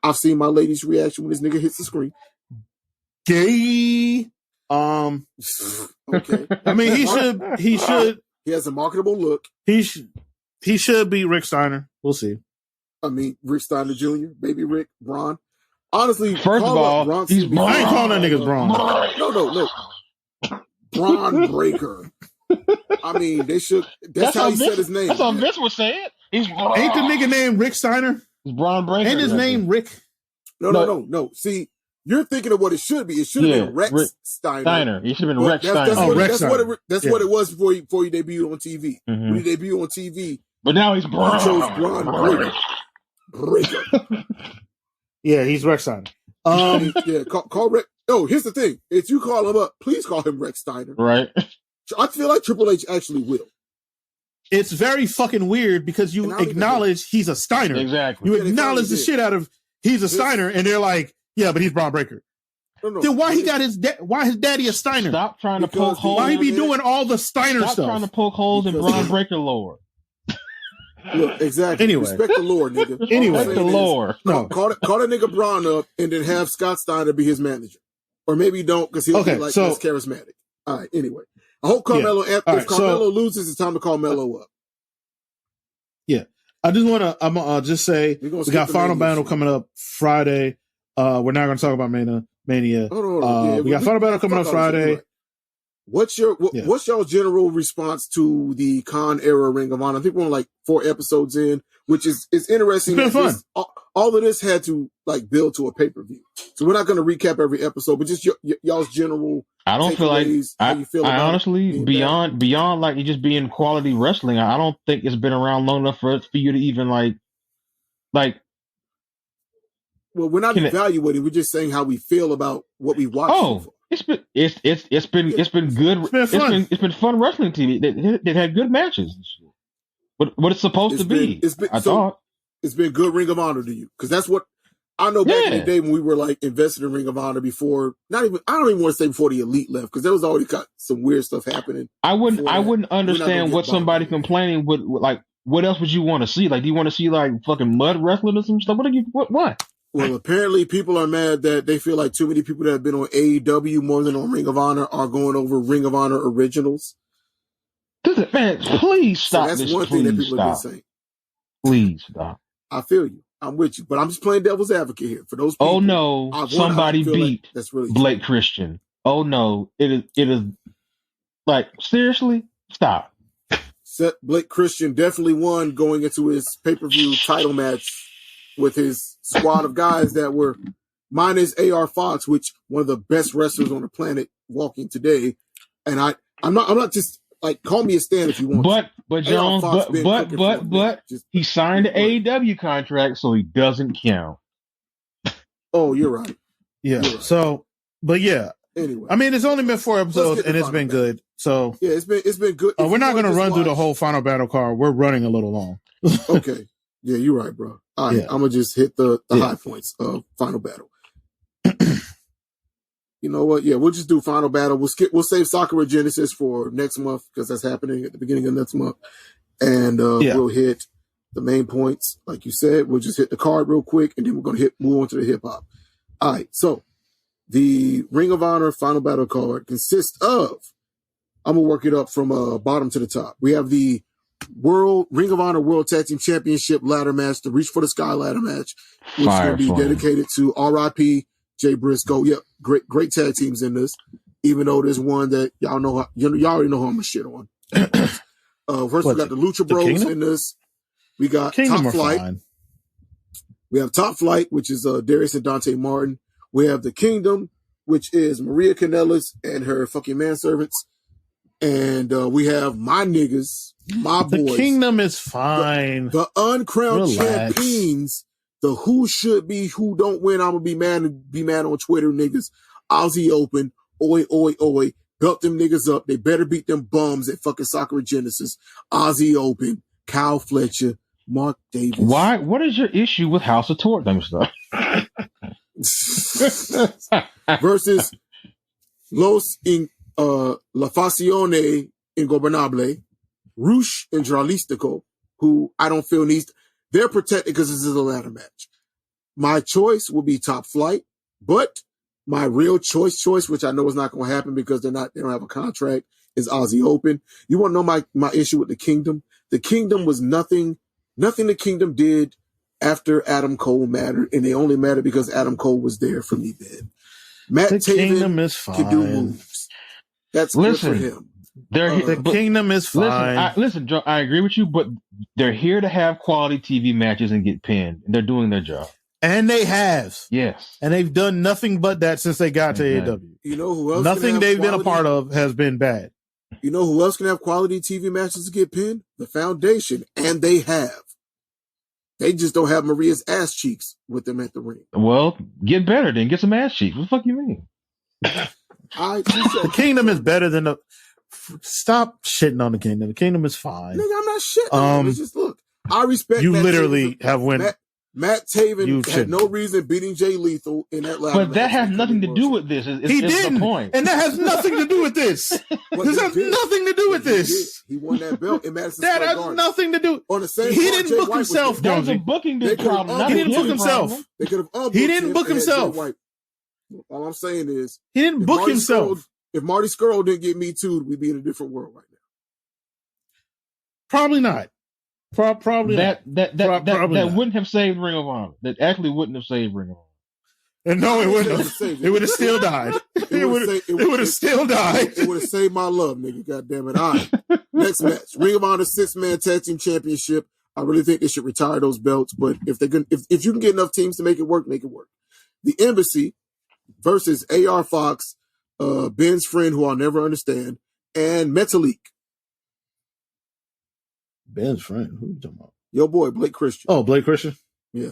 I've seen my lady's reaction when this nigga hits the screen. Gay. Okay. I mean, he should. He has a marketable look. He should beat Rick Steiner. We'll see. I mean, Rick Steiner Jr., Baby Rick, Bron. Honestly, first of all, I ain't calling that niggas Bron. No. Bron Breakker. I mean, they should. That's how he said his name. That's how Vince was saying. Ain't the nigga named Rick Steiner? It's Bron Breakker. Ain't his name Rick? No. See, you're thinking of what it should be. It should have been Rex Steiner. It should have been Rex Steiner. That's what it was before he debuted on TV. Mm-hmm. When he debuted on TV. But now he's Bron. He chose Bron Breakker. Yeah, he's Rex Steiner. Call Rex. Oh, here's the thing. If you call him up, please call him Rex Steiner. Right. I feel like Triple H actually will. It's very fucking weird because you acknowledge he's a Steiner. Exactly. You acknowledge the shit out of he's a Steiner, and they're like, yeah, but he's Bron Breakker. No. Then why why his daddy a Steiner? Stop trying to poke holes. Why he be doing all the Steiner stuff? Stop trying to poke holes in Bron Breakker lore. Look, exactly. Anyway. Respect the lore, nigga. Respect the lore. Call that nigga Bron up and then have Scott Steiner be his manager. Or maybe don't because he'll be less charismatic. All right, anyway. I hope Carmelo, if Carmelo loses, it's time to call Melo up. Yeah. I just want to just say we got Final Battle coming up Friday. We're not going to talk about Mania. We got Final Battle coming up Friday. What's y'all's general response to the Khan era Ring of Honor? I think we're on like 4 episodes in, which is interesting. It's been fun. All of this had to like build to a pay-per-view. So we're not going to recap every episode, but just y'all's general. I don't feel like how you feel I about honestly beyond like it just being quality wrestling. I don't think it's been around long enough for you to even like. Well, we're not evaluating. We're just saying how we feel about what we watched. Oh, it's been good. It's been fun wrestling TV. They had good matches. What it's supposed to be. I thought it's been good Ring of Honor to you, because that's what I know. Back in the day when we were like invested in Ring of Honor before, I don't even want to say before the Elite left, because there was already got some weird stuff happening. I wouldn't understand what somebody complaining would like. What else would you want to see? Like, do you want to see like fucking mud wrestling or some stuff? What? Well, apparently people are mad that they feel like too many people that have been on AEW more than on Ring of Honor are going over Ring of Honor originals. Man, please stop. So that's one thing that people have been saying. Please stop. I feel you. I'm with you, but I'm just playing devil's advocate here for those people. Oh no, somebody beat that's really Blake Christian. Oh no, it is like, seriously, stop. Blake Christian definitely won going into his pay-per-view title match with his squad of guys that were minus AR Fox, which one of the best wrestlers on the planet walking today. And I'm not just like, call me a stan if you want. But John, but he signed the AEW contract, so he doesn't count. Oh, you're right. Yeah. You're right. So, but yeah. Anyway, I mean, it's only been 4 episodes and it's been good. So yeah, it's been good. We're not going to run through the whole Final Battle card. We're running a little long. Okay. Yeah, you're right, bro. All right, I'm gonna just hit the high points of Final Battle. You know what? Yeah, we'll just do Final Battle. We'll save Sakura Genesis for next month, because that's happening at the beginning of next month, and we'll hit the main points, like you said. We'll just hit the card real quick, and then we're gonna move on to the hip hop. All right, so the Ring of Honor Final Battle card consists of. I'm gonna work it up from bottom to the top. We have the Ring of Honor World Tag Team Championship ladder match, the Reach for the Sky ladder match, which is going to be dedicated to RIP Jay Briscoe. Yep, great tag teams in this. Even though there's one that y'all already know how I'm gonna shit on. First, we got the Lucha Bros in this. We got Top Flight. Fine. We have Top Flight, which is Darius and Dante Martin. We have the Kingdom, which is Maria Kanellis and her fucking manservants. And we have my niggas, my boys. The Kingdom is fine. The uncrowned champions, the who should be, who don't win. I'm gonna be mad on Twitter, niggas. Aussie Open, oi, oi, oi. Belt them niggas up. They better beat them bums at fucking Sakura Genesis. Aussie Open, Kyle Fletcher, Mark Davis. Why? What is your issue with House of Torch and stuff? Versus Los La Facione Ingobernable, Rush and Dralistico, who I don't feel needs. They're protected because this is a ladder match. My choice will be Top Flight, but my real choice, which I know is not going to happen because they don't have a contract, is Aussie Open. You want to know my issue with the Kingdom? The Kingdom was nothing the Kingdom did after Adam Cole mattered, and they only mattered because Adam Cole was there for me then. Matt Taven can do moves. That's good for him. The Kingdom is fine. Listen, Joe, I agree with you, but they're here to have quality TV matches and get pinned. They're doing their job. And they have. Yes. And they've done nothing but that since they got to AEW. You know who else? Nothing they've been a part of has been bad. You know who else can have quality TV matches to get pinned? The Foundation. And they have. They just don't have Maria's ass cheeks with them at the ring. Well, get better then. Get some ass cheeks. What the fuck you mean? The Kingdom is better than the... Stop shitting on the Kingdom. The Kingdom is fine. Nigga, I'm not shitting on it. It's just, look, I respect you Matt literally Taven. Have win. Matt Taven had no reason beating Jay Lethal in that ladder match. But that has nothing to do with this. He didn't. The point. And that has nothing to do with this. This has nothing to do with this. He won that belt in Madison That Square has Garden. Nothing to do. On the same he didn't book himself, That was a booking problem. He didn't book himself. They could have he didn't book himself. All I'm saying is he didn't book himself. If Marty Scurll didn't get Me Too, we'd be in a different world right now. Probably not. Probably that wouldn't have saved Ring of Honor. That actually wouldn't have saved Ring of Honor. And no, it wouldn't have. It would have still died. It would have still died. It would have saved my love, nigga. God damn it. All right. Next match. Ring of Honor 6-man tag team championship. I really think they should retire those belts, but if you can get enough teams to make it work, make it work. The Embassy versus AR Fox, Ben's friend who I'll never understand, and Metalik. Ben's friend? Who are you talking about? Your boy, Blake Christian. Oh, Blake Christian? Yeah.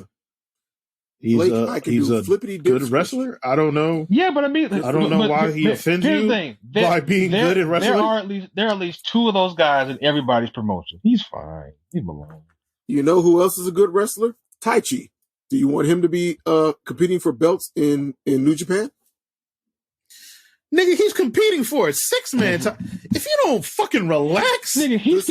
He's a good wrestler. I don't know. Yeah, but I mean, I don't know why he offends you by being good at wrestling. There are at least two of those guys in everybody's promotion. He's fine. He belongs. You know who else is a good wrestler? Taichi. Do you want him to be competing for belts in New Japan? Nigga, he's competing for a 6-man time. If you don't fucking relax, nigga, he's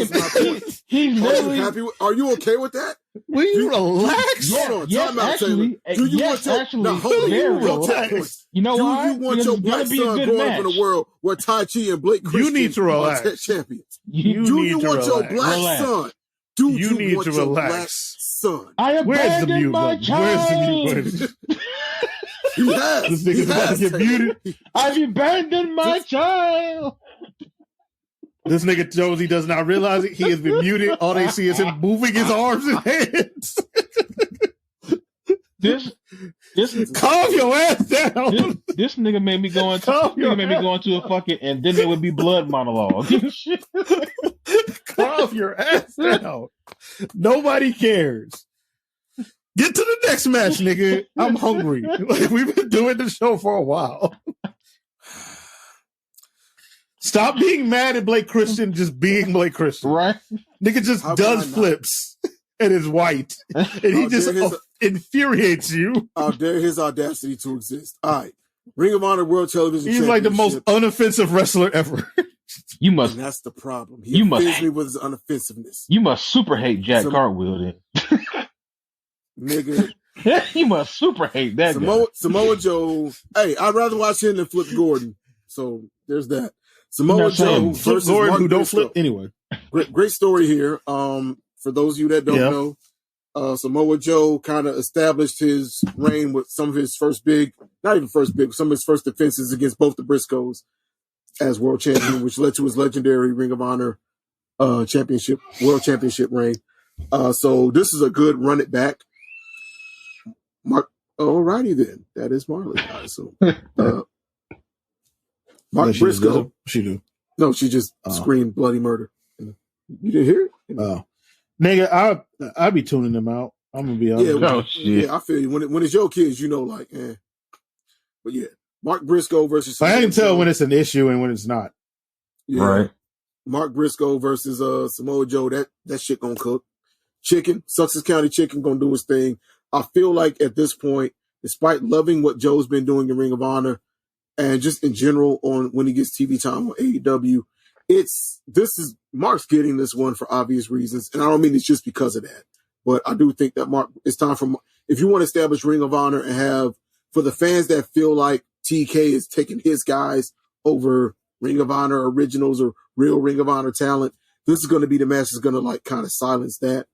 literally. Are you okay with that? Will you relax? Hold on, time out, Taylor. Do you want you want your black son growing up in a world where Tai Chi and Blake Christian need to relax. are champions? You need to want relax. your black son? Do you need want to your relax. black son? I abandoned my child. Where's the mute button? He has. This nigga's about to get muted. I've abandoned my child. This nigga Josie does not realize it. He has been muted. All they see is him moving his arms and hands. Calm your ass down. This nigga made me go into a fucking, and then there would be blood monologue. Calm your ass down. Nobody cares. Get to the next match, nigga. I'm hungry. Like, we've been doing the show for a while. Stop being mad at Blake Christian just being Blake Christian. Right? Nigga just does flips and is white. And he just infuriates you. How dare his audacity to exist. All right. Ring of Honor World Television He's like the most unoffensive wrestler ever. And that's the problem. He offends me with his unoffensiveness. You must super hate Jack Cartwheel then. Nigga. You must super hate that guy. Samoa Joe. Hey, I'd rather watch him than Flip Gordon. So there's that. Samoa Joe versus Gordon, Mark who don't Briscoe. flip anyway. Great story here. For those of you that don't know, Samoa Joe kind of established his reign with some of his some of his first defenses against both the Briscoes as world champion, which led to his legendary Ring of Honor world championship reign. So this is a good run it back. Alrighty then. That is Marley, I assume. Mark Briscoe. She do. No, she just screamed bloody murder. You didn't hear it? Oh. Nigga, I'd be tuning them out. I'm gonna be honest. Yeah, I feel you. When it's your kids, you know, like, eh. But yeah, Mark Briscoe versus. I can tell when it's an issue and when it's not. Yeah. Right. Mark Briscoe versus Samoa Joe. That shit gonna cook. Chicken, Sussex County Chicken gonna do his thing. I feel like at this point, despite loving what Joe's been doing in Ring of Honor and just in general on when he gets TV time on AEW, Mark's getting this one for obvious reasons. And I don't mean it's just because of that, but I do think that it's time for, if you want to establish Ring of Honor and have, for the fans that feel like TK is taking his guys over Ring of Honor originals or real Ring of Honor talent, this is going to be the match that's going to like kind of silence that.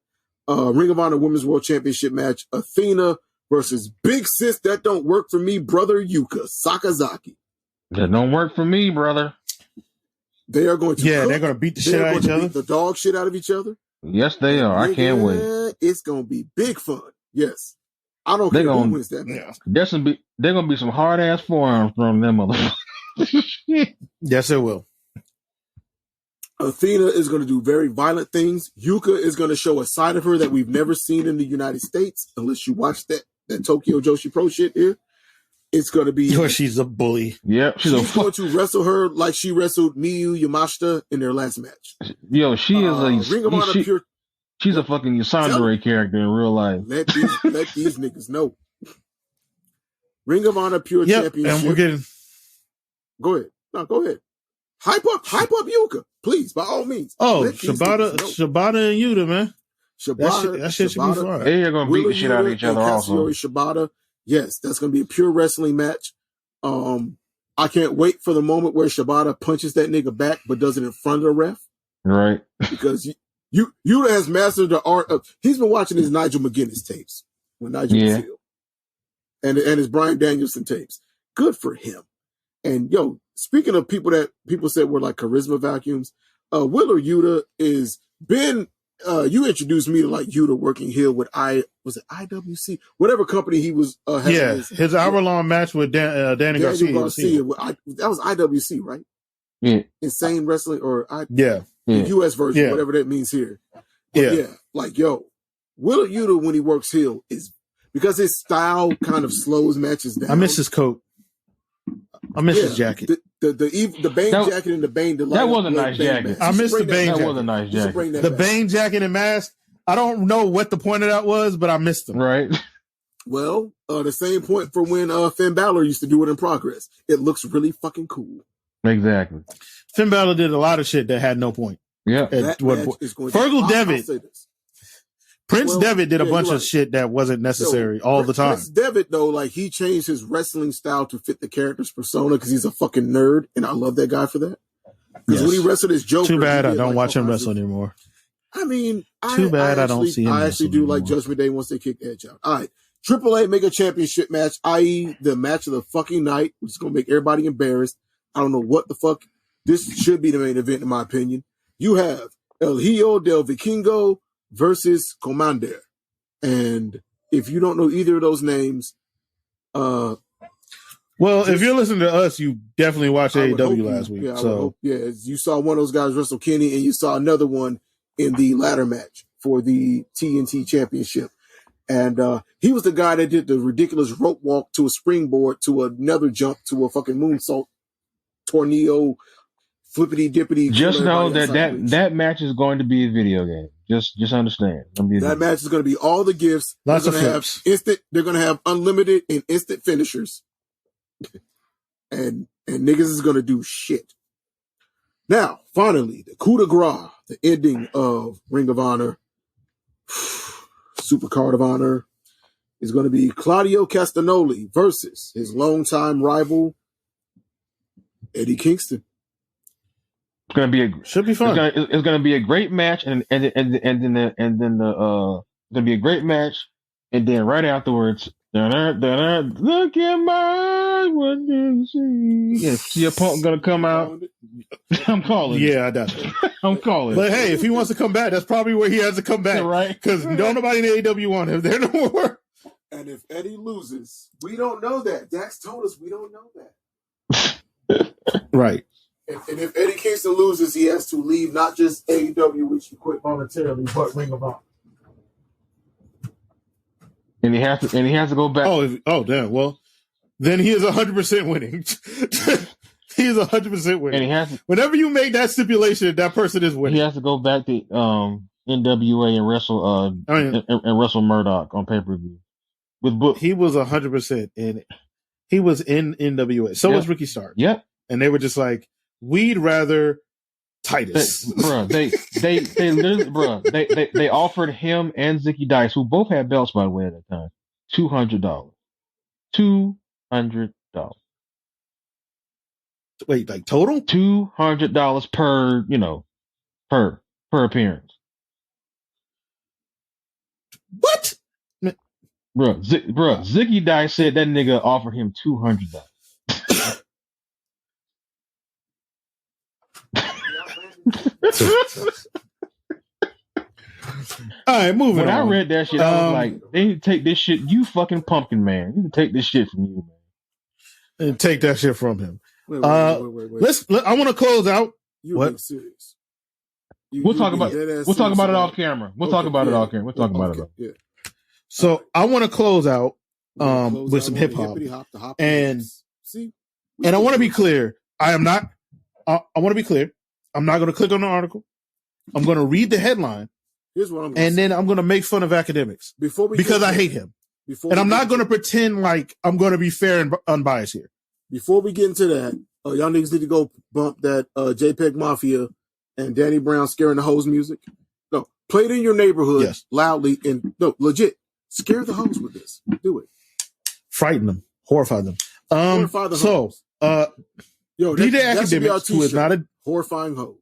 Ring of Honor Women's World Championship match, Athena versus Big Sis That Don't Work For Me, brother Yuka Sakazaki. That don't work for me, brother. They are going to they're going to beat the shit out of each other. Beat the dog shit out of each other. Yes, they are. I can't wait. It's going to be big fun. Yes. I don't care who wins that match. They're going to be some hard ass forearms from them motherfuckers. Yes, it will. Athena is going to do very violent things. Yuka is going to show a side of her that we've never seen in the United States, unless you watch that Tokyo Joshi Pro shit here. It's going to be... she's a bully. Yeah, she's going to wrestle her like she wrestled Miyu Yamashita in their last match. Yo, she is a... Ring of Honor pure... She's a fucking Yasandere character in real life. Let these niggas know. Ring of Honor Pure Championship. And we're getting... Go ahead. No, go ahead. Hype up Yuka, please, by all means. Oh, Shibata and Yuta, man. That shit should be fun. They're gonna beat the shit out of each other also. Shibata, yes, that's gonna be a pure wrestling match. I can't wait for the moment where Shibata punches that nigga back, but does it in front of the ref. Right. Because Yuta has mastered the art of. He's been watching his Nigel McGuinness tapes when Nigel was ill. and his Bryan Danielson tapes. Good for him. And yo, speaking of people that people said were like charisma vacuums, Willer Yuta is been. You introduced me to like Yuta working heel with IWC, whatever company he was. His hour-long match with Danny Garcia. That was IWC, right? Yeah. Insane Wrestling or the US version, whatever that means here. But like yo, Willer Yuta when he works heel is because his style kind of slows matches down. I miss his coat. I miss his jacket. The Bane jacket and the Bane Delight. That was a nice jacket. I miss the Bane jacket. That was a nice jacket. The Bane jacket and mask. I don't know what the point of that was, but I missed them. Right. Well, the same point for when Finn Balor used to do it in Progress. It looks really fucking cool. Exactly. Finn Balor did a lot of shit that had no point. Yeah. Fergal Devitt. Prince Devitt did a bunch of shit that wasn't necessary all the time. Prince Devitt, though, like he changed his wrestling style to fit the character's persona because he's a fucking nerd, and I love that guy for that. Because when he wrestled his Joker, too bad I don't watch him wrestle anymore. I mean, too bad I don't see him. I actually do like Judgment Day once they kick Edge out. All right, AAA Mega Championship match, i.e., the match of the fucking night, which is gonna make everybody embarrassed. I don't know what the fuck. This should be the main event, in my opinion. You have El Hijo del Vikingo versus Commander. And if you don't know either of those names, well, if you're listening to us, you definitely watched AEW last week. You saw one of those guys wrestle Kenny, and you saw another one in the ladder match for the TNT Championship. And he was the guy that did the ridiculous rope walk to a springboard to another jump to a fucking moonsault tornado flippity dippity. Just know that match is going to be a video game. Just understand. That match is going to be all the gifts. Lots of flips. They're going to have unlimited and instant finishers. and niggas is going to do shit. Now, finally, the coup de grace, the ending of Ring of Honor, Super Card of Honor, is going to be Claudio Castagnoli versus his longtime rival, Eddie Kingston. It's gonna should be fun. It's gonna be a great match, and then gonna be a great match, and then right afterwards, look at my what do you see? Yeah, CM Punk gonna come out. I'm calling. Yeah, I doubt it. I'm calling. But hey, if he wants to come back, that's probably where he has to come back, right? Because don't nobody in the AEW want him there no more. And if Eddie loses, we don't know that. Dax told us we don't know that. Right. And if Eddie Kingston loses, he has to leave not just AEW, which he quit voluntarily, but Ring of Honor. And he has to go back. Oh, damn. Well, then he is 100% winning. He is 100% winning. And he has to, whenever you make that stipulation, that person is winning. He has to go back to NWA and wrestle Murdoch on pay-per-view with Book. He was 100% in. He was in NWA. So was Ricky Stark. Yep. And they were just like, we'd rather Titus. They literally, they offered him and Zicky Dice, who both had belts by the way at that time, $200. $200. Wait, like total? $200 per appearance. What? Zicky Dice said that nigga offered him $200. All right, moving on. When I read that shit, I was like, they need to take this shit. You fucking pumpkin man. You can take this shit from you, man. And take that shit from him. Wait. I want to close out. You're being serious. We'll talk about it off camera. We'll talk about it off camera. We'll talk about it. Yeah. So I want to close out with some hip hop. And I want to be clear. I want to be clear. I'm not going to click on the article. I'm going to read the headline. Here's what I'm and then I'm going to make fun of academics because I hate him. And I'm not going to pretend like I'm going to be fair and unbiased here. Before we get into that, y'all niggas need to go bump that JPEG Mafia and Danny Brown Scaring the Hoes music. No, play it in your neighborhood loudly and legit. Scare the hoes with this. Do it. Frighten them. Horrify them. Horrify the hoes. DJ Academics, who is not a horrifying hoes.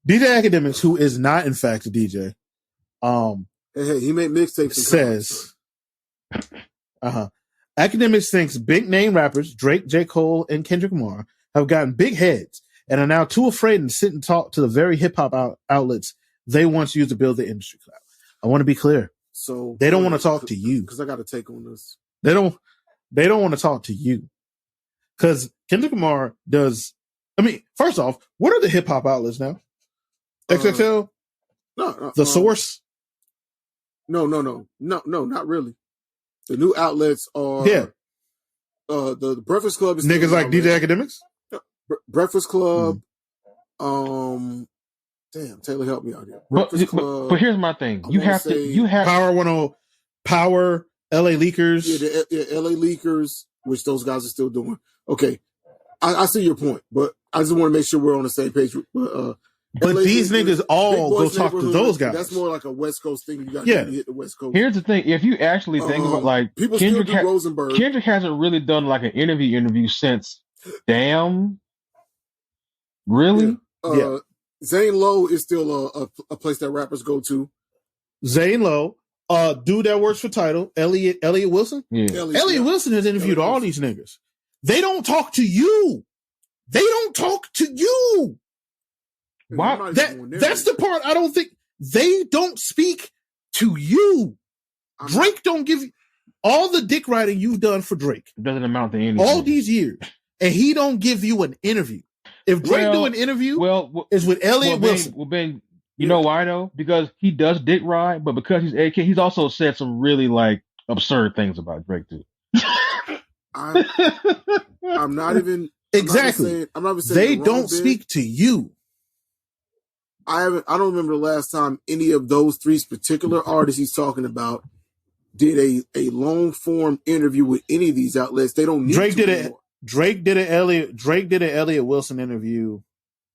DJ Academics, who is not in fact a DJ, Hey, he made mixtapes. Says, Academics thinks big name rappers Drake, J. Cole, and Kendrick Lamar have gotten big heads and are now too afraid to sit and talk to the very hip hop outlets they once used to build the industry clout. I want to be clear. So they don't want to talk to you because I got to take on this. They don't want to talk to you because Kendrick Lamar does. I mean, first off, what are the hip hop outlets now? XXL? No. The Source? No, not really. The new outlets are the Breakfast Club is niggas like DJ Academics. Breakfast Club. Damn, Taylor, help me out here. Breakfast Club. But here's my thing: you have Power 10, Power, LA Leakers. Yeah, LA Leakers, which those guys are still doing. Okay, I see your point, but I just want to make sure we're on the same page. But these niggas all go talk to those guys. That's more like a West Coast thing. You got to hit the West Coast. Here's the thing: if you actually think about like people still do Rosenberg. Kendrick hasn't really done like an interview since. Damn, really? Yeah. Zane Lowe is still a place that rappers go to. Zane Lowe, dude that works for Tidal, Elliot Wilson. Yeah. Elliot Wilson has interviewed all these niggas. They don't talk to you. They don't talk to you. Why? That's the part I don't think they don't speak to you. Drake don't give you all the dick riding you've done for Drake. Doesn't amount to anything. All these years, and he don't give you an interview. If Drake do an interview, it's with Elliot Wilson. Ben, you know why though? Because he does dick ride, but because he's AK, he's also said some really like absurd things about Drake too. I'm not even exactly. I'm not even saying they don't speak to you. I don't remember the last time any of those three particular artists he's talking about did a long form interview with any of these outlets. They don't need Drake to did it. Drake did an Elliot Wilson interview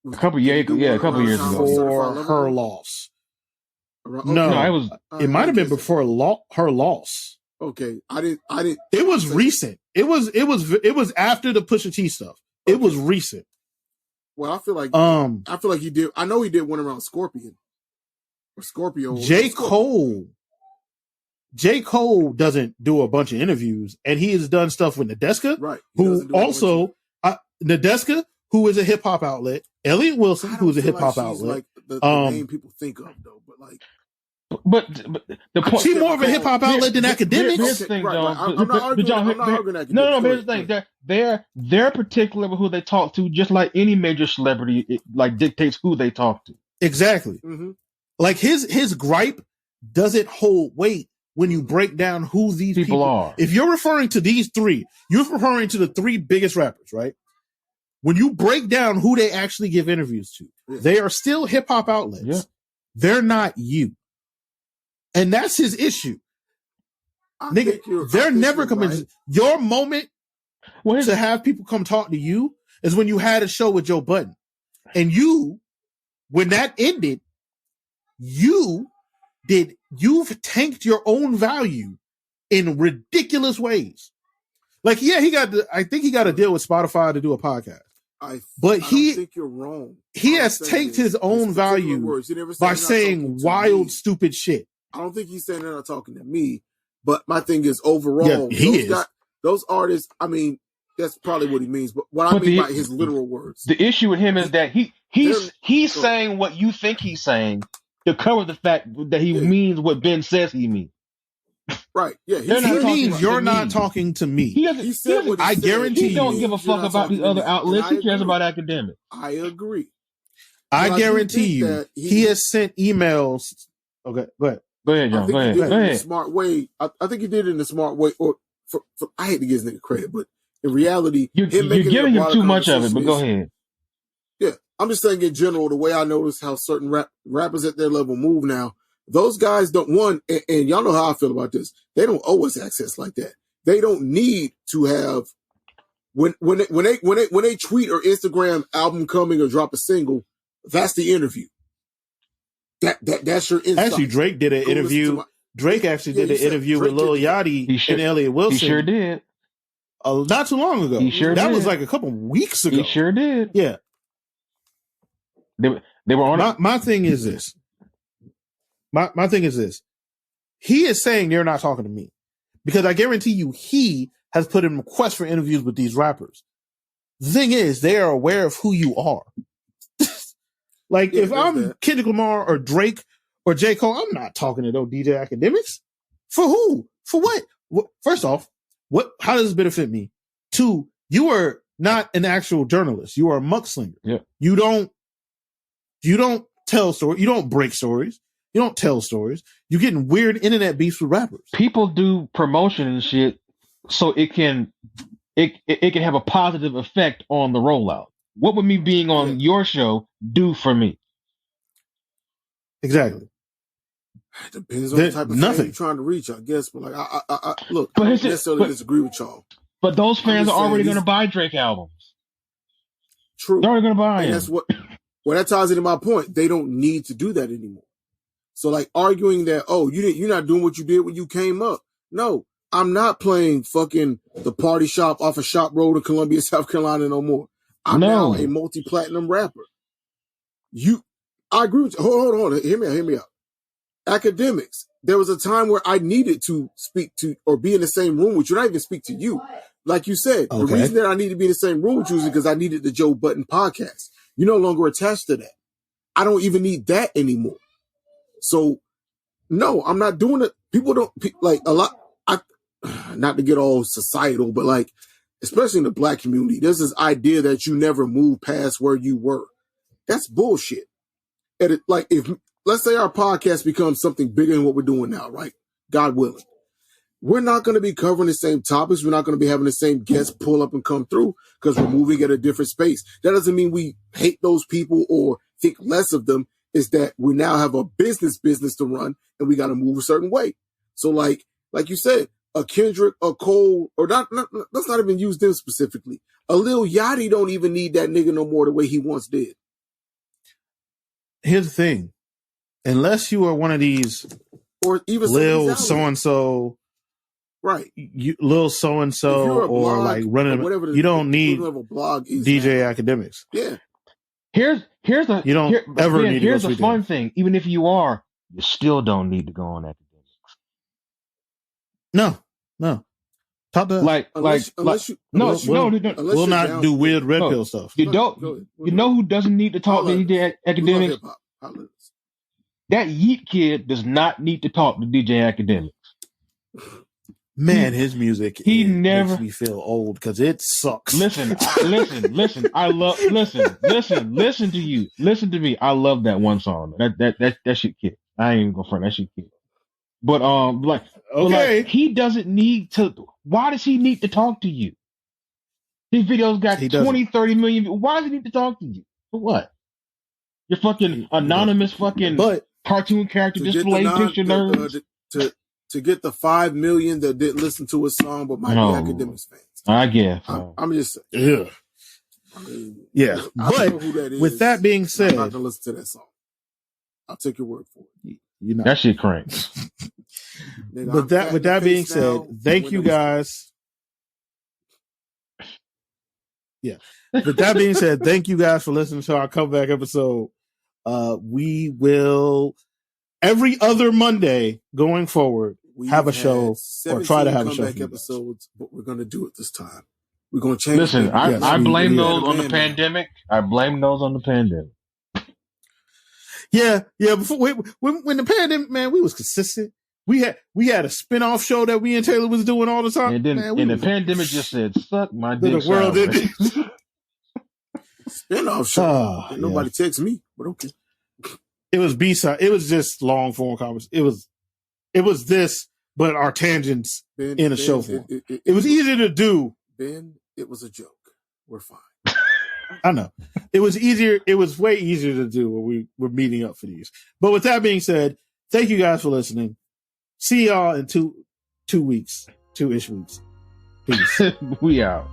a couple years ago for her loss. No, it was. It might have been before her loss. Okay, I didn't. It was recent. It was after the Pusha T stuff. Okay. It was recent. Well, I feel like he did. I know he did one around Scorpion or Scorpio. J. Cole doesn't do a bunch of interviews, and he has done stuff with Nadeska, right? Who also Nadeska, who is a hip hop outlet. Elliot Wilson, who is a hip hop outlet. Like the name people think of, though, but like. But the point, she more of a hip hop outlet than Academics. Here's the thing, John. I'm not arguing Academics. No. Here's the thing. They're particular with who they talk to, just like any major celebrity. It like dictates who they talk to. Exactly. Mm-hmm. Like his gripe doesn't hold weight when you break down who these people are. If you're referring to these three, you're referring to the three biggest rappers, right? When you break down who they actually give interviews to, they are still hip hop outlets. Yeah. They're not you. And that's his issue. Nigga, they're never coming. Right. Your moment to have people come talk to you is when you had a show with Joe Budden. And when that ended, you've tanked your own value in ridiculous ways. Like, I think he got a deal with Spotify to do a podcast. I don't think you're wrong. He has tanked his own value by saying wild, stupid shit. I don't think he's saying they're not talking to me, but my thing is overall, those artists, I mean, that's probably what he means, but what I mean by his literal words. The issue with him is that he's saying what you think he's saying to cover the fact that he means what Ben says he means. Right. Yeah. He means you're not talking to me. I guarantee he don't give a fuck about these other outlets. He cares about Academics. I agree. I guarantee you he has sent emails. Okay, go ahead. Go ahead, John. Go ahead. In a smart way. I think he did it in a smart way. Or I hate to give this nigga credit, but in reality, you're giving him too much of it. But go ahead. Yeah, I'm just saying in general, the way I notice how certain rappers at their level move now. Those guys don't and y'all know how I feel about this. They don't owe us access like that. They don't need to have when they tweet or Instagram album coming or drop a single. That's the interview. That's your insight. Actually, Drake did an interview. Drake actually did an interview with Lil Yachty and Elliot Wilson. He sure did. Not too long ago. He sure that did. Was like a couple weeks ago. He sure did. Yeah. They were on my thing is this. My thing is this. he is saying they're not talking to me because I guarantee you he has put in requests for interviews with these rappers. The thing is, they are aware of who you are. Like, if I'm Kendrick Lamar or Drake or J. Cole, I'm not talking to those DJ Academics. For who? For what? First off, how does this benefit me? 2, you are not an actual journalist. You are a muckslinger. Yeah. You don't tell stories. You don't break stories. You don't tell stories. You're getting weird internet beefs with rappers. People do promotion and shit so it can have a positive effect on the rollout. What would me being on your show do for me? Exactly. It depends on the type of fan you're trying to reach, I guess. But like, I look, I don't necessarily disagree with y'all. But those fans are already going to buy Drake albums. True. They're already going to buy them. That's what. Well, that ties into my point. They don't need to do that anymore. So, like, arguing that, you're not doing what you did when you came up. No, I'm not playing fucking the party shop off of Shop Road in Columbia, South Carolina no more. I'm now a multi-platinum rapper. I agree with you. Hold on. Hear me out. Academics. There was a time where I needed to speak to or be in the same room with you, not even speak to you. Like you said, the reason that I needed to be in the same room with you is because I needed the Joe Budden podcast. You're no longer attached to that. I don't even need that anymore. So, no, I'm not doing it. People don't like a lot. Not to get all societal, but like, especially in the black community, there's this idea that you never move past where you were. That's bullshit. And if let's say our podcast becomes something bigger than what we're doing now, right? God willing. We're not going to be covering the same topics. We're not going to be having the same guests pull up and come through because we're moving at a different space. That doesn't mean we hate those people or think less of them. Is that we now have a business to run and we got to move a certain way. So like you said, a Kendrick, a Cole, or let's not even use them specifically. A Lil Yachty don't even need that nigga no more the way he once did. Here's the thing. Unless you are one of these or even Lil so-and-so, right? Lil so-and-so or like running, or you don't need DJ Academics. Yeah. Here's the fun thing. Even if you are, you still don't need to go on academics. No. Talk to we'll not do weird red pill stuff. You know who doesn't need to talk to DJ Academics? That Yeet kid does not need to talk to DJ Academics. Man, his music makes me feel old because it sucks. Listen. Listen to you. Listen to me. I love that one song. That shit kid. I ain't even gonna front. That shit kid. But he doesn't need to. Why does he need to talk to you? His videos got 20, 30 million. Why does he need to talk to you? For what? You're fucking anonymous cartoon character display picture nerd. To get the 5 million that didn't listen to his song but might be Academics fans. I guess. I'm just saying. Yeah. But with that being said, I'm not gonna listen to that song. I'll take your word for it. You know that shit cranks. With that being said, thank you guys. Yeah. With that being said, thank you guys for listening to our comeback episode. We will every other Monday going forward have a show or try to have a show. Episodes, but we're going to do it this time. We're going to change. Listen, I blame those on the pandemic. I blame those on the pandemic. Yeah. Before when the pandemic, man, we was consistent. We had a spinoff show that we and Taylor was doing all the time. And then the pandemic just said, "Suck my dick." The world did. Spinoff show. Nobody texts me, but okay. It was B-side. It was just long form conversation. It was this, but our tangents in a show form. It was easier to do. Ben, it was a joke. We're fine. I know. It was easier. It was way easier to do when we were meeting up for these. But with that being said, thank you guys for listening. See y'all in 2 weeks, 2-ish weeks. Peace. We out.